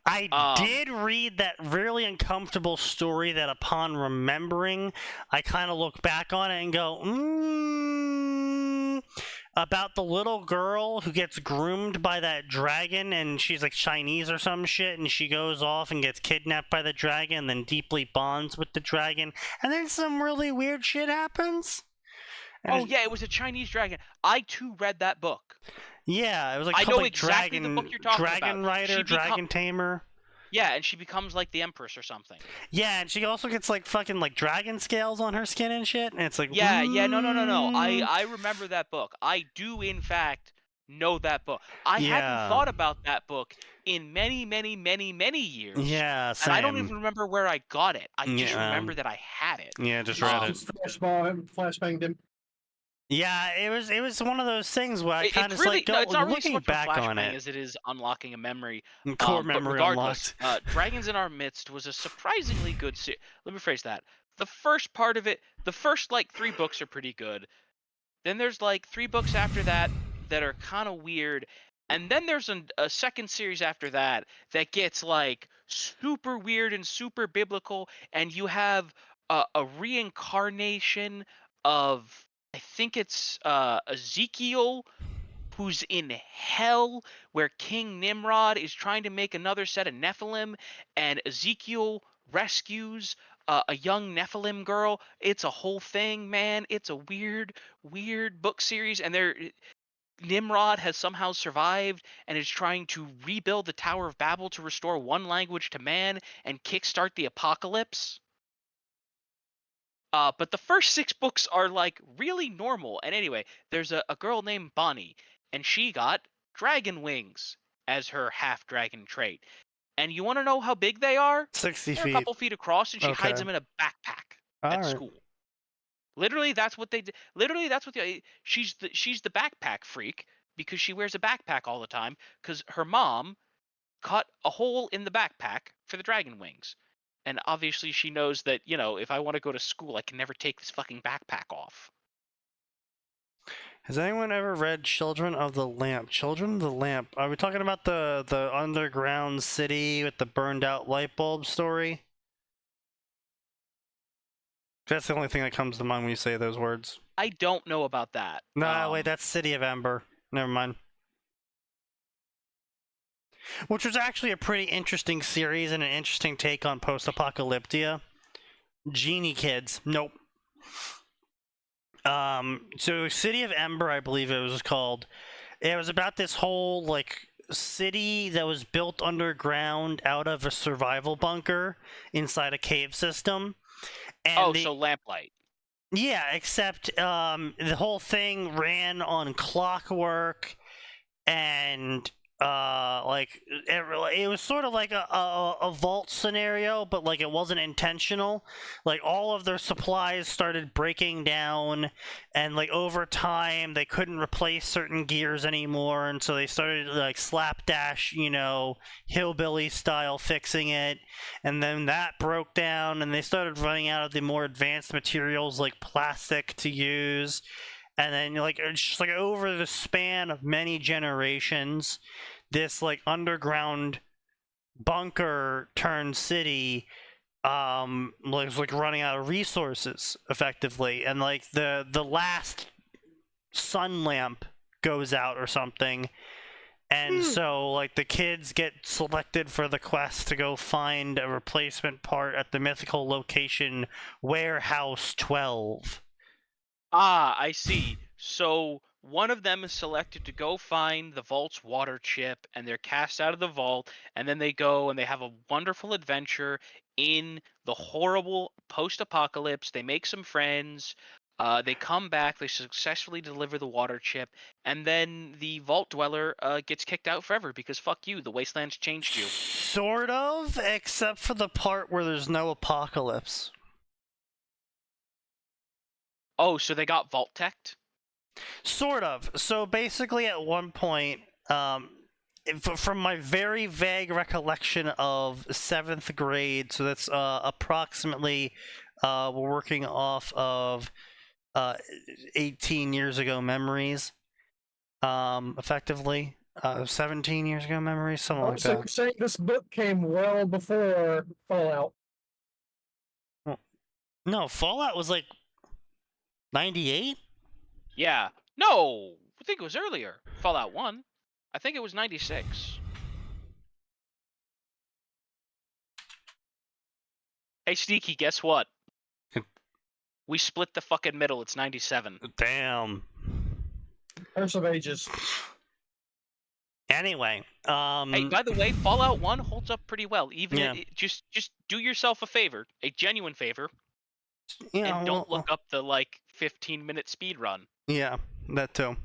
I did read that really uncomfortable story that upon remembering, I kind of look back on it and go, about the little girl who gets groomed by that dragon, and she's like Chinese or some shit, and she goes off and gets kidnapped by the dragon, and then deeply bonds with the dragon, and then some really weird shit happens. And Oh yeah, it was a Chinese dragon. I too read that book. yeah, it was like I called know like exactly the book you're talking Dragon about. Rider, She Dragon Tamer. Yeah, and she becomes like the Empress or something. Yeah, and she also gets like fucking like dragon scales on her skin and shit, and it's like Yeah, no. mm, I remember that book. I do in fact know that book. I Yeah. hadn't thought about that book in many years. yeah, And same. I don't even remember where I got it. I just Yeah. remember that I had it. Yeah, just read it. Just flashbanged him. Yeah, it was one of those things where I It kind of really, like go no, it's not really so looking much a back on flashbang it. as it is unlocking a memory. Core But memory regardless, unlocked. Dragons in Our Midst was a surprisingly good series. Let me phrase that. The first part of it, the first like 3 books are pretty good. Then there's like 3 books after that that are kind of weird. And then there's a second series after that that gets like super weird and super biblical. And you have a reincarnation of, I think it's Ezekiel, who's in hell, where King Nimrod is trying to make another set of Nephilim, and Ezekiel rescues a young Nephilim girl. It's a whole thing, man. It's a weird book series, and Nimrod has somehow survived and is trying to rebuild the Tower of Babel to restore one language to man and kickstart the apocalypse. But the first 6 books are like really normal. And anyway, there's a girl named Bonnie, and she got dragon wings as her half dragon trait. And you want to know how big they are? 60 They're feet. a couple feet across, and she hides Okay. them in a backpack All at right. school. Literally, that's what they did. Literally, that's what she's the backpack freak because she wears a backpack all the time because her mom cut a hole in the backpack for the dragon wings. And obviously she knows that, you know, if I want to go to school, I can never take this fucking backpack off. Has anyone ever read Children of the Lamp? Children of the Lamp. Are we talking about the underground city with the burned out light bulb story? That's the only thing that comes to mind when you say those words. I don't know about that. No, wait, that's City of Ember. Never mind. Which was actually a pretty interesting series and an interesting take on post-apocalyptia. Genie kids. Nope. So City of Ember, I believe it was called. It was about this whole, like, city that was built underground out of a survival bunker inside a cave system. And so Lamplight. yeah, except the whole thing ran on clockwork, and like it was sort of like a vault scenario, but like it wasn't intentional. Like all of their supplies started breaking down, and like over time they couldn't replace certain gears anymore, and so they started like slapdash, you know, hillbilly style fixing it, and then that broke down, and they started running out of the more advanced materials like plastic to use. and then like it's just like over the span of many generations, this like underground bunker turned city was like running out of resources effectively, and like the last sun lamp goes out or something, and so like the kids get selected for the quest to go find a replacement part at the mythical location Warehouse 12. Ah, I see. So one of them is selected to go find the vault's water chip, and they're cast out of the vault, and then they go and they have a wonderful adventure in the horrible post-apocalypse. They make some friends. They come back. They successfully deliver the water chip, and then the vault dweller gets kicked out forever because fuck you. The wasteland's changed you. Sort of, except for the part where there's no apocalypse. Oh, so they got vault teched? Sort of. So basically, at one point, from my very vague recollection of 7th grade, so that's approximately, we're working off of 18 years ago memories, effectively. 17 years ago memories, something like So that. you're saying this book came well before Fallout? No, Fallout was like 98? Yeah. No, I think it was earlier. Fallout 1. I think it was 96. Hey, Sneaky, guess what? We split the fucking middle. It's 97. Damn. Curse of Ages. Anyway, Hey, by the way, Fallout 1 holds up pretty well. Even Yeah. just do yourself a favor, a genuine favor, you know, and don't look up the like 15-minute speed run. Yeah, that too.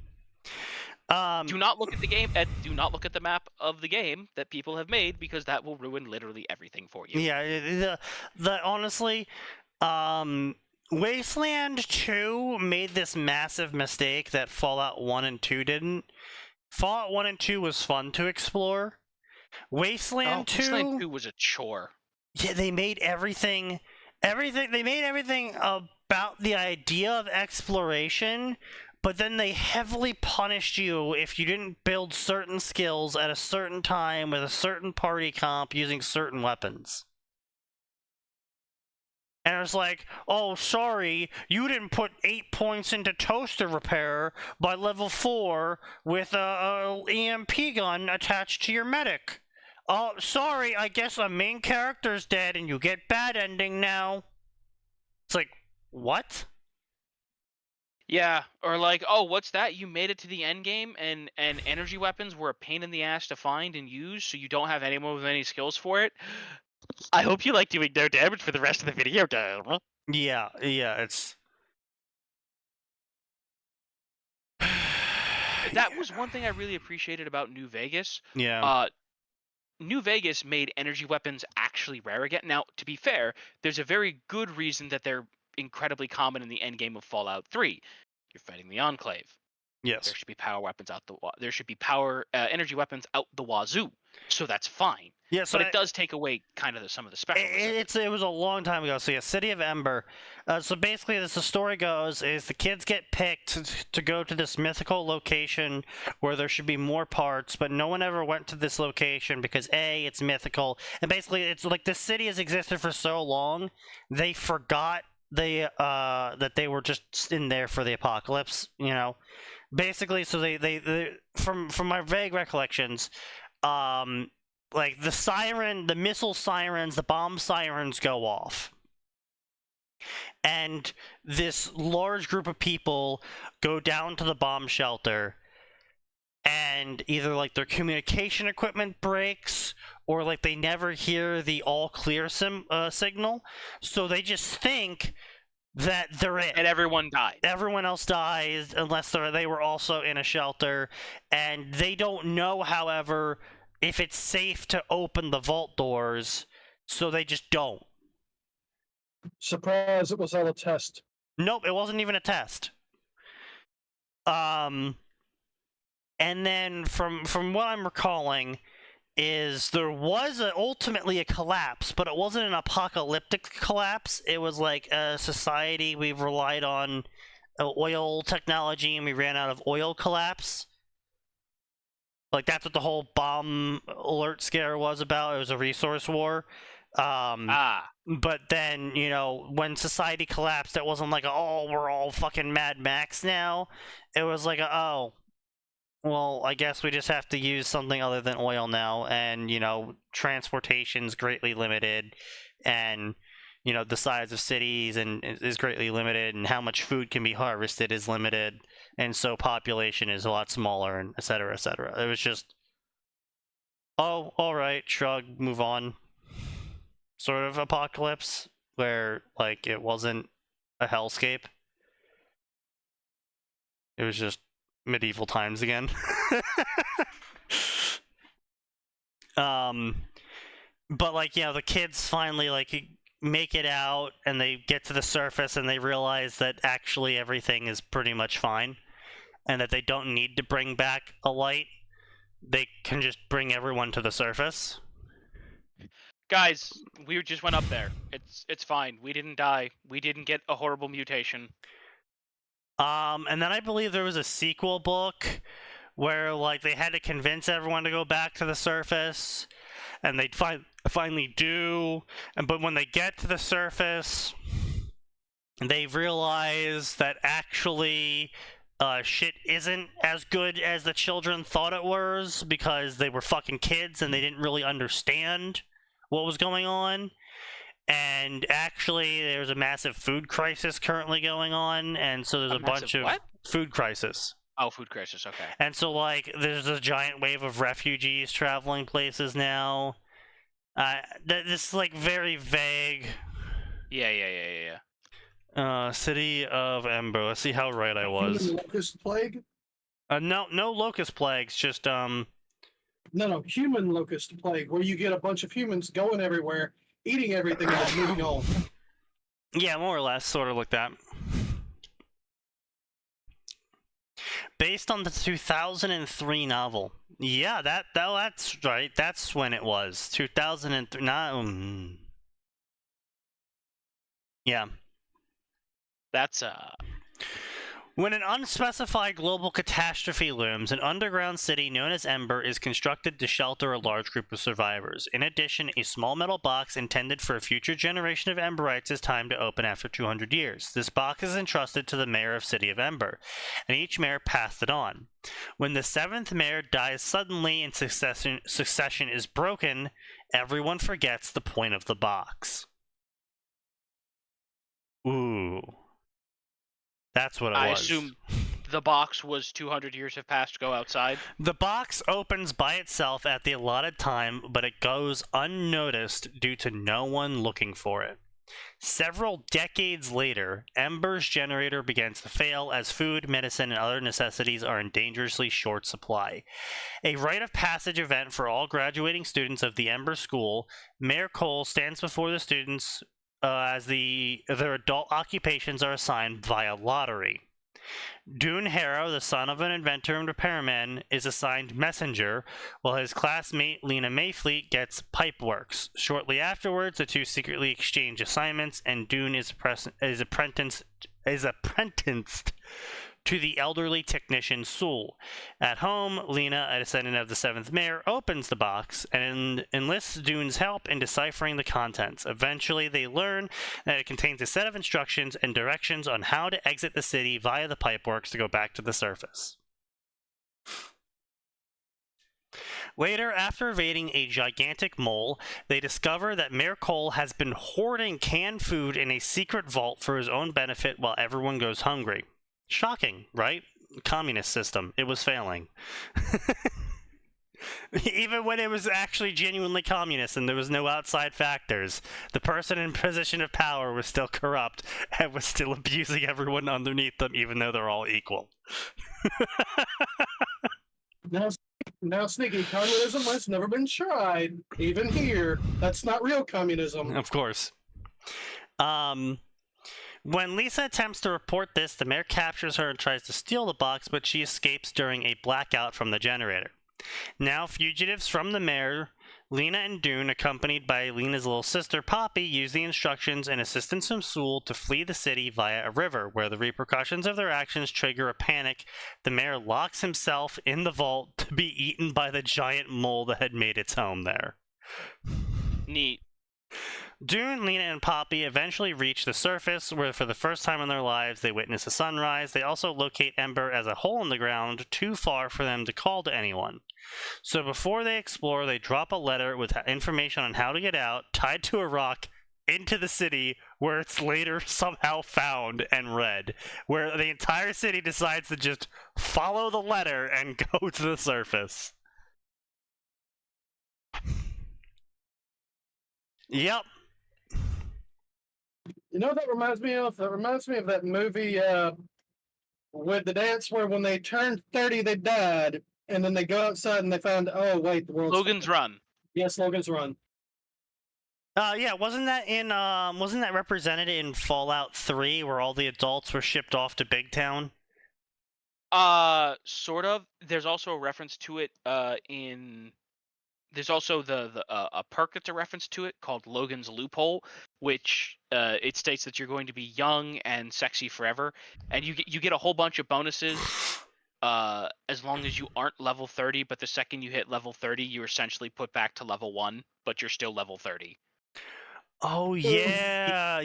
Do not look at the game. Do not look at the map of the game that people have made, because that will ruin literally everything for you. Yeah, the honestly, Wasteland 2 made this massive mistake that Fallout 1 and 2 didn't. Fallout 1 and 2 was fun to explore. Wasteland 2... Wasteland 2 was a chore. Yeah, they made everything... They made everything about the idea of exploration, but then they heavily punished you if you didn't build certain skills at a certain time with a certain party comp using certain weapons. And it was like, oh, sorry, you didn't put 8 points into toaster repair by level 4 with a EMP gun attached to your medic. Oh, sorry, I guess a main character's dead and you get bad ending now. It's like, what? Yeah, or like, oh, what's that? You made it to the end game, and energy weapons were a pain in the ass to find and use, so you don't have anyone with any skills for it. I hope you like doing no damage for the rest of the video game. Yeah, it's... That was one thing I really appreciated about New Vegas. Yeah. New Vegas made energy weapons actually rare again. Now, to be fair, there's a very good reason that they're incredibly common in the end game of Fallout 3. You're fighting the Enclave. Yes. There should be power weapons out the there should be power energy weapons out the wazoo. So that's fine. Yeah, so but it does take away kind of some of the special. It was a long time ago. So yeah, City of Ember. So basically, as the story goes, is the kids get picked to go to this mythical location where there should be more parts, but no one ever went to this location because A, it's mythical, and basically it's like the city has existed for so long, they forgot that they were just in there for the apocalypse. You know, basically. So they from my vague recollections, like the missile sirens, the bomb sirens go off. And this large group of people go down to the bomb shelter, and either like their communication equipment breaks, or like they never hear the all clear signal, so they just think that they're in. And everyone died. Everyone else dies unless they were also in a shelter, and they don't know, however, if it's safe to open the vault doors, so they just don't. Surprise, it was all a test. Nope, it wasn't even a test. And then from what I'm recalling is there was ultimately a collapse, but it wasn't an apocalyptic collapse. It was like a society we've relied on oil technology and we ran out of oil collapse. Like, that's what the whole bomb alert scare was about. It was a resource war. But then, you know, when society collapsed, it wasn't like, oh, we're all fucking Mad Max now. It was like, oh, well, I guess we just have to use something other than oil now. And, you know, transportation's greatly limited. And, you know, the size of cities is greatly limited. And how much food can be harvested is limited. And so population is a lot smaller, and et cetera, et cetera. It was just, oh, all right, shrug, move on. Sort of apocalypse, where, like, it wasn't a hellscape. It was just medieval times again. But, like, you know, the kids finally, like, make it out, and they get to the surface, and they realize that actually everything is pretty much fine. And that they don't need to bring back a light. They can just bring everyone to the surface. Guys, we just went up there. It's fine. We didn't die. We didn't get a horrible mutation. And then I believe there was a sequel book where, like, they had to convince everyone to go back to the surface, and they'd finally do. But when they get to the surface, they realize that actually shit isn't as good as the children thought it was, because they were fucking kids and they didn't really understand what was going on. And actually there's a massive food crisis currently going on, and so there's a bunch of food crisis. Oh, food crisis, okay. And so, like, there's a giant wave of refugees traveling places now. This is, like, very vague. Yeah. City of Ember. Let's see how right I was. Human locust plague? No locust plagues, just No, human locust plague, where you get a bunch of humans going everywhere, eating everything, and then moving on. Yeah, more or less, sort of like that. Based on the 2003 novel. Yeah, that's right. That's when it was. 2003. Yeah. That's When an unspecified global catastrophe looms, an underground city known as Ember is constructed to shelter a large group of survivors. In addition, a small metal box intended for a future generation of Emberites is timed to open after 200 years. This box is entrusted to the mayor of City of Ember, and each mayor passed it on. When the 7th mayor dies suddenly and succession is broken, everyone forgets the point of the box. Ooh. That's what it was. I assume the box was 200 years have passed to go outside. The box opens by itself at the allotted time, but it goes unnoticed due to no one looking for it. Several decades later, Ember's generator begins to fail as food, medicine, and other necessities are in dangerously short supply. A rite of passage event for all graduating students of the Ember School, Mayor Cole stands before the students as their adult occupations are assigned via lottery. Dune Harrow, the son of an inventor and repairman, is assigned messenger, while his classmate Lena Mayfleet gets pipeworks. Shortly afterwards, the two secretly exchange assignments, and Dune is apprenticed to the elderly technician Sewell. At home, Lena, a descendant of the 7th mayor, opens the box and enlists Dune's help in deciphering the contents. Eventually, they learn that it contains a set of instructions and directions on how to exit the city via the pipeworks to go back to the surface. Later, after evading a gigantic mole, they discover that Mayor Cole has been hoarding canned food in a secret vault for his own benefit while everyone goes hungry. Shocking, right? Communist system. It was failing. Even when it was actually genuinely communist and there was no outside factors, the person in position of power was still corrupt and was still abusing everyone underneath them, even though they're all equal. Now, Sneaky, communism has never been tried. Even here, that's not real communism. Of course. When Lisa attempts to report this, the mayor captures her and tries to steal the box, but she escapes during a blackout from the generator. Now fugitives from the mayor, Lena and Dune, accompanied by Lena's little sister Poppy, use the instructions and assistance from Sewell to flee the city via a river, where the repercussions of their actions trigger a panic. The mayor locks himself in the vault to be eaten by the giant mole that had made its home there. Neat. Dune, Lena, and Poppy eventually reach the surface, where for the first time in their lives they witness a sunrise. They also locate Ember as a hole in the ground, too far for them to call to anyone. So before they explore, they drop a letter with information on how to get out, tied to a rock, into the city, where it's later somehow found and read, where the entire city decides to just follow the letter and go to the surface. Yep. You know what that reminds me of? That reminds me of that movie with the dance where when they turned 30 they died, and then they go outside and they find, oh wait, the world's Logan's Run. Yes, Logan's Run. Yeah, wasn't that represented in Fallout 3, where all the adults were shipped off to Big Town? Sort of. There's also a reference to it in. There's also a perk that's a reference to it called Logan's Loophole, which it states that you're going to be young and sexy forever, and you get a whole bunch of bonuses as long as you aren't level 30. But the second you hit level 30, you're essentially put back to level 1, but you're still level 30. Oh yeah,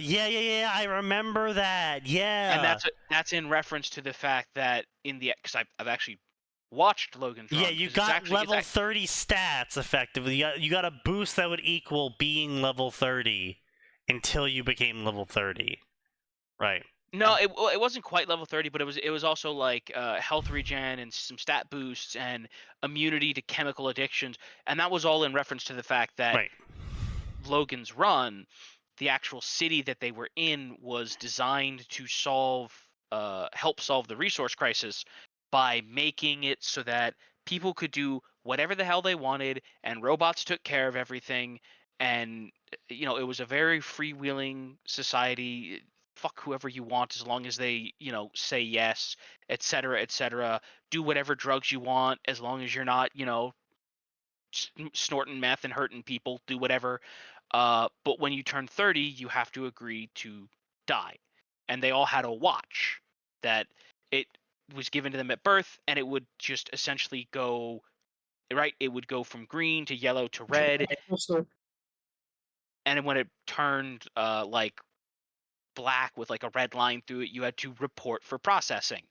I remember that. Yeah, And that's in reference to the fact that in the because I've actually watched Logan's Run. yeah, you got level 30 stats effectively. You got a boost that would equal being level 30 until you became level 30. Right. No, it wasn't quite level 30, but it was also like health regen and some stat boosts and immunity to chemical addictions, and that was all in reference to the fact that Right. Logan's Run, the actual city that they were in, was designed to help solve the resource crisis by making it so that people could do whatever the hell they wanted, and robots took care of everything, and it was a very freewheeling society. Fuck whoever you want as long as they say yes, etc., etc. Do whatever drugs you want as long as you're not snorting meth and hurting people. Do whatever. But when you turn 30, you have to agree to die, and they all had a watch that it was given to them at birth, and it would just essentially go right. It would go from green to yellow to red, and when it turned like black with like a red line through it, you had to report for processing,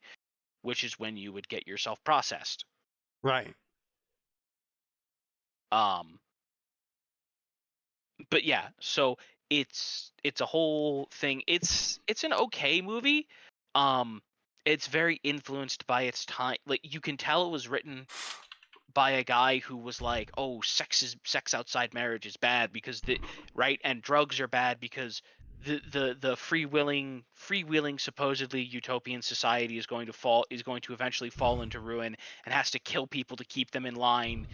which is when you would get yourself processed. Right. But yeah, so it's a whole thing. It's an okay movie. It's very influenced by its time. Like, you can tell it was written by a guy who was like, oh, sex outside marriage is bad because and drugs are bad because the freewheeling supposedly utopian society is going to eventually fall into ruin and has to kill people to keep them in line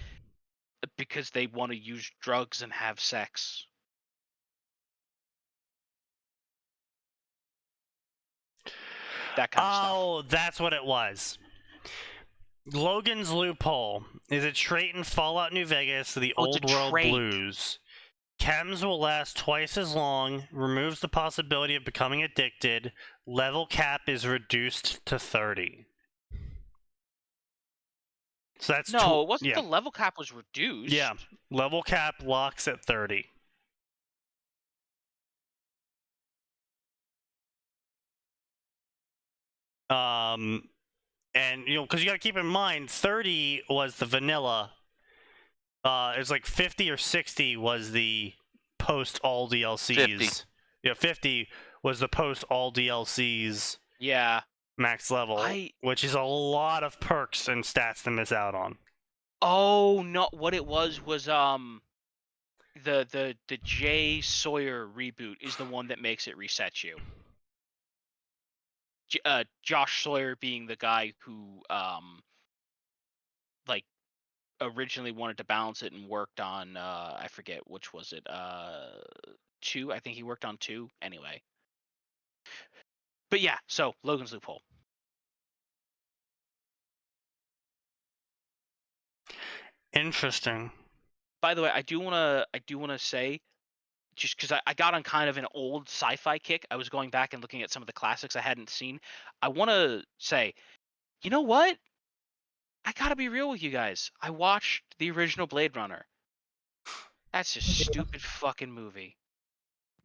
because they want to use drugs and have sex. That kind of stuff. Oh, that's what it was. Logan's Loophole is a trait in Fallout New Vegas, the It's a old world trait. blues. Chems will last twice as long, removes the possibility of becoming addicted, level cap is reduced to 30. So that's No, it wasn't. yeah. The level cap was reduced. Yeah, level cap locks at 30. And because you got to keep in mind, 30 was the vanilla. It was like 50 or 60 was the post all DLCs. 50. Yeah, 50 was the post all DLCs Yeah. max level, which is a lot of perks and stats to miss out on. Oh no! What it was the Jay Sawyer reboot is the one that makes it reset you. Josh Sawyer being the guy who like originally wanted to balance it and worked on I forget which was it 2. I think he worked on 2 anyway. But yeah, so Logan's Loophole. Interesting. By the way, I do wanna say, just because I got on kind of an old sci-fi kick. I was going back and looking at some of the classics I hadn't seen. I want to say, you know what? I gotta be real with you guys. I watched the original Blade Runner. That's a stupid fucking movie.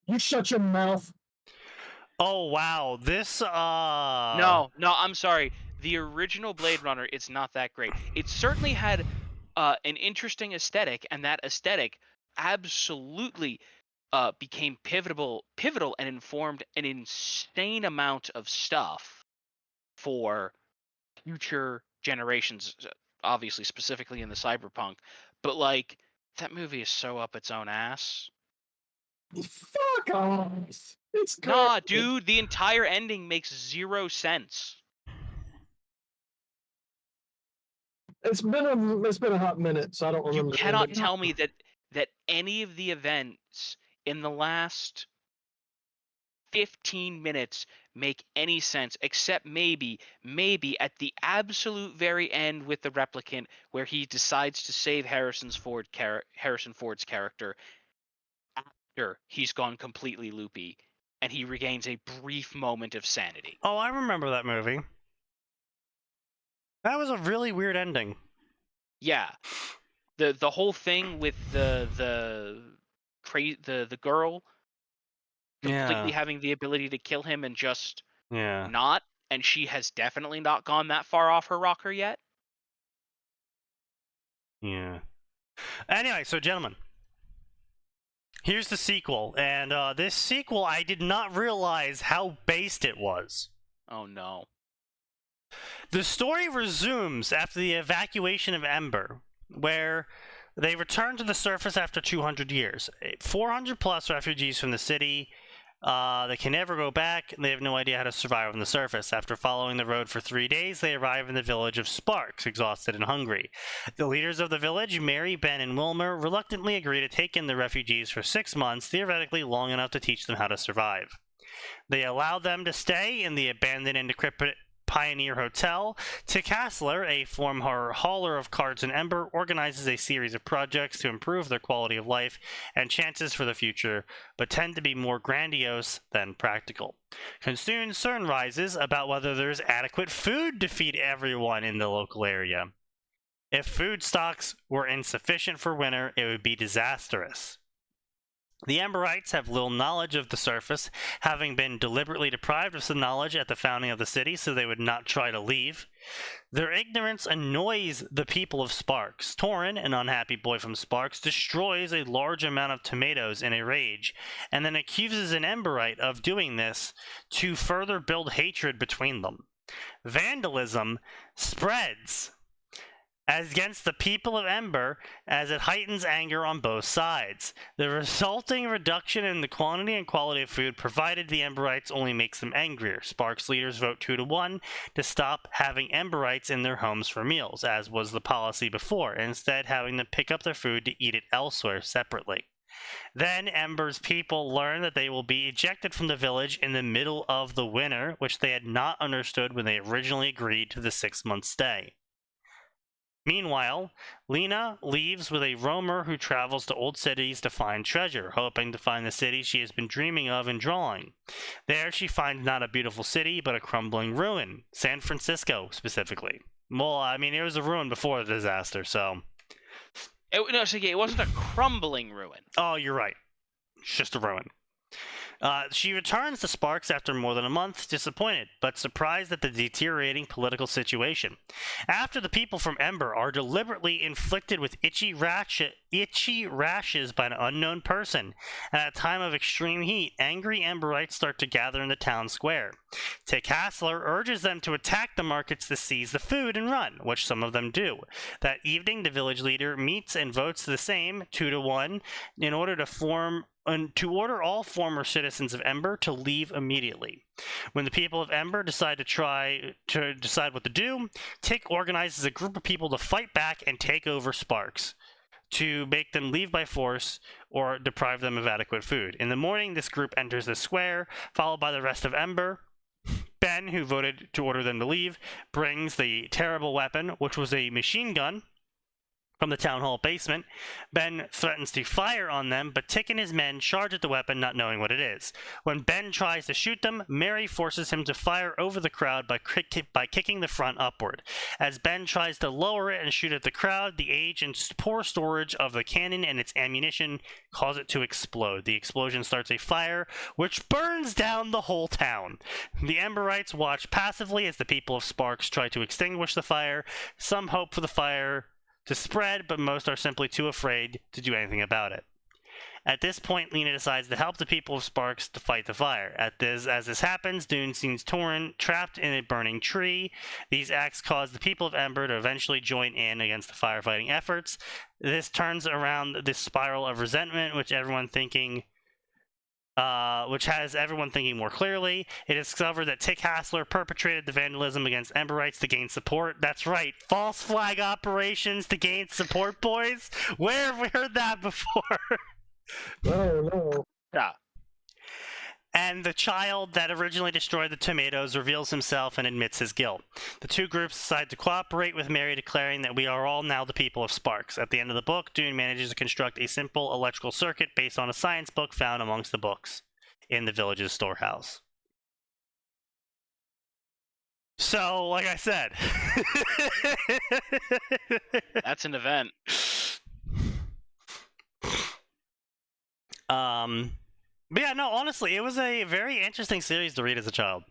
You shut your mouth. Oh wow, this No, I'm sorry. The original Blade Runner, it's not that great. It certainly had an interesting aesthetic, and that aesthetic absolutely became pivotal and informed an insane amount of stuff for future generations, obviously specifically in the cyberpunk. But like, that movie is so up its own ass. Fuck off. It's Nah, garbage. dude, the entire ending makes 0 sense. It's been a hot minute, so I don't remember. You the cannot ending. tell me that any of the events in the last 15 minutes make any sense, except maybe at the absolute very end with the replicant, where he decides to save Harrison Ford's character after he's gone completely loopy, and he regains a brief moment of sanity. Oh, I remember that movie. That was a really weird ending. Yeah, the whole thing with the girl completely having the ability to kill him and just Yeah. not, and she has definitely not gone that far off her rocker yet. Yeah. Anyway, so gentlemen, here's the sequel, and this sequel, I did not realize how based it was. Oh no. The story resumes after the evacuation of Ember, where they return to the surface after 200 years. 400 plus refugees from the city. They can never go back, and they have no idea how to survive on the surface. After following the road for 3 days, they arrive in the village of Sparks, exhausted and hungry. The leaders of the village, Mary, Ben, and Wilmer, reluctantly agree to take in the refugees for 6 months, theoretically long enough to teach them how to survive. They allow them to stay in the abandoned and decrepit Pioneer Hotel. Tick Hassler, a former hauler of cards and Ember, organizes a series of projects to improve their quality of life and chances for the future, but tend to be more grandiose than practical. Concern rises about whether there's adequate food to feed everyone in the local area. If food stocks were insufficient for winter, it would be disastrous. The Emberites have little knowledge of the surface, having been deliberately deprived of some knowledge at the founding of the city, so they would not try to leave. Their ignorance annoys the people of Sparks. Torin, an unhappy boy from Sparks, destroys a large amount of tomatoes in a rage, and then accuses an Emberite of doing this to further build hatred between them. Vandalism spreads against the people of Ember as it heightens anger on both sides. The resulting reduction in the quantity and quality of food provided the Emberites only makes them angrier. Sparks leaders vote 2-1 to stop having Emberites in their homes for meals, as was the policy before, instead having them pick up their food to eat it elsewhere separately. Then Ember's people learn that they will be ejected from the village in the middle of the winter, which they had not understood when they originally agreed to the 6-month stay. Meanwhile, Lena leaves with a roamer who travels to old cities to find treasure, hoping to find the city she has been dreaming of and drawing. There she finds not a beautiful city, but a crumbling ruin. San Francisco, specifically. Well, I mean, it was a ruin before the disaster, so... It wasn't a crumbling ruin. Oh, you're right. It's just a ruin. She returns to Sparks after more than a month, disappointed, but surprised at the deteriorating political situation. After the people from Ember are deliberately inflicted with itchy rashes by an unknown person, and at a time of extreme heat, angry Emberites start to gather in the town square. Tick Hassler urges them to attack the markets to seize the food and run, which some of them do. That evening, the village leader meets and votes the same, 2-1, in order to order all former citizens of Ember to leave immediately. When the people of Ember decide what to do, Tick organizes a group of people to fight back and take over Sparks, to make them leave by force or deprive them of adequate food. In the morning, this group enters the square, followed by the rest of Ember. Ben, who voted to order them to leave, brings the terrible weapon, which was a machine gun, From the town hall basement, Ben threatens to fire on them, but Tick and his men charge at the weapon, not knowing what it is. When Ben tries to shoot them, Mary forces him to fire over the crowd by kicking the front upward. As Ben tries to lower it and shoot at the crowd, the age and poor storage of the cannon and its ammunition cause it to explode. The explosion starts a fire, which burns down the whole town. The Emberites watch passively as the people of Sparks try to extinguish the fire. Some hope for the fire to spread, but most are simply too afraid to do anything about it. At this point, Lena decides to help the people of Sparks to fight the fire. As this happens, Dune seems torn, trapped in a burning tree. These acts cause the people of Ember to eventually join in against the firefighting efforts. This turns around this spiral of resentment, which has everyone thinking more clearly. It is discovered that Tick Hassler perpetrated the vandalism against Emberites to gain support. That's right, false flag operations to gain support, boys. Where have we heard that before? Oh no. Yeah. And the child that originally destroyed the tomatoes reveals himself and admits his guilt. The two groups decide to cooperate with Mary, declaring that we are all now the people of Sparks. At the end of the book, Dune manages to construct a simple electrical circuit based on a science book found amongst the books in the village's storehouse. So, like I said... That's an event. But yeah, no, honestly, it was a very interesting series to read as a child.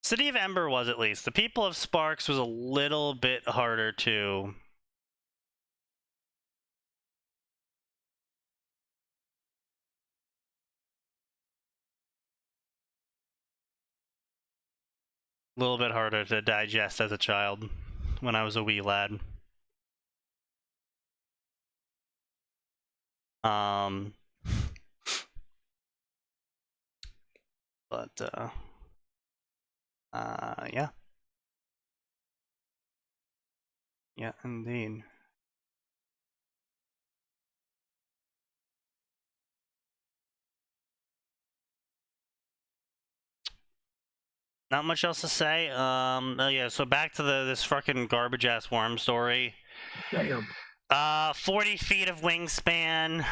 City of Ember was, at least. The People of Sparks was a little bit harder to... a little bit harder to digest as a child when I was a wee lad. Yeah. Yeah, indeed. Not much else to say. Yeah, so back to this fucking garbage ass worm story. Damn. 40 feet of wingspan.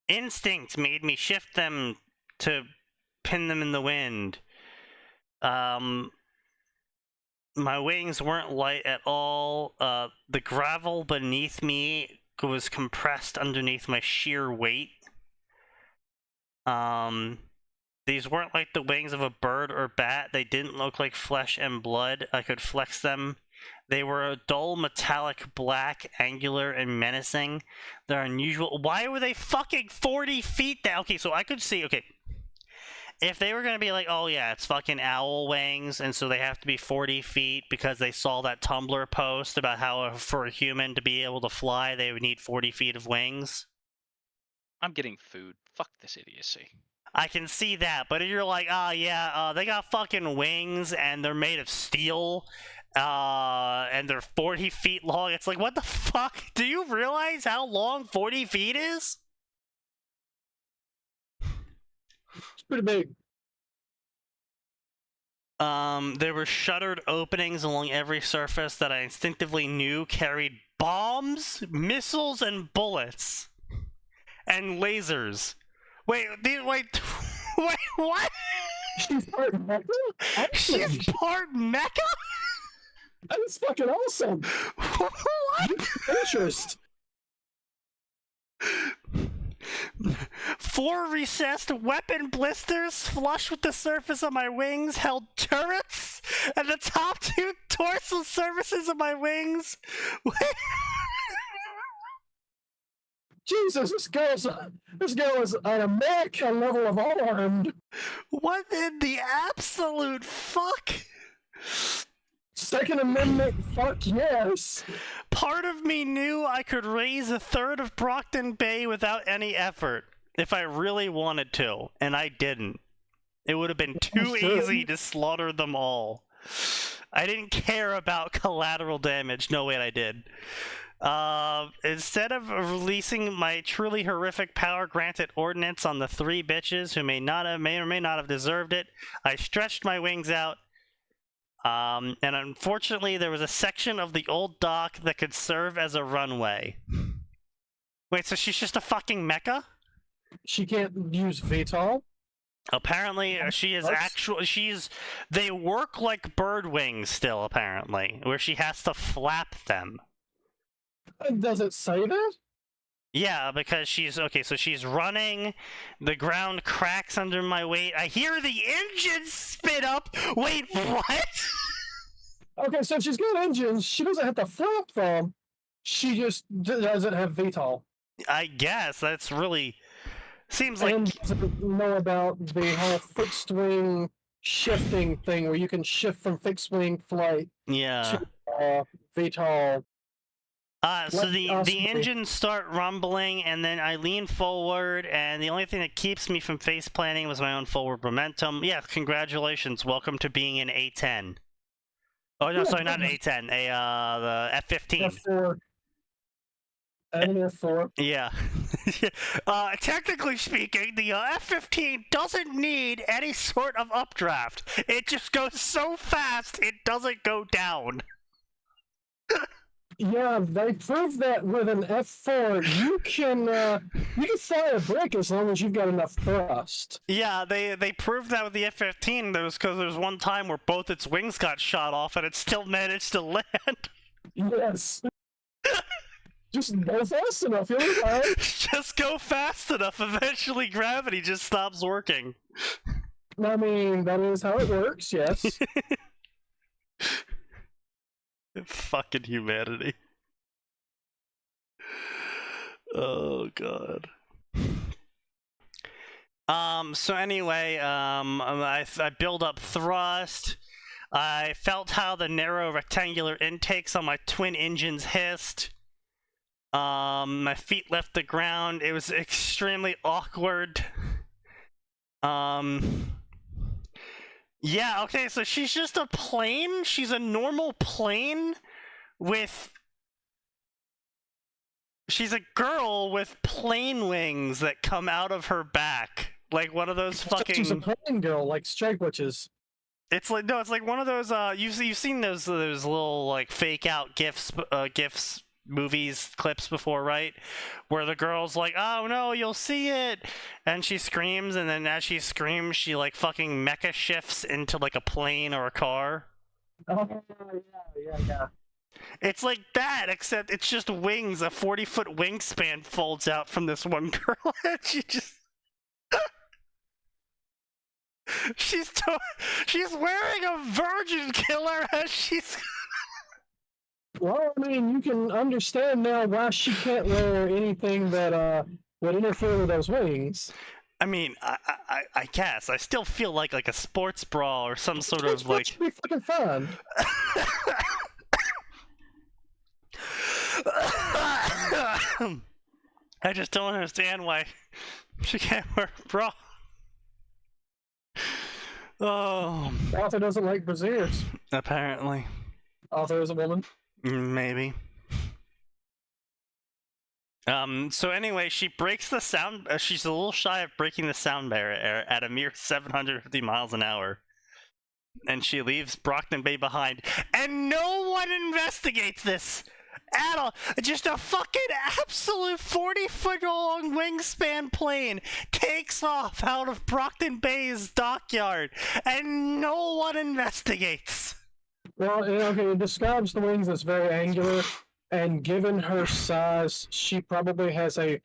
Instinct made me shift them to pin them in the wind. My wings weren't light at all. The gravel beneath me was compressed underneath my sheer weight. These weren't like the wings of a bird or bat. They didn't look like flesh and blood. I could flex them. They were a dull metallic black, angular, and menacing. They're unusual. Why were they fucking 40 feet down? Okay, so I could see, okay. If they were going to be like, oh yeah, it's fucking owl wings, and so they have to be 40 feet because they saw that Tumblr post about how for a human to be able to fly, they would need 40 feet of wings. I'm getting food. Fuck this idiocy. I can see that, but if you're like, oh yeah, they got fucking wings and they're made of steel, and they're 40 feet long, it's like, what the fuck? Do you realize how long 40 feet is? It's pretty big. There were shuttered openings along every surface that I instinctively knew carried bombs, missiles, and bullets. And lasers. Wait, wait, what? She's part mecha? She's part mecha? That is fucking awesome. What? Interest. 4 recessed weapon blisters flush with the surface of my wings held turrets, and the top 2 dorsal surfaces of my wings. Jesus, this girl is at a mecha level of armed. What in the absolute fuck? Second Amendment, fuck yes. Part of me knew I could raise a third of Brockton Bay without any effort, if I really wanted to, and I didn't. It would have been too easy to slaughter them all. I didn't care about collateral damage. No, wait, I did. Instead of releasing my truly horrific power-granted ordinance on the 3 bitches who may or may not have deserved it, I stretched my wings out And unfortunately, there was a section of the old dock that could serve as a runway. Wait, so she's just a fucking mecha? She can't use VTOL. Apparently, she is they work like bird wings still, apparently, where she has to flap them. Does it say that? Yeah, because so she's running, the ground cracks under my weight, I hear the engine spit up! Wait, what? Okay, so if she's got engines, she doesn't have to flap them. She just doesn't have VTOL. I guess, that's really... Seems like... And doesn't know about the whole fixed wing shifting thing where you can shift from fixed wing flight Yeah. to VTOL. So the engines start rumbling, and then I lean forward, and the only thing that keeps me from face planting was my own forward momentum. Yeah, congratulations. Welcome to being an A10. Oh, no, sorry, not an A10. The F-15. F4. And an F4. Yeah. Technically speaking, the F-15 doesn't need any sort of updraft. It just goes so fast, it doesn't go down. Yeah, they proved that with an F4, you can fly a brick as long as you've got enough thrust. Yeah, they proved that with the F-15. There was because there was one time where both its wings got shot off and it still managed to land. Yes. Just go fast enough, you'll be fine. Just go fast enough. Eventually, gravity just stops working. I mean, that is how it works, yes. Fucking humanity. Oh god. So anyway, I build up thrust. I felt how the narrow rectangular intakes on my twin engines hissed. My feet left the ground. It was extremely awkward. Yeah, okay, so she's just a plane? She's a normal plane with... She's a girl with plane wings that come out of her back. Like one of those fucking... She's a plane girl, like Strike Witches. It's like, no, it's like one of those, you've seen those little, like, fake out GIFs, movies, clips before, right? Where the girl's like, oh no, you'll see it! And she screams, and then as she screams, she, like, fucking mecha shifts into, like, a plane or a car. Oh, yeah. It's like that, except it's just wings. A 40-foot wingspan folds out from this one girl, and she just... She's wearing a virgin killer as she's... Well, I mean, you can understand now why she can't wear anything that would interfere with those wings. I mean, I guess. I still feel like a sports bra or some sort of, like... Should be fucking fun. I just don't understand why she can't wear a bra. Oh. Arthur doesn't like brassieres. Apparently. Arthur is a woman. Maybe. So anyway, she breaks the sound... she's a little shy of breaking the sound barrier at a mere 750 miles an hour. And she leaves Brockton Bay behind. And no one investigates this! At all. Just a fucking absolute 40-foot long wingspan plane takes off out of Brockton Bay's dockyard, and no one investigates. Well, okay, it describes the wings as very angular, and given her size, she probably has a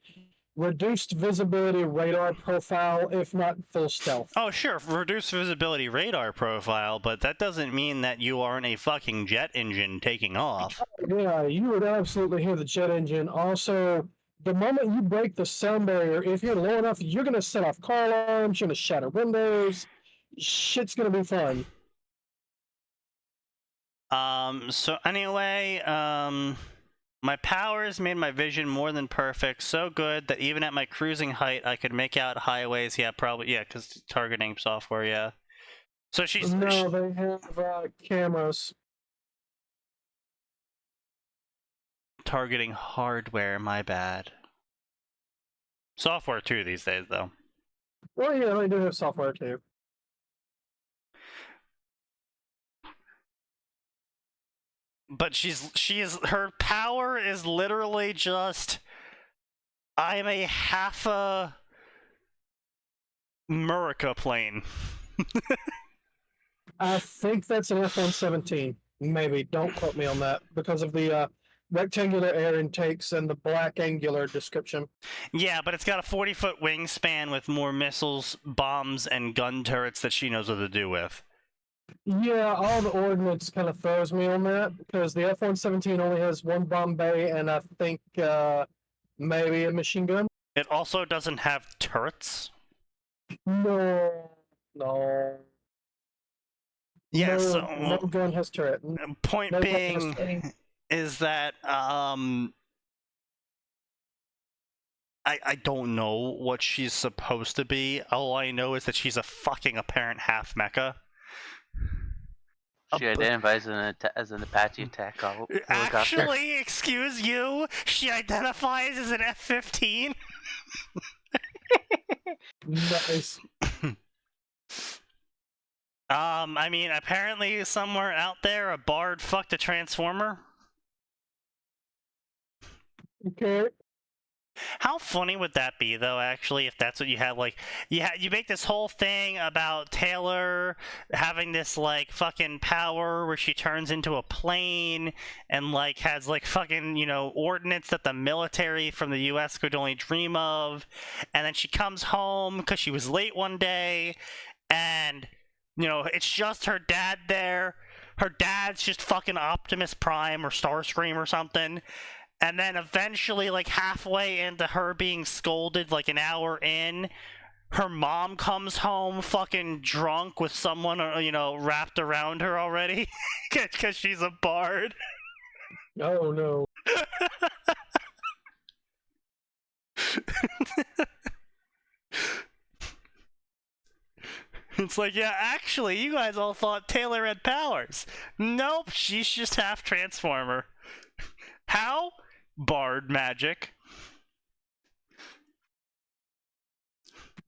reduced visibility radar profile, if not full stealth. Oh, sure, reduced visibility radar profile, but that doesn't mean that you aren't a fucking jet engine taking off. Yeah, you would absolutely hear the jet engine. Also, the moment you break the sound barrier, if you're low enough, you're going to set off car alarms, you're going to shatter windows. Shit's going to be fun. So anyway, my powers made my vision more than perfect, so good that even at my cruising height, I could make out highways. Yeah, probably, yeah, because targeting software, yeah. So she's... No, they have cameras. Targeting hardware, my bad. Software too these days, though. Well, yeah, they do have software too. But her power is literally just, I'm a half a Murica plane. I think that's an F-117. Maybe. Don't quote me on that because of the rectangular air intakes and the black angular description. Yeah, but it's got a 40-foot wingspan with more missiles, bombs, and gun turrets that she knows what to do with. Yeah, all the ordnance kind of throws me on that because the F-117 only has one bomb bay and I think maybe a machine gun. It also doesn't have turrets. No. Yeah, no, so no gun has turret. point No gun being has is that I don't know what she's supposed to be. All I know is that she's a fucking apparent half mecha. She identifies as an Apache attack helicopter. Actually, excuse you, she identifies as an F-15. Nice. I mean, apparently somewhere out there, a bard fucked a transformer. Okay. How funny would that be, though, actually, if that's what you have? Like, you make this whole thing about Taylor having this, like, fucking power where she turns into a plane and, like, has, like, fucking, you know, ordnance that the military from the U.S. could only dream of. And then she comes home because she was late one day and, you know, it's just her dad there. Her dad's just fucking Optimus Prime or Starscream or something. And then eventually, like, halfway into her being scolded, like, an hour in, her mom comes home fucking drunk with someone, you know, wrapped around her already. Because she's a bard. Oh, no. It's like, yeah, actually, you guys all thought Taylor had powers. Nope, she's just half Transformer. How? Bard magic.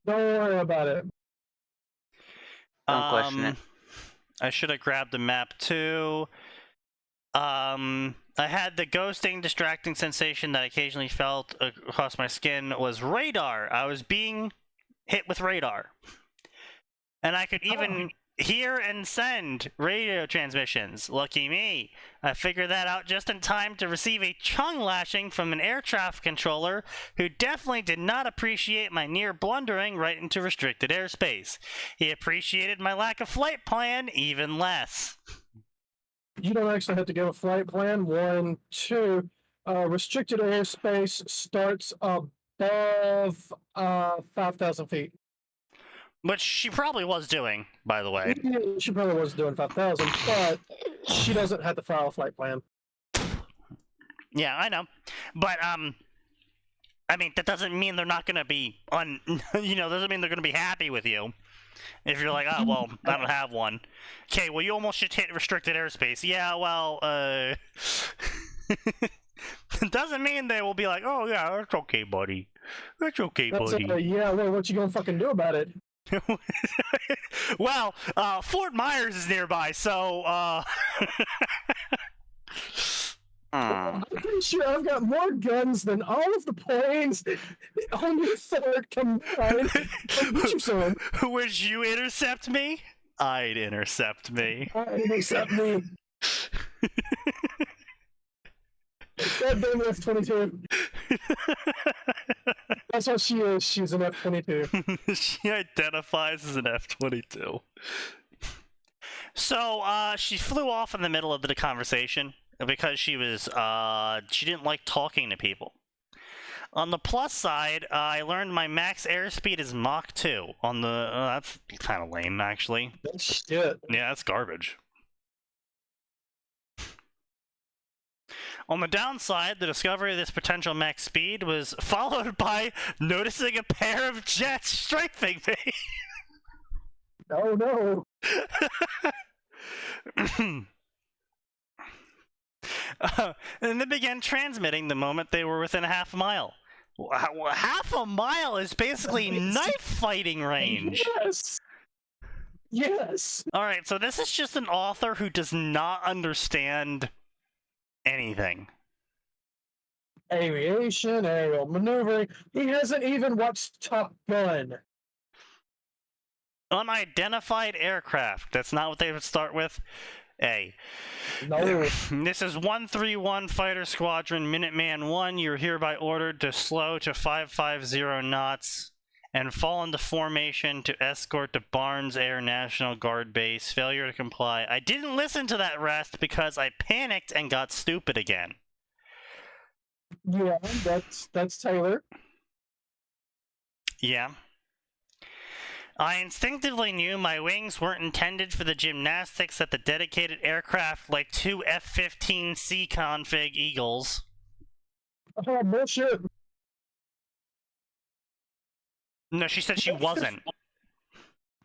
Don't worry about it. Don't question it. I should have grabbed the map too. I had the ghosting, distracting sensation that I occasionally felt across my skin was radar. I was being hit with radar. And I could even hear and send radio transmissions. Lucky me. I figured that out just in time to receive a tongue lashing from an air traffic controller who definitely did not appreciate my near blundering right into restricted airspace. He appreciated my lack of flight plan even less. You don't actually have to give a flight plan. 1, 2. Restricted airspace starts above 5,000 feet. Which she probably was doing, by the way. Yeah, she probably was doing 5,000, but she doesn't have to file a flight plan. Yeah, I know. But, I mean, that doesn't mean they're not gonna be doesn't mean they're gonna be happy with you. If you're like, oh, well, I don't have one. Okay, well, you almost just hit restricted airspace. Yeah, well, it doesn't mean they will be like, oh, yeah, that's okay, buddy. That's okay, buddy. Yeah, well, what you gonna fucking do about it? Well, Fort Myers is nearby, so, I'm pretty sure I've got more guns than all of the planes on your fort combined. Would you intercept me? I'd intercept me. Intercept me. Goddamn F-22. That's what she is. She's an F-22. She identifies as an F-22. So, she flew off in the middle of the conversation because she didn't like talking to people. On the plus side, I learned my max airspeed is Mach 2. That's kind of lame, actually. That's shit. Yeah, that's garbage. On the downside, the discovery of this potential max speed was followed by noticing a pair of jets strafing me. Oh no. And they began transmitting the moment they were within a half mile. Half a mile is basically knife fighting range. Yes. Yes. Alright, so this is just an author who does not understand anything. Aviation, aerial maneuvering. He hasn't even watched Top Gun. Unidentified aircraft. That's not what they would start with. A. No. This is 131 Fighter Squadron, Minuteman 1. You're hereby ordered to slow to 550 knots and fall into formation to escort to Barnes Air National Guard Base. Failure to comply. I didn't listen to that rest because I panicked and got stupid again. Yeah, that's Taylor. Yeah. I instinctively knew my wings weren't intended for the gymnastics that the dedicated aircraft like two F-15C config Eagles. Oh, bullshit. No, she said she wasn't.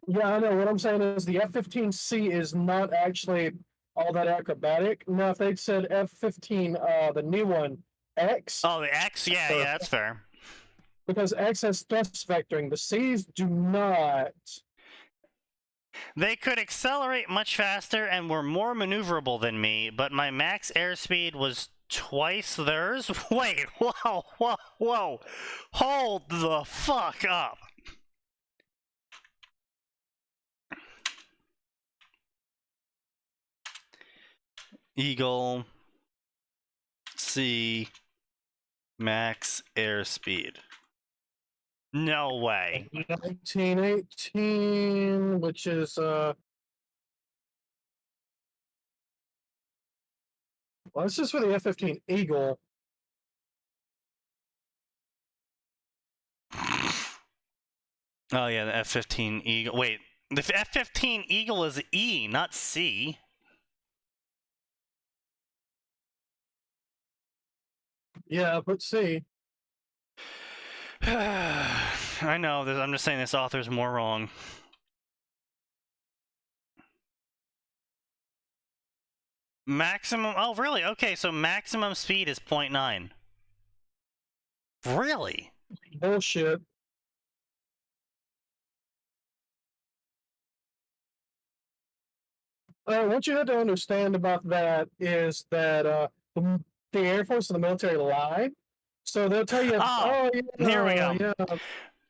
Yeah, I know. What I'm saying is the F-15C is not actually all that acrobatic. Now, if they'd said F-15, the new one, X. Oh, the X? Yeah, yeah, that's fair. Because X has thrust vectoring. The C's do not. They could accelerate much faster and were more maneuverable than me, but my max airspeed was twice theirs? Wait, whoa, whoa, whoa. Hold the fuck up. Eagle C max airspeed. No way. 1918, which is well, this is for the F-15 Eagle. Oh yeah, the F-15 Eagle. Wait, the F-15 Eagle is E, not C. Yeah, but C. I know, I'm just saying this author's more wrong. Maximum, oh really? Okay, so maximum speed is 0.9. Really? Bullshit. What you have to understand about that is that the Air Force and the military lie. So they'll tell you, Oh, yeah, here we go. Yeah,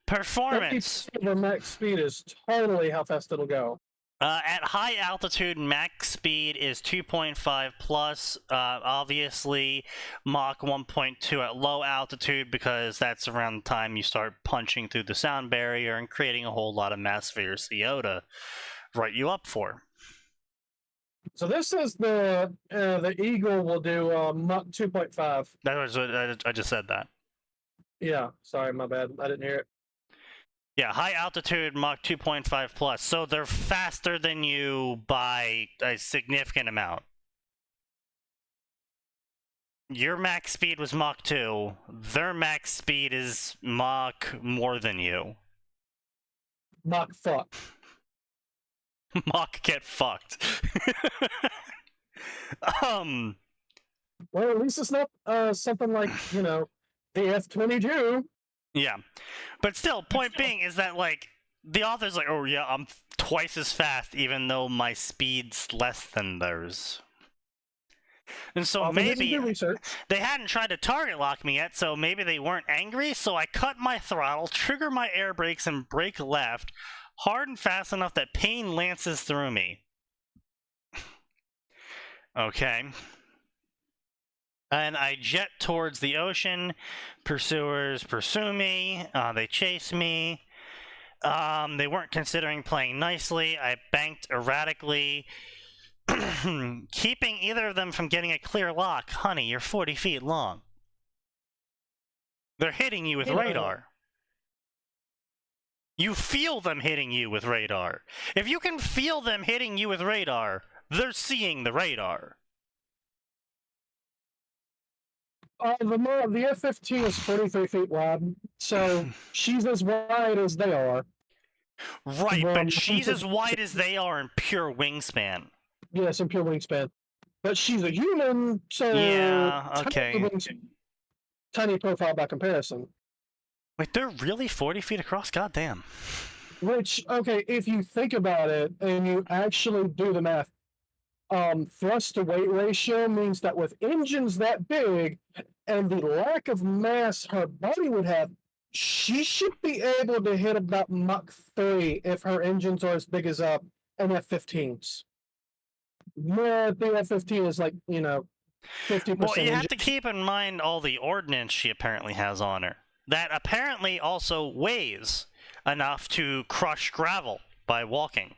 Performance. the max speed is totally how fast it'll go. At high altitude, max speed is 2.5 plus. Obviously, Mach 1.2 at low altitude because that's around the time you start punching through the sound barrier and creating a whole lot of mass for your CO to write you up for. So this is the Eagle will do Mach 2.5. That was what I just said that. Yeah, sorry, my bad. I didn't hear it. Yeah, high altitude Mach 2.5 plus. So they're faster than you by a significant amount. Your max speed was Mach 2. Their max speed is Mach more than you. Mach fuck. Mach get fucked. Well, at least it's not something like, the F-22. Yeah. But still, point being is that, like, the author's like, oh yeah, I'm twice as fast even though my speed's less than theirs. And so maybe they hadn't tried to target lock me yet, so maybe they weren't angry, so I cut my throttle, trigger my air brakes, and brake left, hard and fast enough that pain lances through me. Okay. And I jet towards the ocean. Pursuers pursue me. They chase me. They weren't considering playing nicely. I banked erratically, keeping either of them from getting a clear lock. Honey, you're 40 feet long. They're hitting you with radar. You feel them hitting you with radar. If you can feel them hitting you with radar, they're seeing the radar. The F-15 is 43 feet wide, so she's as wide as they are. Right, but she's as wide as they are in pure wingspan. Yes, in pure wingspan. But she's a human, so yeah, okay. Tiny profile by comparison. Wait, they're really 40 feet across? Goddamn. Which, okay, if you think about it and you actually do the math, thrust to weight ratio means that with engines that big and the lack of mass her body would have, she should be able to hit about Mach 3 if her engines are as big as an F-15's. No, the F-15 is like, 50% Well, you have engine. to keep in mind all the ordnance she apparently has on her. That apparently also weighs enough to crush gravel by walking.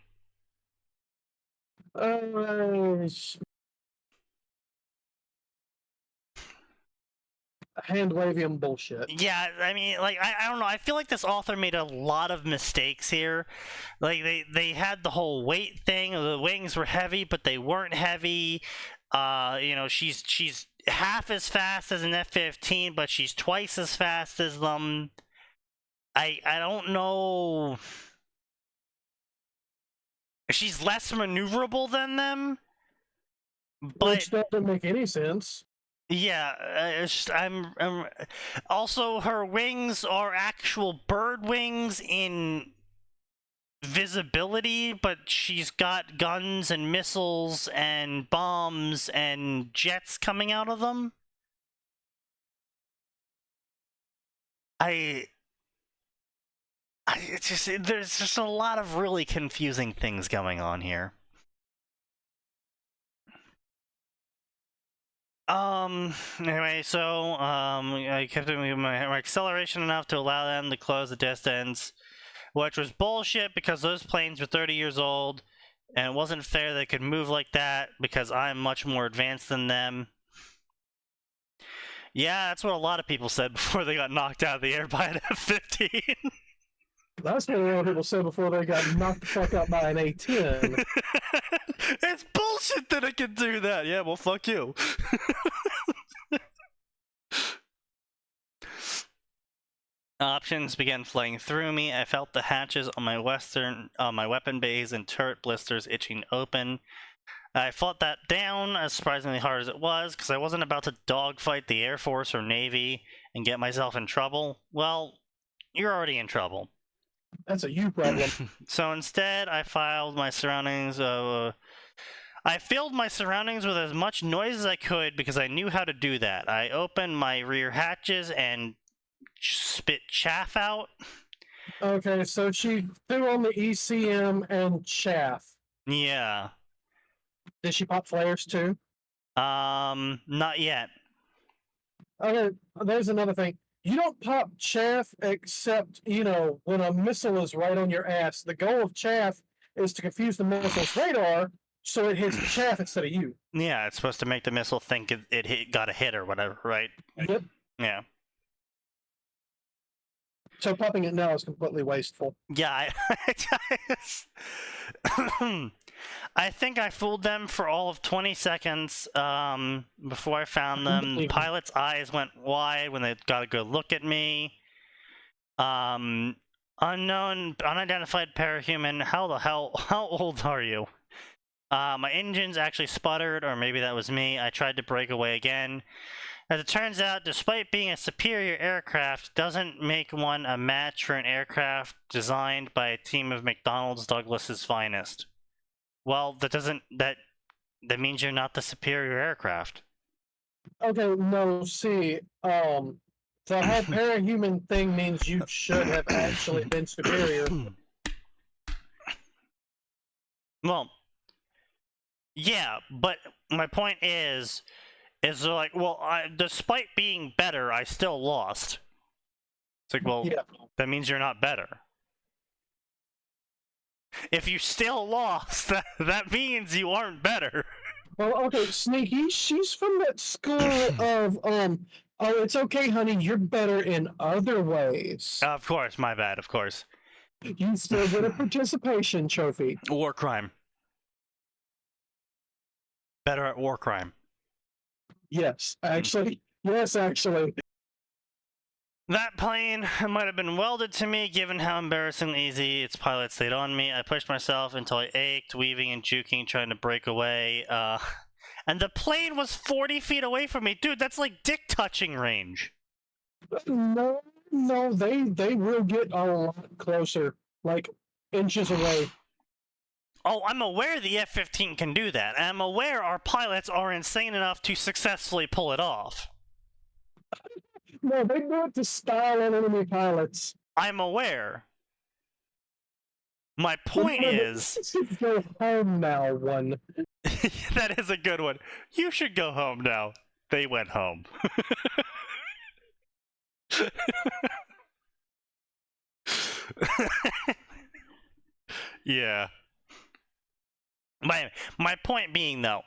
Hand waving bullshit. Yeah, I mean, like, I don't know. I feel like this author made a lot of mistakes here. Like, they had the whole weight thing. The wings were heavy, but they weren't heavy. She's half as fast as an F-15, but she's twice as fast as them. I don't know. She's less maneuverable than them, but Which doesn't make any sense. yeah, I'm also her wings are actual bird wings in visibility, but she's got guns and missiles and bombs and jets coming out of them. There's just a lot of really confusing things going on here. Anyway, so, I kept doing my acceleration enough to allow them to close the distance, which was bullshit because those planes were 30 years old, and it wasn't fair they could move like that because I'm much more advanced than them. Yeah, that's what a lot of people said before they got knocked out of the air by an F-15. That's what a lot of people said before they got knocked the fuck out by an A-10. It's bullshit that it can do that. Yeah, well, fuck you. Options began flying through me. I felt the hatches on my weapon bays and turret blisters itching open. I fought that down as surprisingly hard as it was, because I wasn't about to dogfight the Air Force or Navy and get myself in trouble. Well, you're already in trouble. That's a you problem. So instead, I filled my surroundings with as much noise as I could because I knew how to do that. I opened my rear hatches and spit chaff out. Okay, so she threw on the ECM and chaff. Yeah. Did she pop flares too? Not yet. Okay, there's another thing. You don't pop chaff except, when a missile is right on your ass. The goal of chaff is to confuse the missile's radar so it hits the chaff instead of you. Yeah, it's supposed to make the missile think got a hit or whatever, right? Yep. Yeah. So popping it now is completely wasteful. Yeah, I think I fooled them for all of 20 seconds before I found them. The pilot's eyes went wide when they got a good look at me. Unidentified parahuman, how old are you? My engines actually sputtered, or maybe that was me. I tried to break away again. As it turns out, despite being a superior aircraft, doesn't make one a match for an aircraft designed by a team of McDonnell Douglas's finest. Well, that means you're not the superior aircraft. Okay, no, see, the whole parahuman thing means you should have actually been superior. Well, yeah, but my point is they're like, well, despite being better, I still lost. It's like, well, Yeah. that means you're not better. If you still lost, that means you aren't better. Well, okay, Sneaky, she's from that school of, oh, it's okay, honey, you're better in other ways. Of course, my bad, of course. You still get a participation trophy. War crime. Better at war crime. Yes, actually. Yes, actually. That plane might have been welded to me, given how embarrassingly easy its pilot stayed on me. I pushed myself until I ached, weaving and juking, trying to break away. And the plane was 40 feet away from me. Dude, that's like dick touching range. No, they will get a lot closer, like inches away. Oh, I'm aware the F-15 can do that, and I'm aware our pilots are insane enough to successfully pull it off. No, they do it to style on enemy pilots. I'm aware. My point is... You should go home now, one. That is a good one. You should go home now. They went home. Yeah. My point being, though,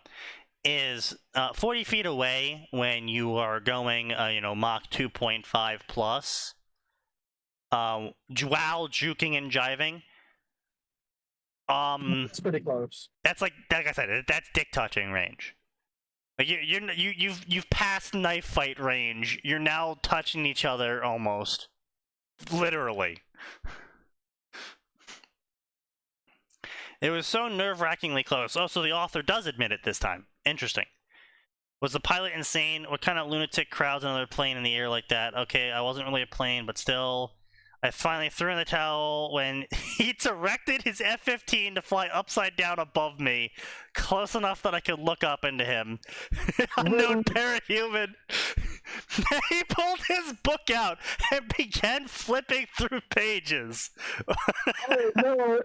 is 40 feet away when you are going, Mach 2.5 plus, while juking and jiving, It's pretty close. that's like I said, that's dick touching range. Like you've passed knife fight range. You're now touching each other almost, literally. It was so nerve-wrackingly close. Oh, so the author does admit it this time. Interesting. Was the pilot insane? What kind of lunatic crowds another plane in the air like that? Okay, I wasn't really a plane, but still. I finally threw in the towel when he directed his F-15 to fly upside down above me, close enough that I could look up into him. Unknown parahuman. He pulled his book out and began flipping through pages. Oh, no.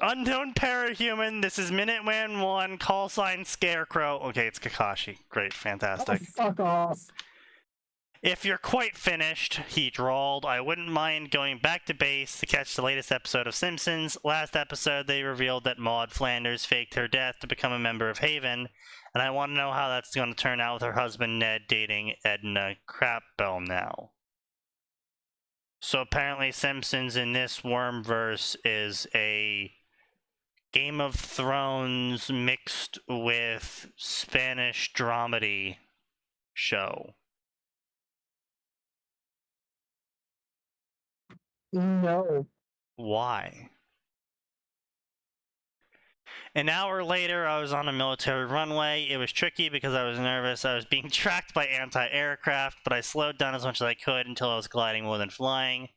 Unknown parahuman, this is Minuteman 1, call sign Scarecrow. Okay, it's Kakashi. Great, Oh, fantastic. fuck off. If you're quite finished, he drawled, I wouldn't mind going back to base to catch the latest episode of Simpsons. Last episode, they revealed that Maude Flanders faked her death to become a member of Haven, and I want to know how that's going to turn out with her husband Ned dating Edna Crapbell now. So apparently Simpsons in this Wormverse is a Game of Thrones mixed with Spanish dramedy show. No. Why? An hour later, I was on a military runway. It was tricky because I was nervous. I was being tracked by anti-aircraft, but I slowed down as much as I could until I was gliding more than flying,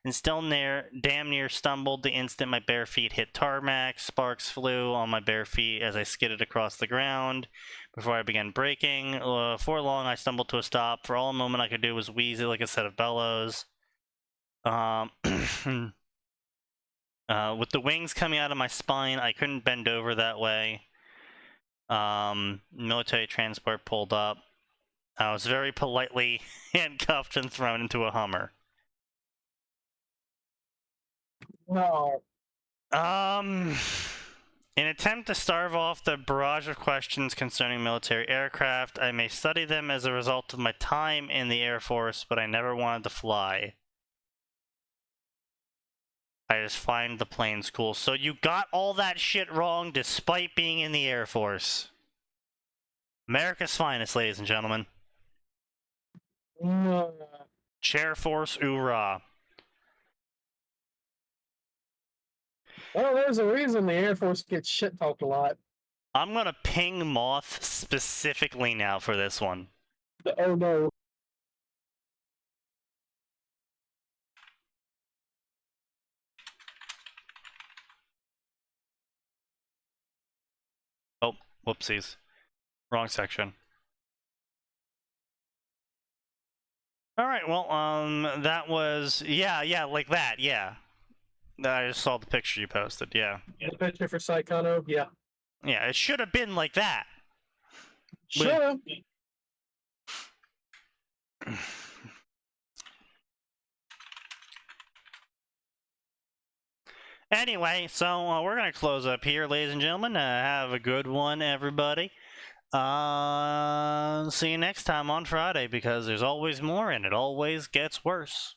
and still damn near stumbled the instant my bare feet hit tarmac. Sparks flew on my bare feet as I skidded across the ground before I began braking. For long, I stumbled to a stop. For all a moment I could do was wheeze it like a set of bellows. With the wings coming out of my spine, I couldn't bend over that way. Military transport pulled up. I was very politely handcuffed and thrown into a Hummer. No. In attempt to starve off the barrage of questions concerning military aircraft, I may study them as a result of my time in the Air Force, but I never wanted to fly. I just find the planes cool. So you got all that shit wrong despite being in the Air Force. America's finest, ladies and gentlemen. No. Chair Force, oorah. Well, there's a reason the Air Force gets shit talked a lot. I'm gonna ping Moth specifically now for this one. Oh no. Oh, whoopsies. Wrong section. Alright, well, that was... Yeah, like that, yeah. I just saw the picture you posted, yeah. The picture for Psychono, yeah. Yeah, it should have been like that. Sure. Anyway, so we're going to close up here, ladies and gentlemen. Have a good one, everybody. See you next time on Friday, because there's always more and it always gets worse.